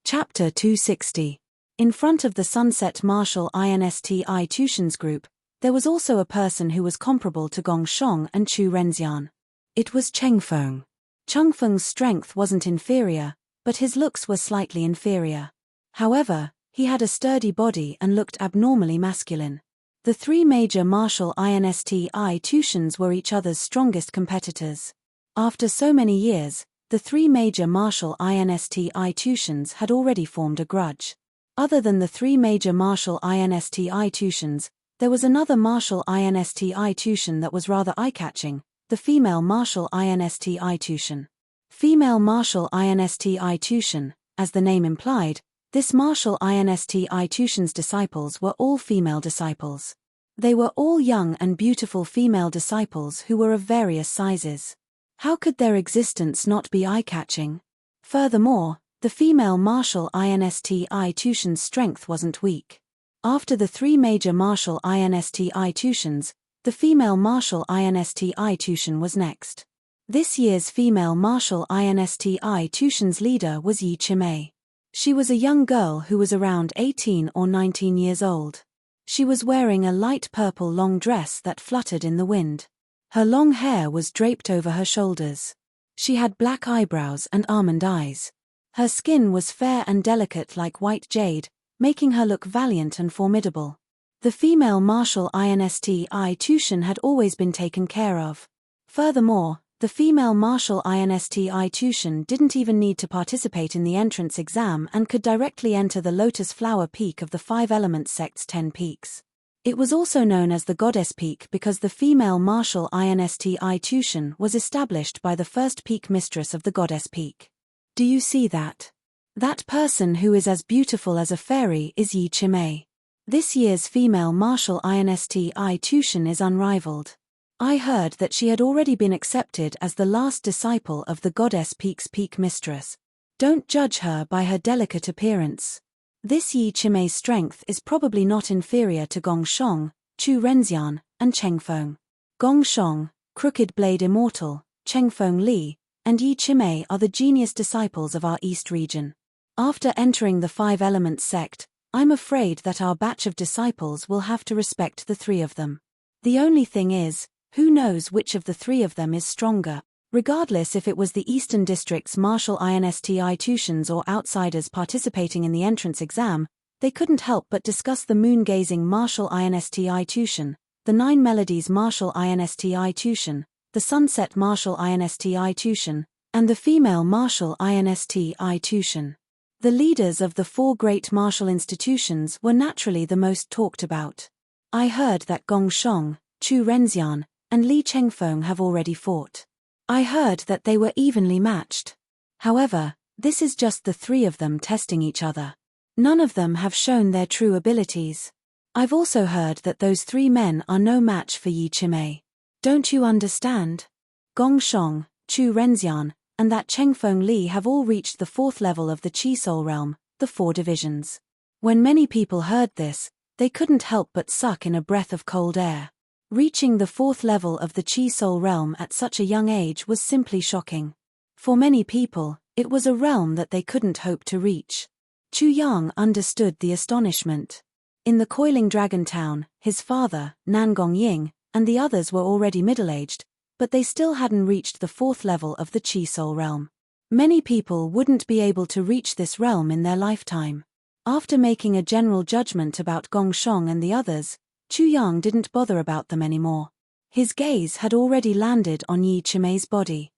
Chapter 260. In front of the sunset martial insti Tushan's group, there was also a person who was comparable to Gong Shong and Chu Renxian. It was Chengfeng. Chengfeng's strength wasn't inferior, but his looks were slightly inferior. However, he had a sturdy body and looked abnormally masculine. The three major martial institutions were each other's strongest competitors. After so many years, the three major martial institutions had already formed a grudge. Other than the three major martial institutions, there was another martial institution that was rather eye-catching, the female martial institution. Female martial institution, as the name implied, this martial institution's disciples were all female disciples. They were all young and beautiful female disciples who were of various sizes. How could their existence not be eye-catching? Furthermore, the female martial institution's strength wasn't weak. After the three major martial institutions, the female martial institution was next. This year's female martial institution's leader was Yi Chimei. She was a young girl who was around 18 or 19 years old. She was wearing a light purple long dress that fluttered in the wind. Her long hair was draped over her shoulders. She had black eyebrows and almond eyes. Her skin was fair and delicate like white jade, making her look valiant and formidable. The female martial institution had always been taken care of. Furthermore, the female martial institution didn't even need to participate in the entrance exam and could directly enter the Lotus Flower Peak of the Five Elements sect's 10 peaks. It was also known as the Goddess Peak because the female martial institution was established by the first peak mistress of the Goddess Peak. Do you see that? That person who is as beautiful as a fairy is Yi Chimei. This year's female martial institution is unrivaled. I heard that she had already been accepted as the last disciple of the Goddess Peak's peak mistress. Don't judge her by her delicate appearance. This Yi Chimei's strength is probably not inferior to Gong Shong, Chu Renxian, and Cheng Feng. Gong Shong, Crooked Blade Immortal, Cheng Feng Li, and Yi Chimei are the genius disciples of our East region. After entering the Five Elements sect, I'm afraid that our batch of disciples will have to respect the three of them. The only thing is, who knows which of the three of them is stronger? Regardless if it was the Eastern District's martial institutions or outsiders participating in the entrance exam, they couldn't help but discuss the moon-gazing martial institution, the Nine Melodies martial institution, the Sunset martial institution, and the female martial institution. The leaders of the four great martial institutions were naturally the most talked about. I heard that Gong Shong, Chu Renxian, and Li Chengfeng have already fought. I heard that they were evenly matched. However, this is just the three of them testing each other. None of them have shown their true abilities. I've also heard that those three men are no match for Yi Chimei. Don't you understand? Gong Shong, Chu Renxian, and that Chengfeng Li have all reached the fourth level of the Qi Soul Realm, the four divisions. When many people heard this, they couldn't help but suck in a breath of cold air. Reaching the fourth level of the Qi Soul Realm at such a young age was simply shocking. For many people, it was a realm that they couldn't hope to reach. Chu Yang understood the astonishment. In the Coiling Dragon Town, his father, Nangong Ying, and the others were already middle-aged, but they still hadn't reached the fourth level of the Qi Soul Realm. Many people wouldn't be able to reach this realm in their lifetime. After making a general judgment about Gong Shong and the others, Chu Yang didn't bother about them anymore. His gaze had already landed on Yi Chimei's body.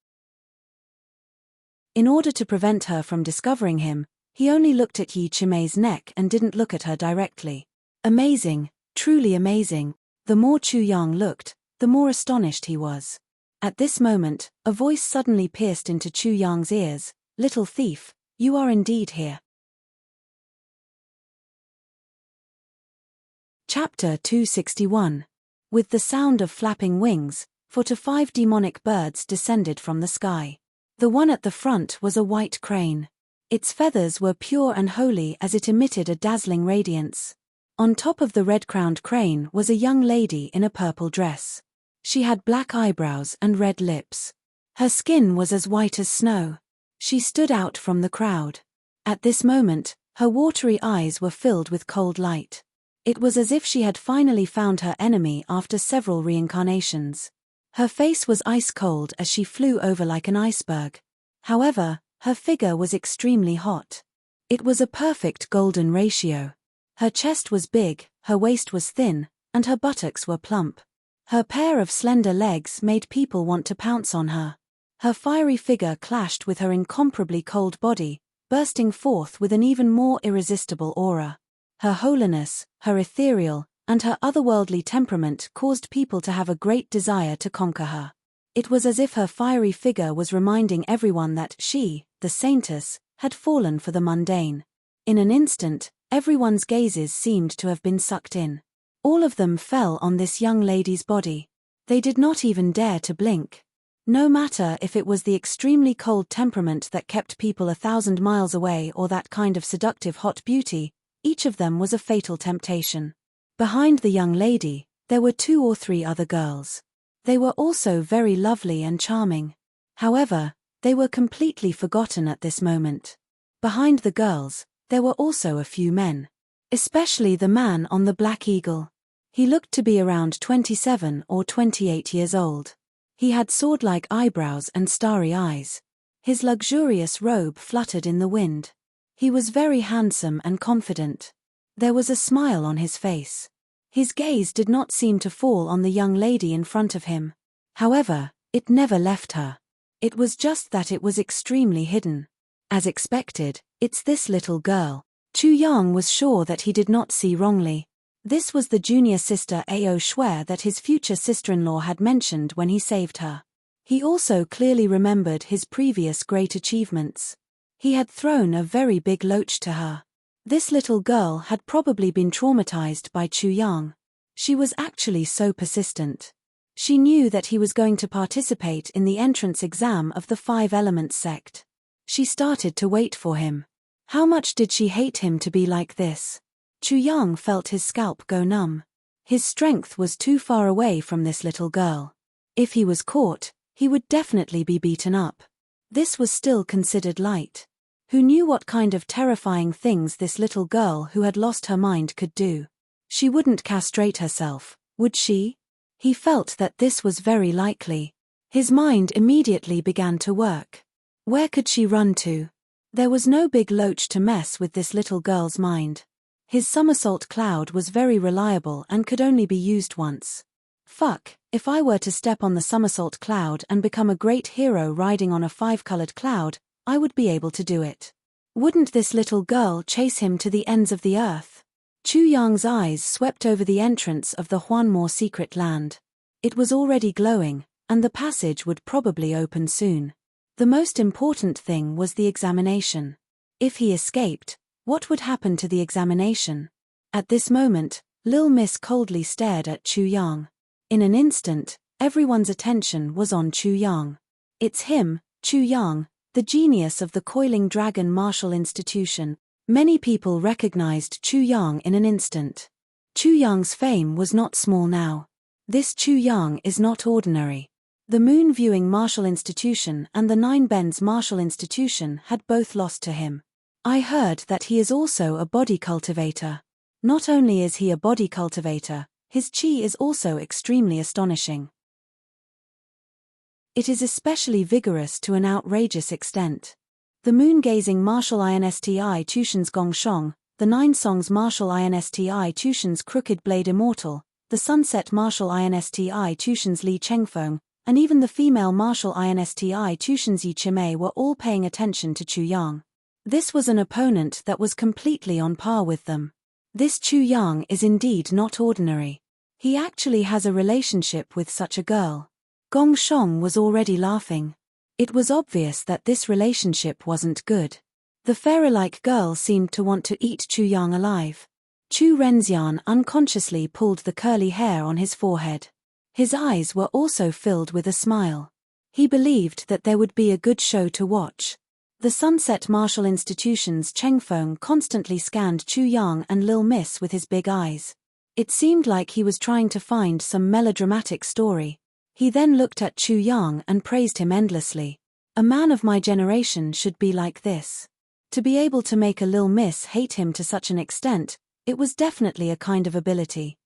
In order to prevent her from discovering him, he only looked at Yi Chimei's neck and didn't look at her directly. Amazing, truly amazing. The more Chu Yang looked, the more astonished he was. At this moment, a voice suddenly pierced into Chu Yang's ears. "Little thief, you are indeed here." Chapter 261. With the sound of flapping wings, 4 to 5 demonic birds descended from the sky. The one at the front was a white crane. Its feathers were pure and holy as it emitted a dazzling radiance. On top of the red-crowned crane was a young lady in a purple dress. She had black eyebrows and red lips. Her skin was as white as snow. She stood out from the crowd. At this moment, her watery eyes were filled with cold light. It was as if she had finally found her enemy after several reincarnations. Her face was ice-cold as she flew over like an iceberg. However, her figure was extremely hot. It was a perfect golden ratio. Her chest was big, her waist was thin, and her buttocks were plump. Her pair of slender legs made people want to pounce on her. Her fiery figure clashed with her incomparably cold body, bursting forth with an even more irresistible aura. Her holiness, her ethereal, and her otherworldly temperament caused people to have a great desire to conquer her. It was as if her fiery figure was reminding everyone that she, the saintess, had fallen for the mundane. In an instant, everyone's gazes seemed to have been sucked in. All of them fell on this young lady's body. They did not even dare to blink. No matter if it was the extremely cold temperament that kept people 1,000 miles away or that kind of seductive hot beauty, each of them was a fatal temptation. Behind the young lady, there were 2 or 3 other girls. They were also very lovely and charming. However, they were completely forgotten at this moment. Behind the girls, there were also a few men. Especially the man on the black eagle. He looked to be around 27 or 28 years old. He had sword-like eyebrows and starry eyes. His luxurious robe fluttered in the wind. He was very handsome and confident. There was a smile on his face. His gaze did not seem to fall on the young lady in front of him. However, it never left her. It was just that it was extremely hidden. As expected, it's this little girl. Chu Yang was sure that he did not see wrongly. This was the junior sister Ao Shui that his future sister-in-law had mentioned when he saved her. He also clearly remembered his previous great achievements. He had thrown a very big loach to her. This little girl had probably been traumatized by Chu Yang. She was actually so persistent. She knew that he was going to participate in the entrance exam of the 5 Elements sect. She started to wait for him. How much did she hate him to be like this? Chu Yang felt his scalp go numb. His strength was too far away from this little girl. If he was caught, he would definitely be beaten up. This was still considered light. Who knew what kind of terrifying things this little girl who had lost her mind could do? She wouldn't castrate herself, would she? He felt that this was very likely. His mind immediately began to work. Where could she run to? There was no big loach to mess with this little girl's mind. His somersault cloud was very reliable and could only be used once. Fuck, if I were to step on the somersault cloud and become a great hero riding on a 5-colored cloud, I would be able to do it. Wouldn't this little girl chase him to the ends of the earth? Chu Yang's eyes swept over the entrance of the Huanmo secret land. It was already glowing, and the passage would probably open soon. The most important thing was the examination. If he escaped, what would happen to the examination? At this moment, Lil Miss coldly stared at Chu Yang. In an instant, everyone's attention was on Chu Yang. It's him, Chu Yang, the genius of the Coiling Dragon Martial Institution. Many people recognized Chu Yang in an instant. Chu Yang's fame was not small now. This Chu Yang is not ordinary. The Moon Viewing Martial Institution and the Nine Bends Martial Institution had both lost to him. I heard that he is also a body cultivator. Not only is he a body cultivator, his chi is also extremely astonishing. It is especially vigorous to an outrageous extent. The moon-gazing martial insti Tushan's Gongshong, the Nine Songs martial insti Tushan's Crooked Blade Immortal, the sunset martial insti Tushan's Li Chengfeng, and even the female martial insti Tushan's Yi Chimei were all paying attention to Chu Yang. This was an opponent that was completely on par with them. This Chu Yang is indeed not ordinary. He actually has a relationship with such a girl. Gong Shong was already laughing. It was obvious that this relationship wasn't good. The fairy-like girl seemed to want to eat Chu Yang alive. Chu Renxian unconsciously pulled the curly hair on his forehead. His eyes were also filled with a smile. He believed that there would be a good show to watch. The Sunset Martial Institution's Chengfeng constantly scanned Chu Yang and Lil Miss with his big eyes. It seemed like he was trying to find some melodramatic story. He then looked at Chu Yang and praised him endlessly. A man of my generation should be like this. To be able to make a Lil Miss hate him to such an extent, it was definitely a kind of ability.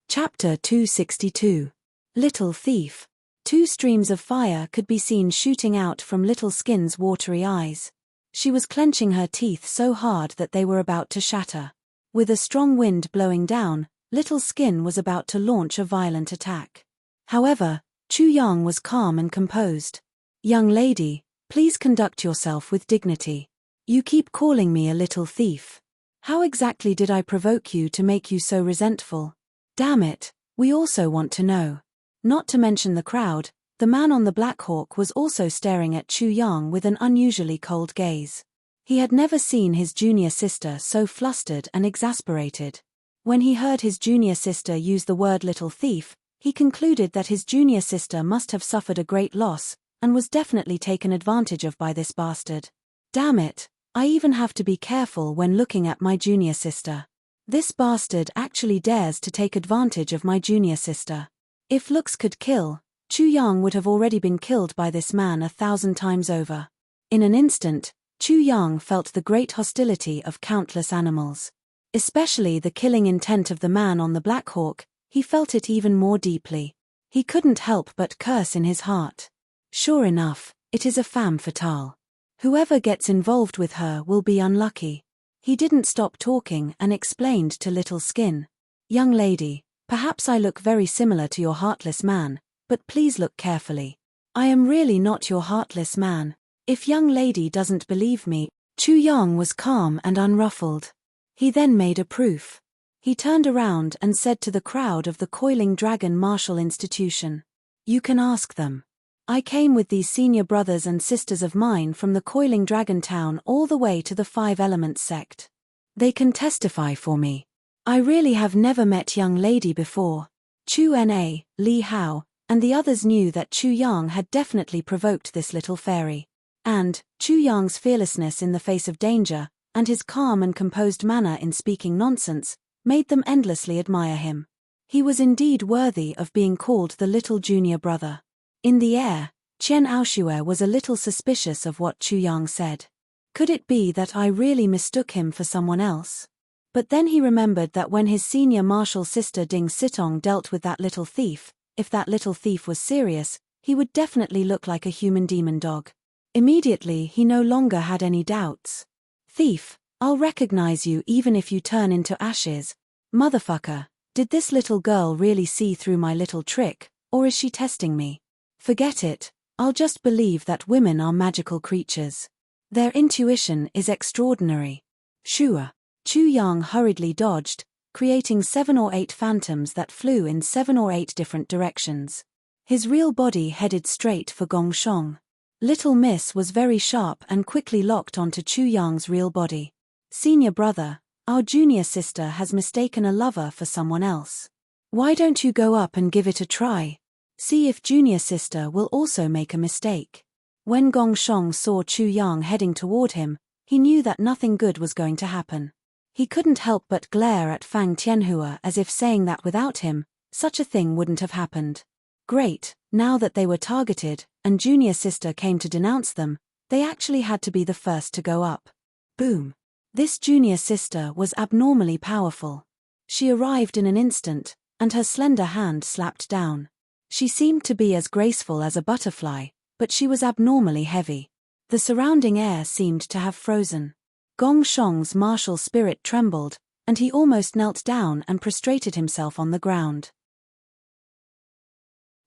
Chapter 262. Little Thief. 2 streams of fire could be seen shooting out from Little Skin's watery eyes. She was clenching her teeth so hard that they were about to shatter. With a strong wind blowing down, Little Skin was about to launch a violent attack. However, Chu Yang was calm and composed. "Young lady, please conduct yourself with dignity. You keep calling me a little thief. How exactly did I provoke you to make you so resentful? Damn it, we also want to know." Not to mention the crowd, the man on the Black Hawk was also staring at Chu Yang with an unusually cold gaze. He had never seen his junior sister so flustered and exasperated. When he heard his junior sister use the word little thief, he concluded that his junior sister must have suffered a great loss, and was definitely taken advantage of by this bastard. Damn it, I even have to be careful when looking at my junior sister. This bastard actually dares to take advantage of my junior sister. If looks could kill, Chu Yang would have already been killed by this man 1,000 times over. In an instant, Chu Yang felt the great hostility of countless animals. Especially the killing intent of the man on the Black Hawk, he felt it even more deeply. He couldn't help but curse in his heart. Sure enough, it is a femme fatale. Whoever gets involved with her will be unlucky. He didn't stop talking and explained to Little Skin. "Young lady, perhaps I look very similar to your heartless man, but please look carefully. I am really not your heartless man. If young lady doesn't believe me." Chu Yang was calm and unruffled. He then made a proof. He turned around and said to the crowd of the Coiling Dragon Martial Institution, "You can ask them. I came with these senior brothers and sisters of mine from the Coiling Dragon Town all the way to the 5 Elements sect. They can testify for me. I really have never met young lady before." Chu Na, Li Hao, and the others knew that Chu Yang had definitely provoked this little fairy. And Chu Yang's fearlessness in the face of danger, and his calm and composed manner in speaking nonsense, made them endlessly admire him. He was indeed worthy of being called the little junior brother. In the air, Chen Aoshue was a little suspicious of what Chu Yang said. Could it be that I really mistook him for someone else? But then he remembered that when his senior martial sister Ding Sitong dealt with that little thief, if that little thief was serious, he would definitely look like a human demon dog. Immediately he no longer had any doubts. "Thief, I'll recognize you even if you turn into ashes. Motherfucker, did this little girl really see through my little trick, or is she testing me? Forget it, I'll just believe that women are magical creatures. Their intuition is extraordinary." Shua. Chu Yang hurriedly dodged, creating 7 or 8 phantoms that flew in 7 or 8 different directions. His real body headed straight for Gongshong. Little Miss was very sharp and quickly locked onto Chu Yang's real body. "Senior brother, our junior sister has mistaken a lover for someone else. Why don't you go up and give it a try? See if junior sister will also make a mistake." When Gongshong saw Chu Yang heading toward him, he knew that nothing good was going to happen. He couldn't help but glare at Fang Tianhua as if saying that without him, such a thing wouldn't have happened. Great, now that they were targeted, and junior sister came to denounce them, they actually had to be the first to go up. Boom. This junior sister was abnormally powerful. She arrived in an instant, and her slender hand slapped down. She seemed to be as graceful as a butterfly, but she was abnormally heavy. The surrounding air seemed to have frozen. Gongshong's martial spirit trembled, and he almost knelt down and prostrated himself on the ground.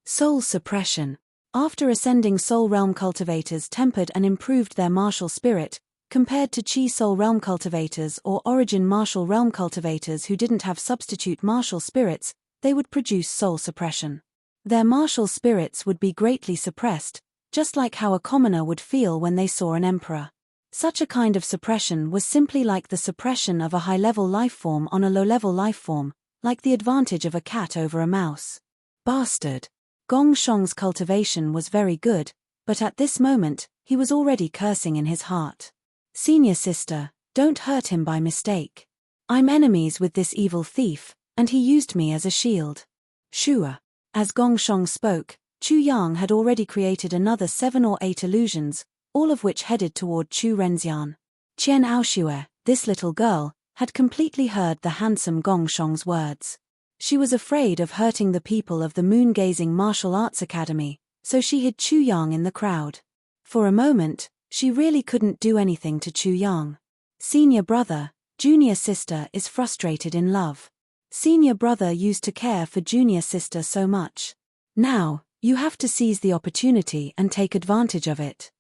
Soul suppression. After ascending Soul Realm cultivators tempered and improved their martial spirit, compared to Chi Soul Realm cultivators or Origin Martial Realm cultivators who didn't have substitute martial spirits, they would produce soul suppression. Their martial spirits would be greatly suppressed, just like how a commoner would feel when they saw an emperor. Such a kind of suppression was simply like the suppression of a high-level lifeform on a low-level lifeform, like the advantage of a cat over a mouse. Bastard. Gongshong's cultivation was very good, but at this moment, he was already cursing in his heart. "Senior sister, don't hurt him by mistake. I'm enemies with this evil thief, and he used me as a shield." Shua. As Gongshong spoke, Chu Yang had already created another 7 or 8 illusions, all of which headed toward Chu Renxian. Chen Aoshue, this little girl, had completely heard the handsome Gongshong's words. She was afraid of hurting the people of the moon-gazing martial arts academy, so she hid Chu Yang in the crowd. For a moment, she really couldn't do anything to Chu Yang. Senior brother, junior sister is frustrated in love. Senior brother used to care for junior sister so much. Now, you have to seize the opportunity and take advantage of it.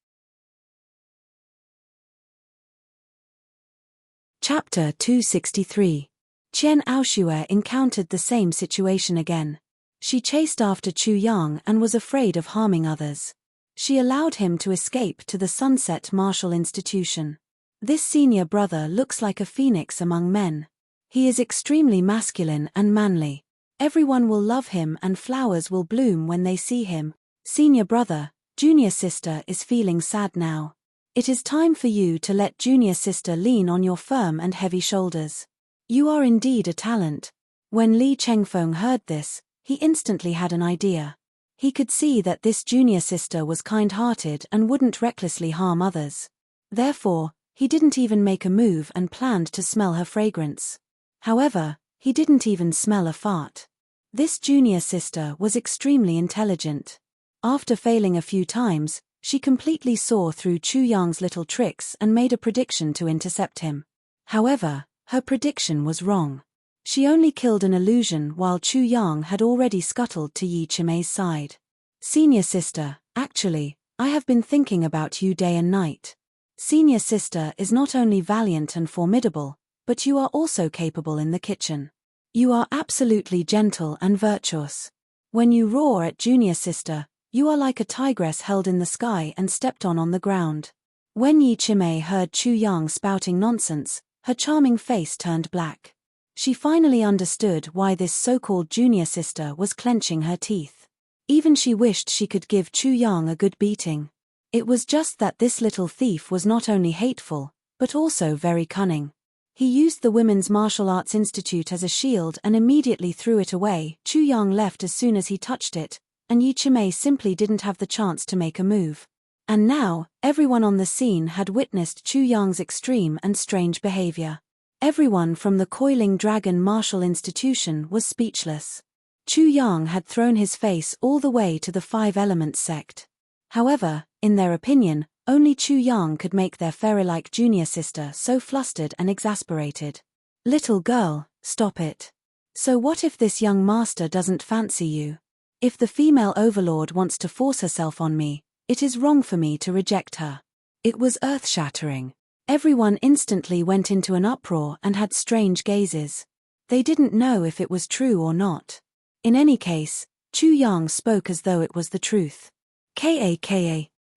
Chapter 263. Qian Aoxue encountered the same situation again. She chased after Chu Yang and was afraid of harming others. She allowed him to escape to the Sunset Martial Institution. This senior brother looks like a phoenix among men. He is extremely masculine and manly. Everyone will love him and flowers will bloom when they see him. Senior brother, junior sister is feeling sad now. It is time for you to let junior sister lean on your firm and heavy shoulders. You are indeed a talent. When Li Chengfeng heard this, he instantly had an idea. He could see that this junior sister was kind-hearted and wouldn't recklessly harm others. Therefore, he didn't even make a move and planned to smell her fragrance. However, he didn't even smell a fart. This junior sister was extremely intelligent. After failing a few times, she completely saw through Chu Yang's little tricks and made a prediction to intercept him. However, her prediction was wrong. She only killed an illusion while Chu Yang had already scuttled to Yi Chimei's side. Senior sister, actually, I have been thinking about you day and night. Senior sister is not only valiant and formidable, but you are also capable in the kitchen. You are absolutely gentle and virtuous. When you roar at junior sister, you are like a tigress held in the sky and stepped on the ground. When Yi Chimei heard Chu Yang spouting nonsense, her charming face turned black. She finally understood why this so-called junior sister was clenching her teeth. Even she wished she could give Chu Yang a good beating. It was just that this little thief was not only hateful, but also very cunning. He used the Women's Martial Arts Institute as a shield and immediately threw it away. Chu Yang left as soon as he touched it, and Yi Chimei simply didn't have the chance to make a move. And now, everyone on the scene had witnessed Chu Yang's extreme and strange behavior. Everyone from the Coiling Dragon Martial Institution was speechless. Chu Yang had thrown his face all the way to the Five Elements sect. However, in their opinion, only Chu Yang could make their fairy-like junior sister so flustered and exasperated. Little girl, stop it. So what if this young master doesn't fancy you? If the female overlord wants to force herself on me, it is wrong for me to reject her. It was earth-shattering. Everyone instantly went into an uproar and had strange gazes. They didn't know if it was true or not. In any case, Chu Yang spoke as though it was the truth. Ka.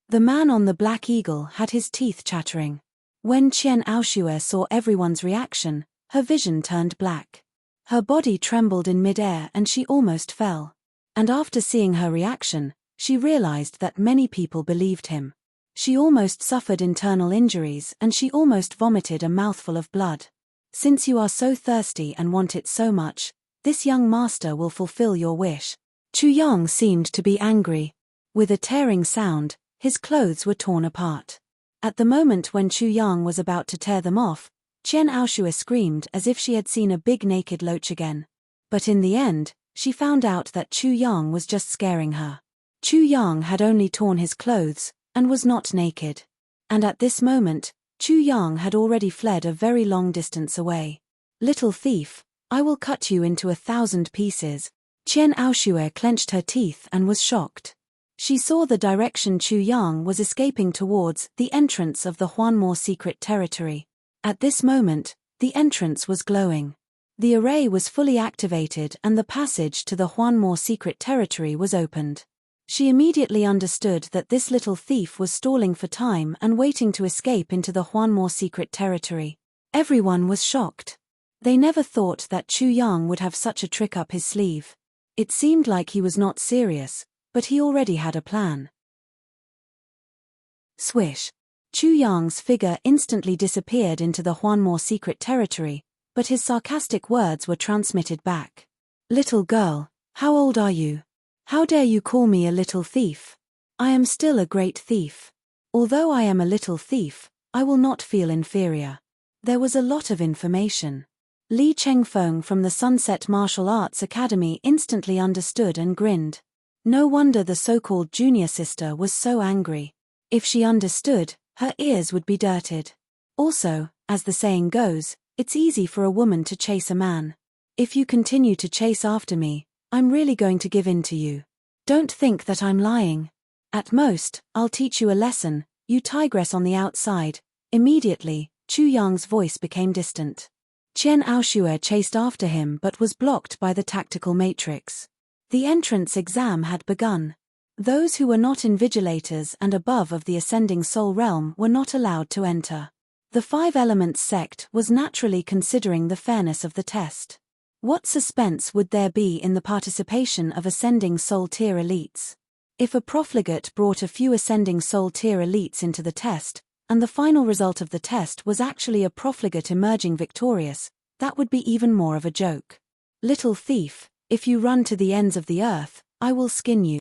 The man on the black eagle had his teeth chattering. When Qian Aoxue saw everyone's reaction, her vision turned black. Her body trembled in midair and she almost fell. And after seeing her reaction, she realized that many people believed him. She almost suffered internal injuries and she almost vomited a mouthful of blood. Since you are so thirsty and want it so much, this young master will fulfill your wish. Chu Yang seemed to be angry. With a tearing sound, his clothes were torn apart. At the moment when Chu Yang was about to tear them off, Qian Aoxue screamed as if she had seen a big naked loach again. But in the end, she found out that Chu Yang was just scaring her. Chu Yang had only torn his clothes, and was not naked. And at this moment, Chu Yang had already fled a very long distance away. Little thief, I will cut you into 1,000 pieces. Qian Aoxue clenched her teeth and was shocked. She saw the direction Chu Yang was escaping towards, the entrance of the Huanmo secret territory. At this moment, the entrance was glowing. The array was fully activated and the passage to the Huanmo secret territory was opened. She immediately understood that this little thief was stalling for time and waiting to escape into the Huanmo secret territory. Everyone was shocked. They never thought that Chu Yang would have such a trick up his sleeve. It seemed like he was not serious, but he already had a plan. Swish. Chu Yang's figure instantly disappeared into the Huanmo secret territory, but his sarcastic words were transmitted back. Little girl, how old are you? How dare you call me a little thief? I am still a great thief. Although I am a little thief, I will not feel inferior. There was a lot of information. Li Chengfeng from the Sunset Martial Arts Academy instantly understood and grinned. No wonder the so-called junior sister was so angry. If she understood, her ears would be dirted. Also, as the saying goes, it's easy for a woman to chase a man. If you continue to chase after me, I'm really going to give in to you. Don't think that I'm lying. At most, I'll teach you a lesson, you tigress on the outside. Immediately, Chu Yang's voice became distant. Qian Aoshue chased after him but was blocked by the tactical matrix. The entrance exam had begun. Those who were not invigilators and above of the ascending soul realm were not allowed to enter. The Five Elements sect was naturally considering the fairness of the test. What suspense would there be in the participation of ascending soul tier elites? If a profligate brought a few ascending soul tier elites into the test, and the final result of the test was actually a profligate emerging victorious, that would be even more of a joke. Little thief, if you run to the ends of the earth, I will skin you.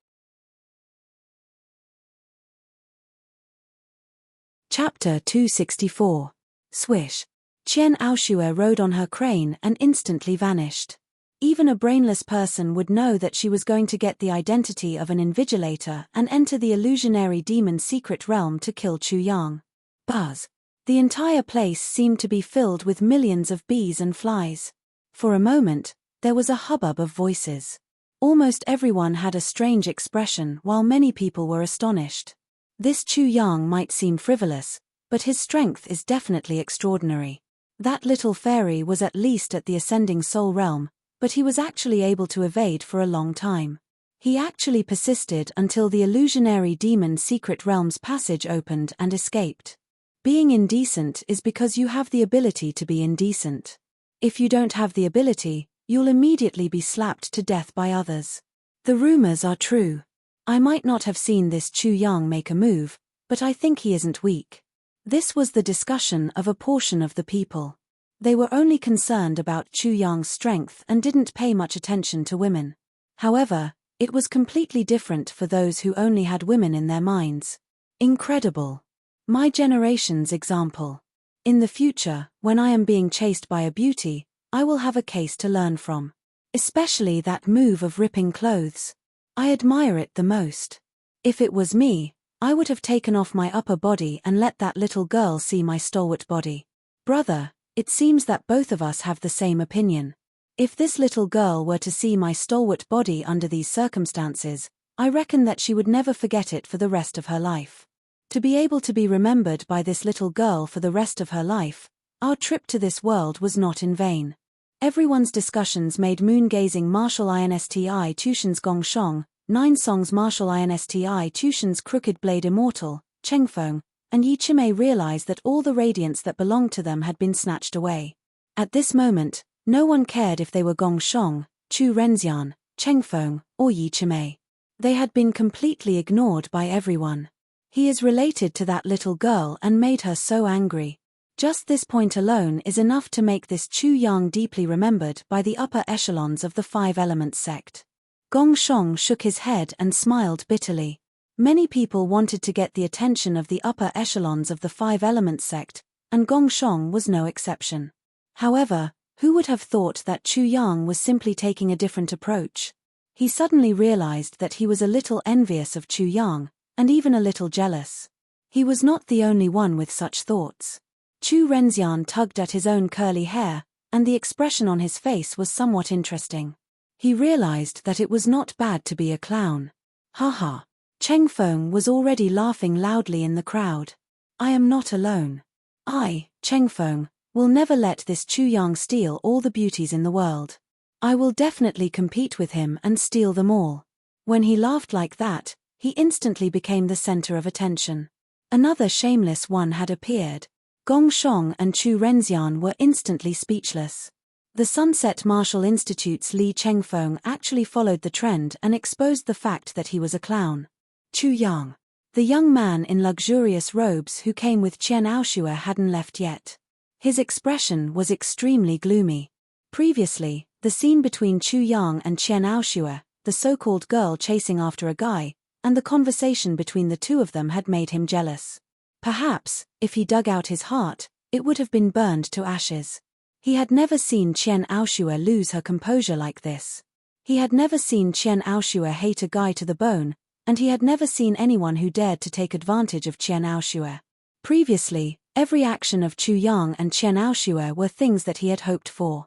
Chapter 264. Swish. Qian Aoshue rode on her crane and instantly vanished. Even a brainless person would know that she was going to get the identity of an invigilator and enter the illusionary demon secret realm to kill Chu Yang. Buzz. The entire place seemed to be filled with millions of bees and flies. For a moment, there was a hubbub of voices. Almost everyone had a strange expression while many people were astonished. This Chu Yang might seem frivolous, but his strength is definitely extraordinary. That little fairy was at least at the ascending soul realm, but he was actually able to evade for a long time. He actually persisted until the illusionary demon secret realm's passage opened and escaped. Being indecent is because you have the ability to be indecent. If you don't have the ability, you'll immediately be slapped to death by others. The rumors are true. I might not have seen this Chu Yang make a move, but I think he isn't weak. This was the discussion of a portion of the people. They were only concerned about Chu Yang's strength and didn't pay much attention to women. However, it was completely different for those who only had women in their minds. Incredible. My generation's example. In the future, when I am being chased by a beauty, I will have a case to learn from. Especially that move of ripping clothes. I admire it the most. If it was me, I would have taken off my upper body and let that little girl see my stalwart body. Brother, it seems that both of us have the same opinion. If this little girl were to see my stalwart body under these circumstances, I reckon that she would never forget it for the rest of her life. To be able to be remembered by this little girl for the rest of her life, our trip to this world was not in vain. Everyone's discussions made moon-gazing martial insti Tushan's Gongshong, 9 songs martial insti Tushan's crooked blade immortal, Chengfeng, and Yichime realized that all the radiance that belonged to them had been snatched away. At this moment, no one cared if they were Gongshong, Chu Renxian, Chengfeng, or Yichime. They had been completely ignored by everyone. He is related to that little girl and made her so angry. Just this point alone is enough to make this Chu Yang deeply remembered by the upper echelons of the Five Elements sect. Gongshong shook his head and smiled bitterly. Many people wanted to get the attention of the upper echelons of the Five Elements sect, and Gongshong was no exception. However, who would have thought that Chu Yang was simply taking a different approach? He suddenly realized that he was a little envious of Chu Yang, and even a little jealous. He was not the only one with such thoughts. Chu Renxian tugged at his own curly hair, and the expression on his face was somewhat interesting. He realized that it was not bad to be a clown. Haha. Chengfeng was already laughing loudly in the crowd. I am not alone. I, Chengfeng, will never let this Chu Yang steal all the beauties in the world. I will definitely compete with him and steal them all. When he laughed like that, he instantly became the center of attention. Another shameless one had appeared. Gongshong and Chu Renxian were instantly speechless. The Sunset Martial Institute's Li Chengfeng actually followed the trend and exposed the fact that he was a clown. Chu Yang. The young man in luxurious robes who came with Qian Aoshue hadn't left yet. His expression was extremely gloomy. Previously, the scene between Chu Yang and Qian Aoshue, the so-called girl chasing after a guy, and the conversation between the two of them had made him jealous. Perhaps, if he dug out his heart, it would have been burned to ashes. He had never seen Qian Aoshue lose her composure like this. He had never seen Chen Aoshue hate a guy to the bone, and he had never seen anyone who dared to take advantage of Chen Aoshue. Previously, every action of Chu Yang and Chen Aoshue were things that he had hoped for.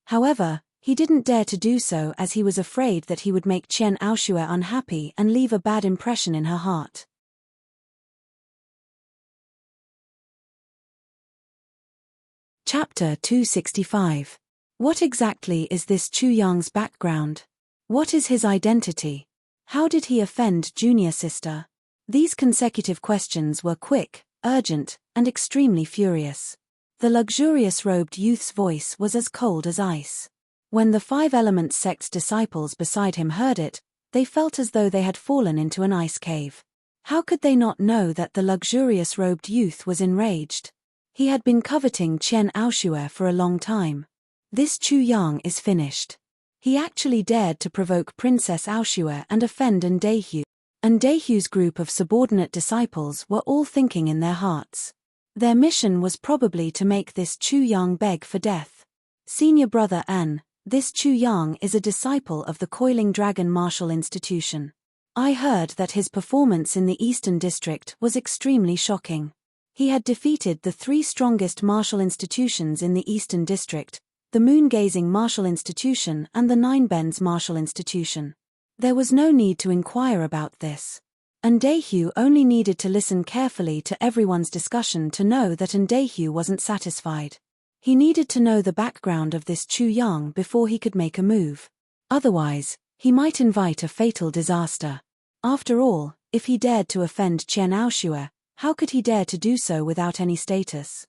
However, he didn't dare to do so as he was afraid that he would make Chen Aoshue unhappy and leave a bad impression in her heart. Chapter 265. What exactly is this Chu Yang's background? What is his identity? How did he offend junior sister? These consecutive questions were quick, urgent, and extremely furious. The luxurious-robed youth's voice was as cold as ice. When the Five Elements sect's disciples beside him heard it, they felt as though they had fallen into an ice cave. How could they not know that the luxurious-robed youth was enraged? He had been coveting Chen Aoshue for a long time. This Chu Yang is finished. He actually dared to provoke Princess Aoshue and offend Deity. Deity's group of subordinate disciples were all thinking in their hearts. Their mission was probably to make this Chu Yang beg for death. Senior brother An, this Chu Yang is a disciple of the Coiling Dragon Martial Institution. I heard that his performance in the Eastern District was extremely shocking. He had defeated the three strongest martial institutions in the Eastern District, the Moon-Gazing Martial Institution and the Nine Bends Martial Institution. There was no need to inquire about this. Deity only needed to listen carefully to everyone's discussion to know that Deity wasn't satisfied. He needed to know the background of this Chu Yang before he could make a move. Otherwise, he might invite a fatal disaster. After all, if he dared to offend Chen Aoshue, how could he dare to do so without any status?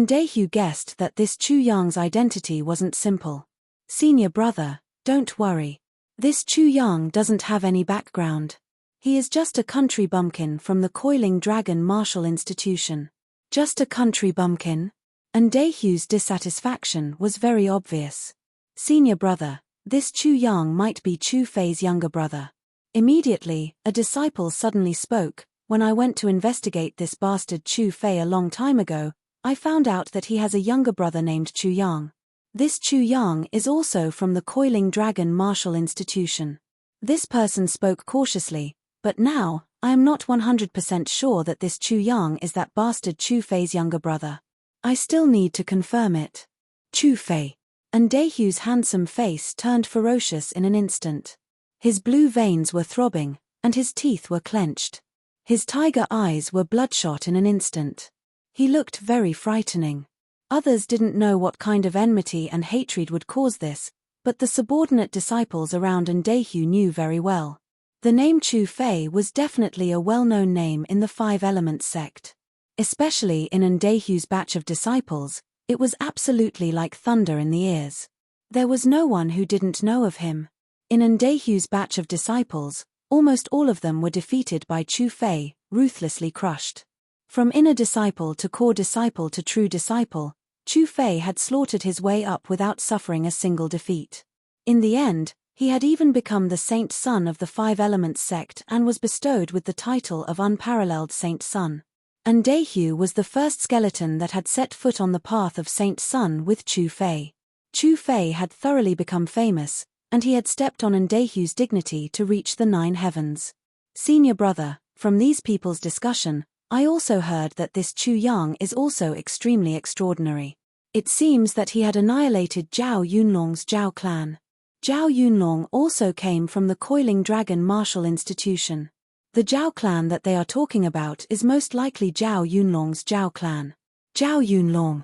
Deity guessed that this Chu Yang's identity wasn't simple. Senior brother, don't worry. This Chu Yang doesn't have any background. He is just a country bumpkin from the Coiling Dragon Martial Institution. Just a country bumpkin? Deity's dissatisfaction was very obvious. Senior brother, this Chu Yang might be Chu Fei's younger brother. Immediately, a disciple suddenly spoke. When I went to investigate this bastard Chu Fei a long time ago, I found out that he has a younger brother named Chu Yang. This Chu Yang is also from the Coiling Dragon Martial Institution. This person spoke cautiously, but now, I am not 100% sure that this Chu Yang is that bastard Chu Fei's younger brother. I still need to confirm it. Chu Fei. Deity's handsome face turned ferocious in an instant. His blue veins were throbbing, and his teeth were clenched. His tiger eyes were bloodshot in an instant. He looked very frightening. Others didn't know what kind of enmity and hatred would cause this, but the subordinate disciples around Deity knew very well. The name Chu Fei was definitely a well-known name in the Five Elements sect. Especially in Deity's batch of disciples, it was absolutely like thunder in the ears. There was no one who didn't know of him. In Deity's batch of disciples, almost all of them were defeated by Chu Fei, ruthlessly crushed. From inner disciple to core disciple to true disciple, Chu Fei had slaughtered his way up without suffering a single defeat. In the end, he had even become the Saint Son of the Five Elements sect and was bestowed with the title of Unparalleled Saint Son. Deity was the first skeleton that had set foot on the path of Saint Son with Chu Fei. Chu Fei had thoroughly become famous, and he had stepped on Deity's dignity to reach the 9 heavens. Senior brother, from these people's discussion, I also heard that this Chu Yang is also extremely extraordinary. It seems that he had annihilated Zhao Yunlong's Zhao clan. Zhao Yunlong also came from the Coiling Dragon Martial Institution. The Zhao clan that they are talking about is most likely Zhao Yunlong's Zhao clan. Zhao Yunlong.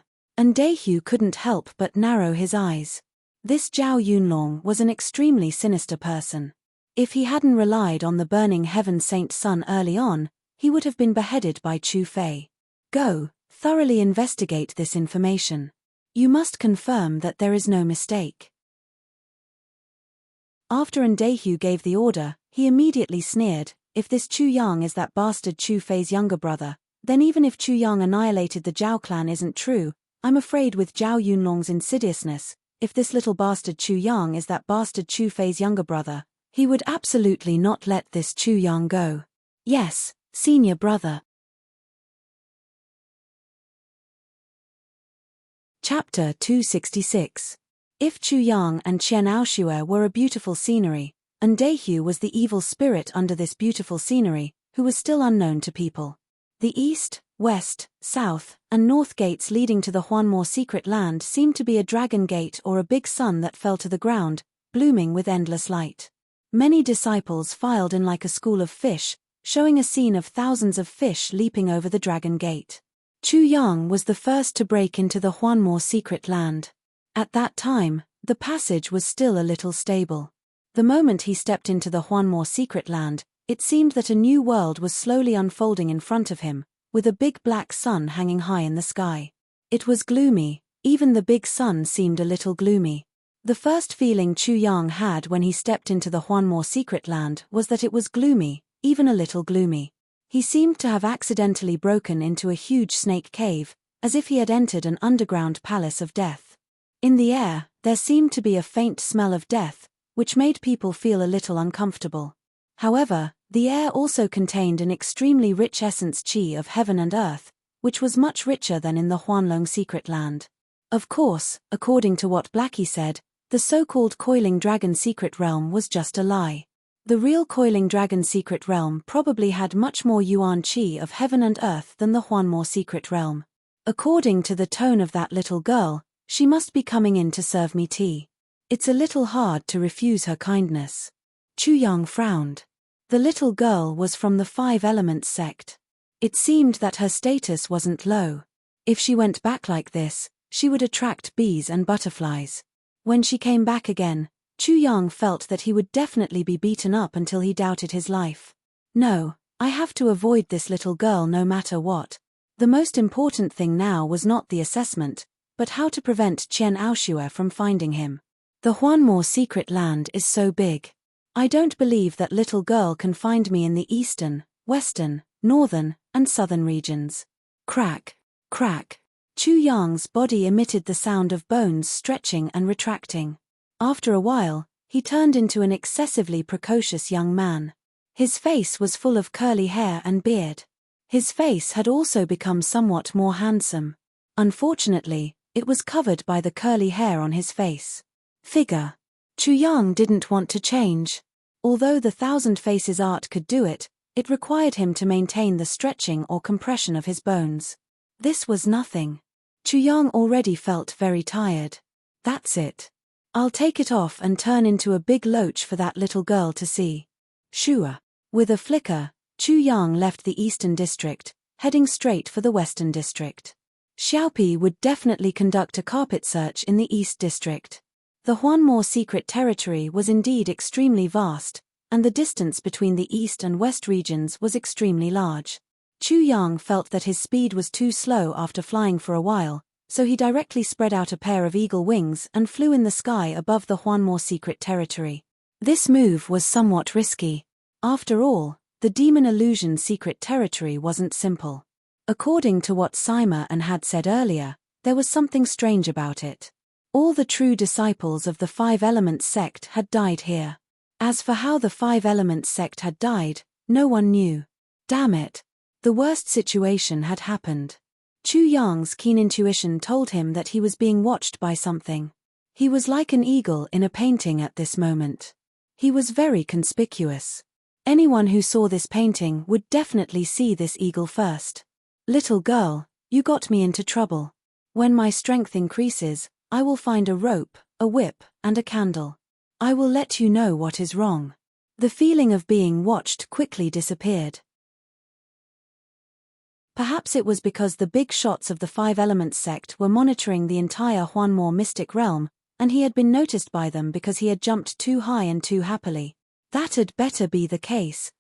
Deity couldn't help but narrow his eyes. This Zhao Yunlong was an extremely sinister person. If he hadn't relied on the burning heaven Saint Son early on, he would have been beheaded by Chu Fei. Go, thoroughly investigate this information. You must confirm that there is no mistake. After Deity gave the order, he immediately sneered, if this Chu Yang is that bastard Chu Fei's younger brother, then even if Chu Yang annihilated the Zhao clan isn't true, I'm afraid with Zhao Yunlong's insidiousness, if this little bastard Chu Yang is that bastard Chu Fei's younger brother, he would absolutely not let this Chu Yang go. Yes, senior brother. Chapter 266. If Chuyang and Qian Aoshue were a beautiful scenery, Deity was the evil spirit under this beautiful scenery, who was still unknown to people. The east, west, south, and north gates leading to the Huanmo secret land seemed to be a dragon gate or a big sun that fell to the ground, blooming with endless light. Many disciples filed in like a school of fish, showing a scene of thousands of fish leaping over the dragon gate. Chuyang was the first to break into the Huanmo secret land. At that time, the passage was still a little stable. The moment he stepped into the Huanmo secret land, it seemed that a new world was slowly unfolding in front of him, with a big black sun hanging high in the sky. It was gloomy, even the big sun seemed a little gloomy. The first feeling Chuyang had when he stepped into the Huanmo secret land was that it was gloomy, even a little gloomy. He seemed to have accidentally broken into a huge snake cave, as if he had entered an underground palace of death. In the air, there seemed to be a faint smell of death, which made people feel a little uncomfortable. However, the air also contained an extremely rich essence qi of heaven and earth, which was much richer than in the Huanlong secret land. Of course, according to what Blackie said, the so-called Coiling Dragon secret realm was just a lie. The real Coiling Dragon secret realm probably had much more yuan qi of heaven and earth than the Huanmo secret realm. According to the tone of that little girl, she must be coming in to serve me tea. It's a little hard to refuse her kindness. Chuyang frowned. The little girl was from the Five Elements sect. It seemed that her status wasn't low. If she went back like this, she would attract bees and butterflies. When she came back again, Chuyang felt that he would definitely be beaten up until he doubted his life. No, I have to avoid this little girl no matter what. The most important thing now was not the assessment, but how to prevent Qian Aoshue from finding him. The Huanmo secret land is so big. I don't believe that little girl can find me in the eastern, western, northern, and southern regions. Crack, crack. Chuyang's body emitted the sound of bones stretching and retracting. After a while, he turned into an excessively precocious young man. His face was full of curly hair and beard. His face had also become somewhat more handsome. Unfortunately, it was covered by the curly hair on his face. Figure. Chuyang didn't want to change. Although the Thousand Faces art could do it, it required him to maintain the stretching or compression of his bones. This was nothing. Chuyang already felt very tired. That's it. I'll take it off and turn into a big loach for that little girl to see. Sure. With a flicker, Chuyang left the eastern district, heading straight for the western district. Xiaopi would definitely conduct a carpet search in the east district. The Huanmo secret territory was indeed extremely vast, and the distance between the east and west regions was extremely large. Chuyang felt that his speed was too slow after flying for a while, so he directly spread out a pair of eagle wings and flew in the sky above the Huanmo secret territory. This move was somewhat risky. After all, the demon illusion secret territory wasn't simple. According to what Sima and had said earlier, there was something strange about it. All the true disciples of the Five Elements sect had died here. As for how the Five Elements sect had died, no one knew. Damn it. The worst situation had happened. Chuyang's keen intuition told him that he was being watched by something. He was like an eagle in a painting at this moment. He was very conspicuous. Anyone who saw this painting would definitely see this eagle first. Little girl, you got me into trouble. When my strength increases, I will find a rope, a whip, and a candle. I will let you know what is wrong. The feeling of being watched quickly disappeared. Perhaps it was because the big shots of the Five Elements sect were monitoring the entire Huanmo mystic realm, and he had been noticed by them because he had jumped too high and too happily. That had better be the case.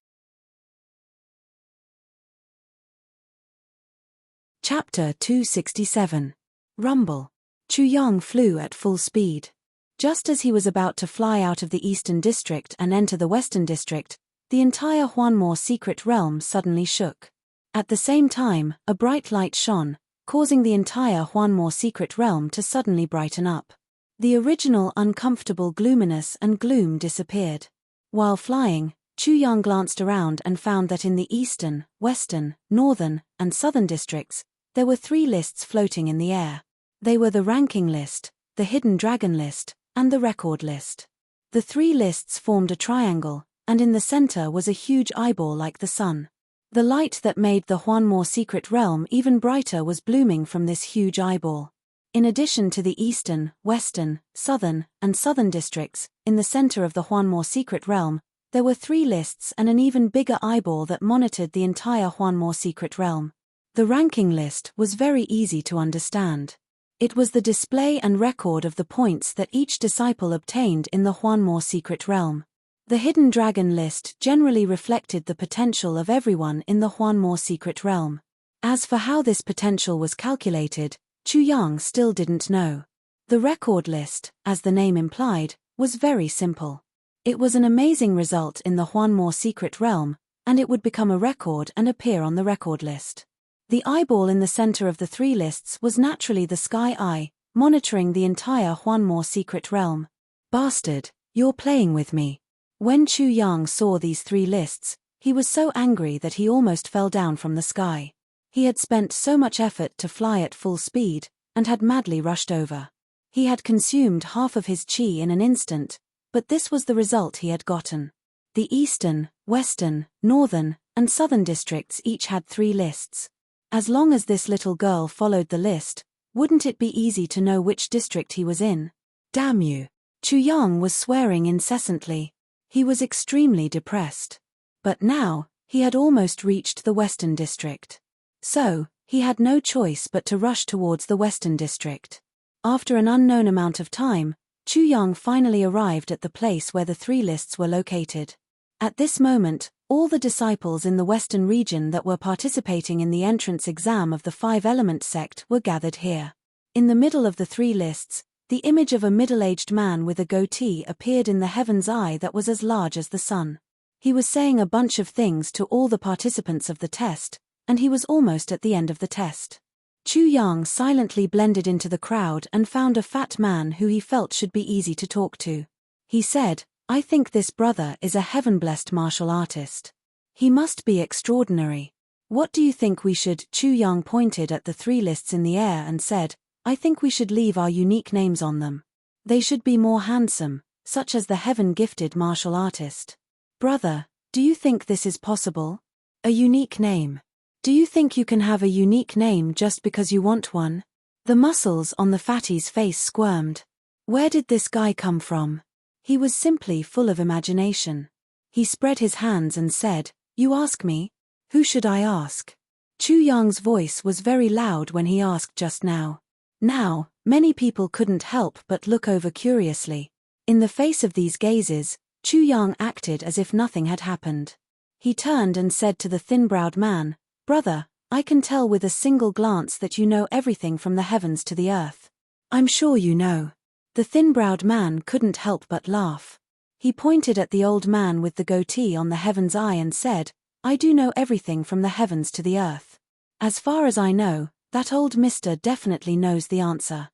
Chapter 267. Rumble. Chuyang flew at full speed. Just as he was about to fly out of the eastern district and enter the western district, the entire Huanmo secret realm suddenly shook. At the same time, a bright light shone, causing the entire Huanmo secret realm to suddenly brighten up. The original uncomfortable gloominess and gloom disappeared. While flying, Chuyang glanced around and found that in the eastern, western, northern, and southern districts, there were 3 lists floating in the air. They were the ranking list, the hidden dragon list, and the record list. The three lists formed a triangle, and in the center was a huge eyeball like the sun. The light that made the Huanmore secret realm even brighter was blooming from this huge eyeball. In addition to the eastern, western, southern, and southern districts, in the center of the Huanmore secret realm, there were three lists and an even bigger eyeball that monitored the entire Huanmore secret realm. The ranking list was very easy to understand. It was the display and record of the points that each disciple obtained in the Huanmore secret realm. The hidden dragon list generally reflected the potential of everyone in the Huanmore secret realm. As for how this potential was calculated, Chu Yang still didn't know. The record list, as the name implied, was very simple. It was an amazing result in the Huanmore secret realm, and it would become a record and appear on the record list. The eyeball in the center of the three lists was naturally the sky eye, monitoring the entire Huanmore secret realm. Bastard, you're playing with me. When Chu Yang saw these three lists, he was so angry that he almost fell down from the sky. He had spent so much effort to fly at full speed, and had madly rushed over. He had consumed half of his qi in an instant, but this was the result he had gotten. The eastern, western, northern, and southern districts each had three lists. As long as this little girl followed the list, wouldn't it be easy to know which district he was in? Damn you! Chu Yang was swearing incessantly. He was extremely depressed. But now, he had almost reached the western district. So, he had no choice but to rush towards the western district. After an unknown amount of time, Chu Yang finally arrived at the place where the three lists were located. At this moment, all the disciples in the western region that were participating in the entrance exam of the five-element sect were gathered here. In the middle of the three lists, the image of a middle-aged man with a goatee appeared in the heaven's eye that was as large as the sun. He was saying a bunch of things to all the participants of the test, and he was almost at the end of the test. Chu Yang silently blended into the crowd and found a fat man who he felt should be easy to talk to. He said, "I think this brother is a heaven-blessed martial artist. He must be extraordinary. What do you think we should?" Chu Yang pointed at the three lists in the air and said, "I think we should leave our unique names on them. They should be more handsome, such as the heaven-gifted martial artist." "Brother, do you think this is possible? A unique name? Do you think you can have a unique name just because you want one?" The muscles on the fatty's face squirmed. Where did this guy come from? He was simply full of imagination. He spread his hands and said, "You ask me? Who should I ask?" Chu Yang's voice was very loud when he asked just now. Now, many people couldn't help but look over curiously. In the face of these gazes, Chu Yang acted as if nothing had happened. He turned and said to the thin-browed man, "Brother, I can tell with a single glance that you know everything from the heavens to the earth. I'm sure you know." The thin-browed man couldn't help but laugh. He pointed at the old man with the goatee on the heaven's eye and said, "I do know everything from the heavens to the earth. As far as I know, that old mister definitely knows the answer."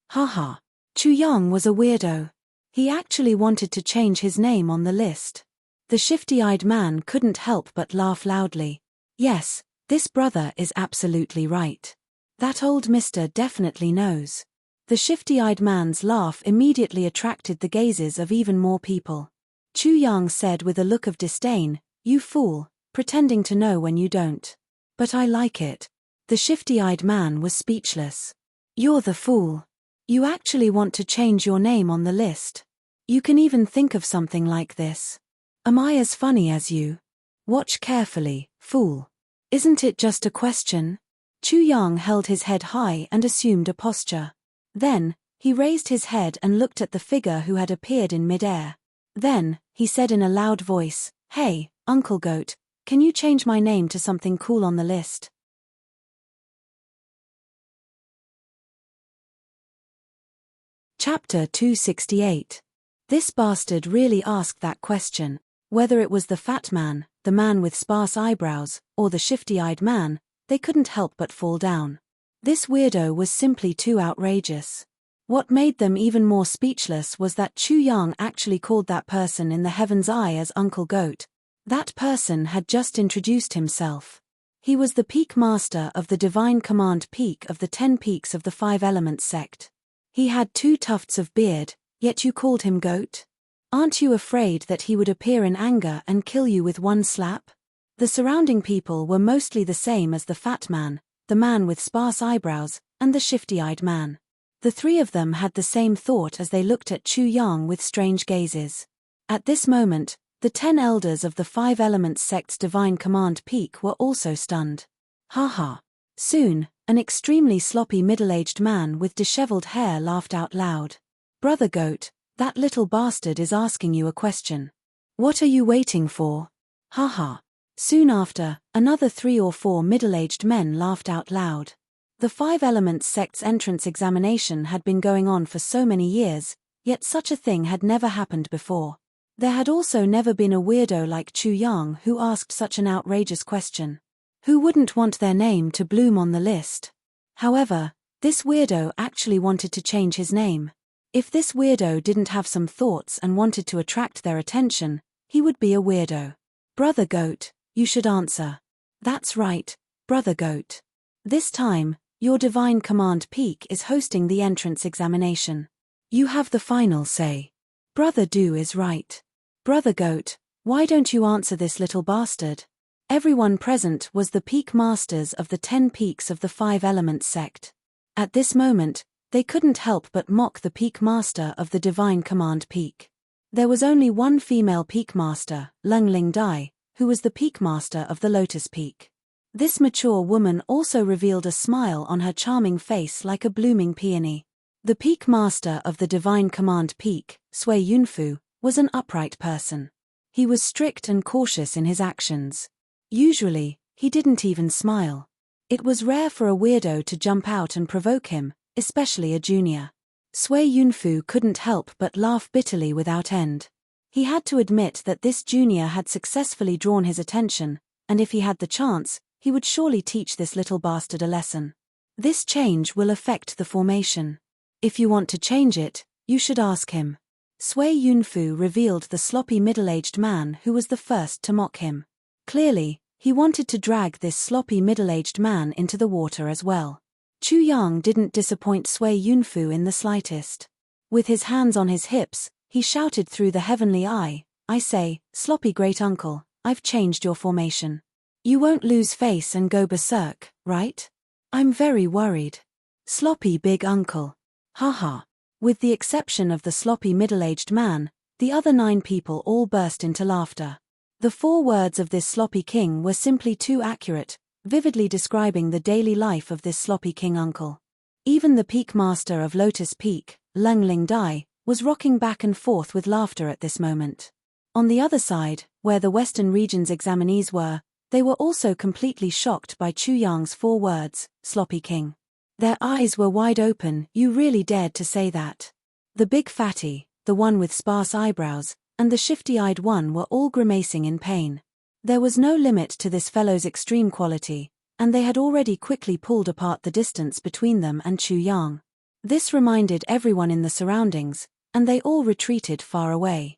Haha. Chu Yang was a weirdo. He actually wanted to change his name on the list. The shifty-eyed man couldn't help but laugh loudly. Yes, this brother is absolutely right. That old mister definitely knows. The shifty-eyed man's laugh immediately attracted the gazes of even more people. Chu Yang said with a look of disdain, "You fool, pretending to know when you don't. But I like it." The shifty-eyed man was speechless. "You're the fool. You actually want to change your name on the list. You can even think of something like this. Am I as funny as you? Watch carefully, fool. Isn't it just a question?" Chu Yang held his head high and assumed a posture. Then, he raised his head and looked at the figure who had appeared in mid-air. Then, he said in a loud voice, "Hey, Uncle Goat, can you change my name to something cool on the list?" Chapter 268. This bastard really asked that question. Whether it was the fat man, the man with sparse eyebrows, or the shifty-eyed man, they couldn't help but fall down. This weirdo was simply too outrageous. What made them even more speechless was that Chu Yang actually called that person in the heaven's eye as Uncle Goat. That person had just introduced himself. He was the peak master of the divine command peak of the 10 peaks of the 5 elements sect. He had 2 tufts of beard, yet you called him goat? Aren't you afraid that he would appear in anger and kill you with one slap? The surrounding people were mostly the same as the fat man, the man with sparse eyebrows, and the shifty-eyed man. The 3 of them had the same thought as they looked at Chu Yang with strange gazes. At this moment, the 10 elders of the 5 elements sect's divine command peak were also stunned. Ha ha. Soon, an extremely sloppy middle-aged man with disheveled hair laughed out loud. Brother Goat, that little bastard is asking you a question. What are you waiting for? Ha ha. Soon after, another 3 or 4 middle-aged men laughed out loud. The 5 elements sect's entrance examination had been going on for so many years, yet such a thing had never happened before. There had also never been a weirdo like Chu Yang who asked such an outrageous question. Who wouldn't want their name to bloom on the list? However, this weirdo actually wanted to change his name. If this weirdo didn't have some thoughts and wanted to attract their attention, he would be a weirdo. Brother Goat, you should answer. That's right, Brother Goat. This time, your divine command peak is hosting the entrance examination. You have the final say. Brother Do is right. Brother Goat, why don't you answer this little bastard? Everyone present was the peak masters of the 10 peaks of the 5 elements sect. At this moment, they couldn't help but mock the peak master of the divine command peak. There was only one female peak master, Lungling Dai, who was the peak master of the Lotus Peak. This mature woman also revealed a smile on her charming face like a blooming peony. The peak master of the divine command peak, Sui Yunfu, was an upright person. He was strict and cautious in his actions. Usually, he didn't even smile. It was rare for a weirdo to jump out and provoke him, especially a junior. Sui Yunfu couldn't help but laugh bitterly without end. He had to admit that this junior had successfully drawn his attention, and if he had the chance, he would surely teach this little bastard a lesson. This change will affect the formation. If you want to change it, you should ask him. Sui Yunfu revealed the sloppy middle-aged man who was the first to mock him. Clearly, he wanted to drag this sloppy middle-aged man into the water as well. Chu Yang didn't disappoint Sui Yunfu in the slightest. With his hands on his hips, he shouted through the heavenly eye, I say, sloppy great uncle, I've changed your formation. You won't lose face and go berserk, right? I'm very worried. Sloppy big uncle. Haha. With the exception of the sloppy middle-aged man, the other 9 people all burst into laughter. The 4 words of this sloppy king were simply too accurate, vividly describing the daily life of this sloppy king uncle. Even the peak master of Lotus Peak, Lungling Dai, was rocking back and forth with laughter at this moment. On the other side, where the Western region's examinees were, they were also completely shocked by Chu Yang's 4 words, sloppy king. Their eyes were wide open. You really dared to say that? The big fatty, the one with sparse eyebrows, and the shifty-eyed one were all grimacing in pain. There was no limit to this fellow's extreme quality, and they had already quickly pulled apart the distance between them and Chu Yang. This reminded everyone in the surroundings, and they all retreated far away.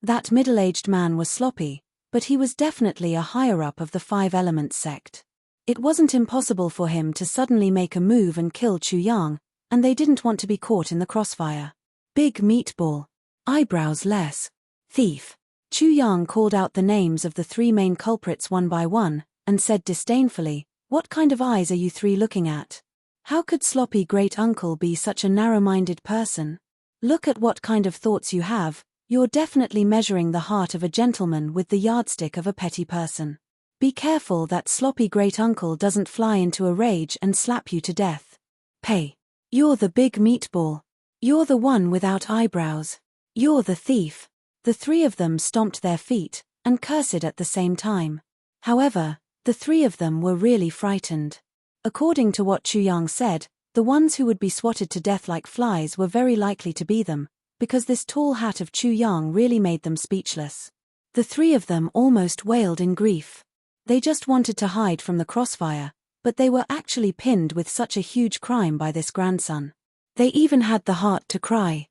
That middle-aged man was sloppy, but he was definitely a higher-up of the 5 elements sect. It wasn't impossible for him to suddenly make a move and kill Chu Yang, and they didn't want to be caught in the crossfire. Big meatball. Eyebrows less. Thief. Chu Yang called out the names of the 3 main culprits one by one, and said disdainfully, What kind of eyes are you 3 looking at? How could sloppy great uncle be such a narrow-minded person? Look at what kind of thoughts you have. You're definitely measuring the heart of a gentleman with the yardstick of a petty person. Be careful that sloppy great uncle doesn't fly into a rage and slap you to death. Pay. You're the big meatball. You're the one without eyebrows. You're the thief. The 3 of them stomped their feet, and cursed at the same time. However, the 3 of them were really frightened. According to what Chu Yang said, the ones who would be swatted to death like flies were very likely to be them, because this tall hat of Chu Yang really made them speechless. The 3 of them almost wailed in grief. They just wanted to hide from the crossfire, but they were actually pinned with such a huge crime by this grandson. They even had the heart to cry.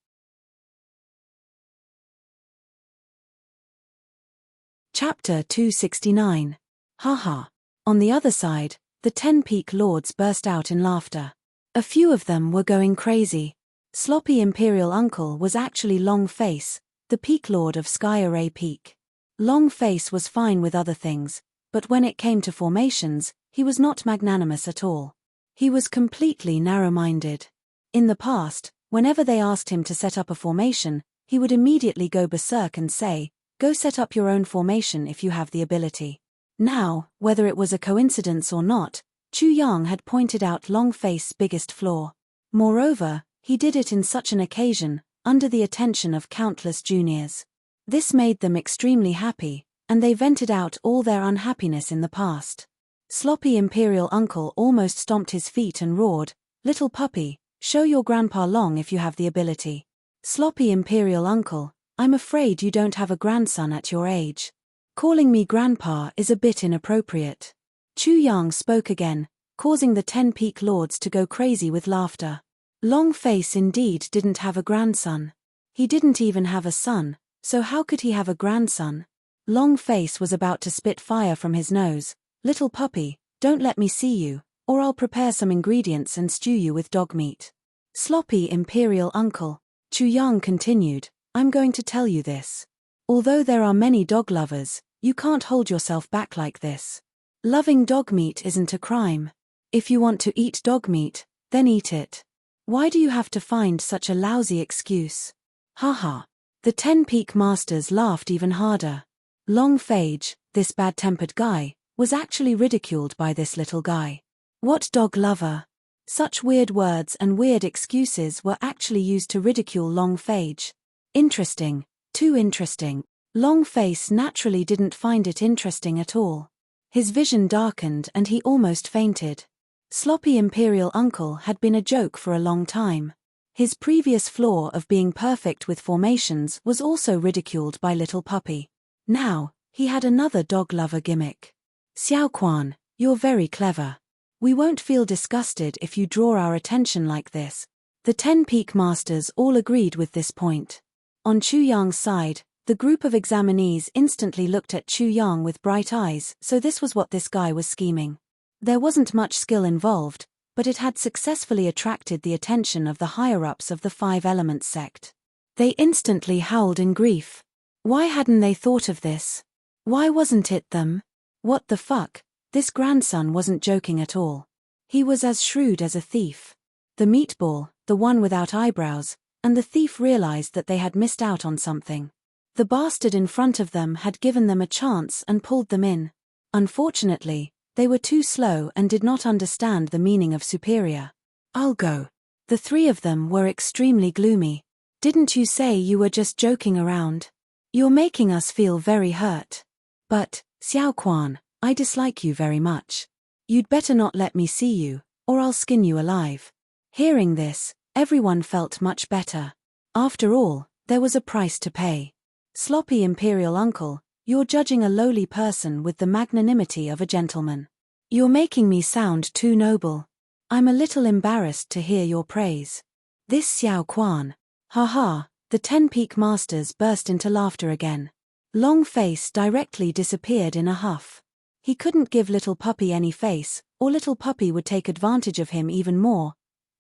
Chapter 269. Haha. On the other side, the 10 peak lords burst out in laughter. A few of them were going crazy. Sloppy Imperial Uncle was actually Long Face, the Peak Lord of Sky Array Peak. Long Face was fine with other things, but when it came to formations, he was not magnanimous at all. He was completely narrow-minded. In the past, whenever they asked him to set up a formation, he would immediately go berserk and say, "Go set up your own formation if you have the ability." Now, whether it was a coincidence or not, Chu Yang had pointed out Long Face's biggest flaw. Moreover, he did it in such an occasion, under the attention of countless juniors. This made them extremely happy, and they vented out all their unhappiness in the past. Sloppy Imperial Uncle almost stomped his feet and roared, "Little puppy, show your grandpa Long if you have the ability." Sloppy Imperial Uncle, I'm afraid you don't have a grandson at your age. Calling me grandpa is a bit inappropriate. Chu Yang spoke again, causing the 10 peak lords to go crazy with laughter. Long Face indeed didn't have a grandson. He didn't even have a son, so how could he have a grandson? Long Face was about to spit fire from his nose. "Little puppy, don't let me see you, or I'll prepare some ingredients and stew you with dog meat." Sloppy Imperial Uncle, Chu Yang continued, "I'm going to tell you this. Although there are many dog lovers, you can't hold yourself back like this. Loving dog meat isn't a crime. If you want to eat dog meat, then eat it. Why do you have to find such a lousy excuse?" Haha. The 10 peak masters laughed even harder. Long Phage, this bad-tempered guy, was actually ridiculed by this little guy. What dog lover? Such weird words and weird excuses were actually used to ridicule Long Phage. Interesting. Too interesting. Long Face naturally didn't find it interesting at all. His vision darkened and he almost fainted. Sloppy Imperial Uncle had been a joke for a long time. His previous flaw of being perfect with formations was also ridiculed by Little Puppy. Now, he had another dog lover gimmick. "Xiao Quan, you're very clever. We won't feel disgusted if you draw our attention like this." The 10 peak masters all agreed with this point. On Chu Yang's side, the group of examinees instantly looked at Chu Yang with bright eyes, so this was what this guy was scheming. There wasn't much skill involved, but it had successfully attracted the attention of the higher-ups of the Five Elements sect. They instantly howled in grief. Why hadn't they thought of this? Why wasn't it them? What the fuck? This grandson wasn't joking at all. He was as shrewd as a thief. The meatball, the one without eyebrows, and the thief realized that they had missed out on something. The bastard in front of them had given them a chance and pulled them in. Unfortunately, they were too slow and did not understand the meaning of superior. "I'll go." The three of them were extremely gloomy. "Didn't you say you were just joking around? You're making us feel very hurt. But, Xiao Quan, I dislike you very much. You'd better not let me see you, or I'll skin you alive." Hearing this, everyone felt much better. After all, there was a price to pay. Sloppy Imperial Uncle, you're judging a lowly person with the magnanimity of a gentleman. You're making me sound too noble. I'm a little embarrassed to hear your praise. This Xiao Quan. Haha, the 10 peak masters burst into laughter again. Long Face directly disappeared in a huff. He couldn't give Little Puppy any face, or Little Puppy would take advantage of him even more.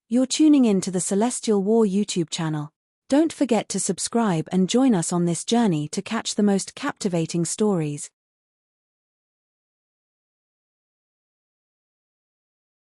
You're tuning in to the Celestial War YouTube channel. Don't forget to subscribe and join us on this journey to catch the most captivating stories.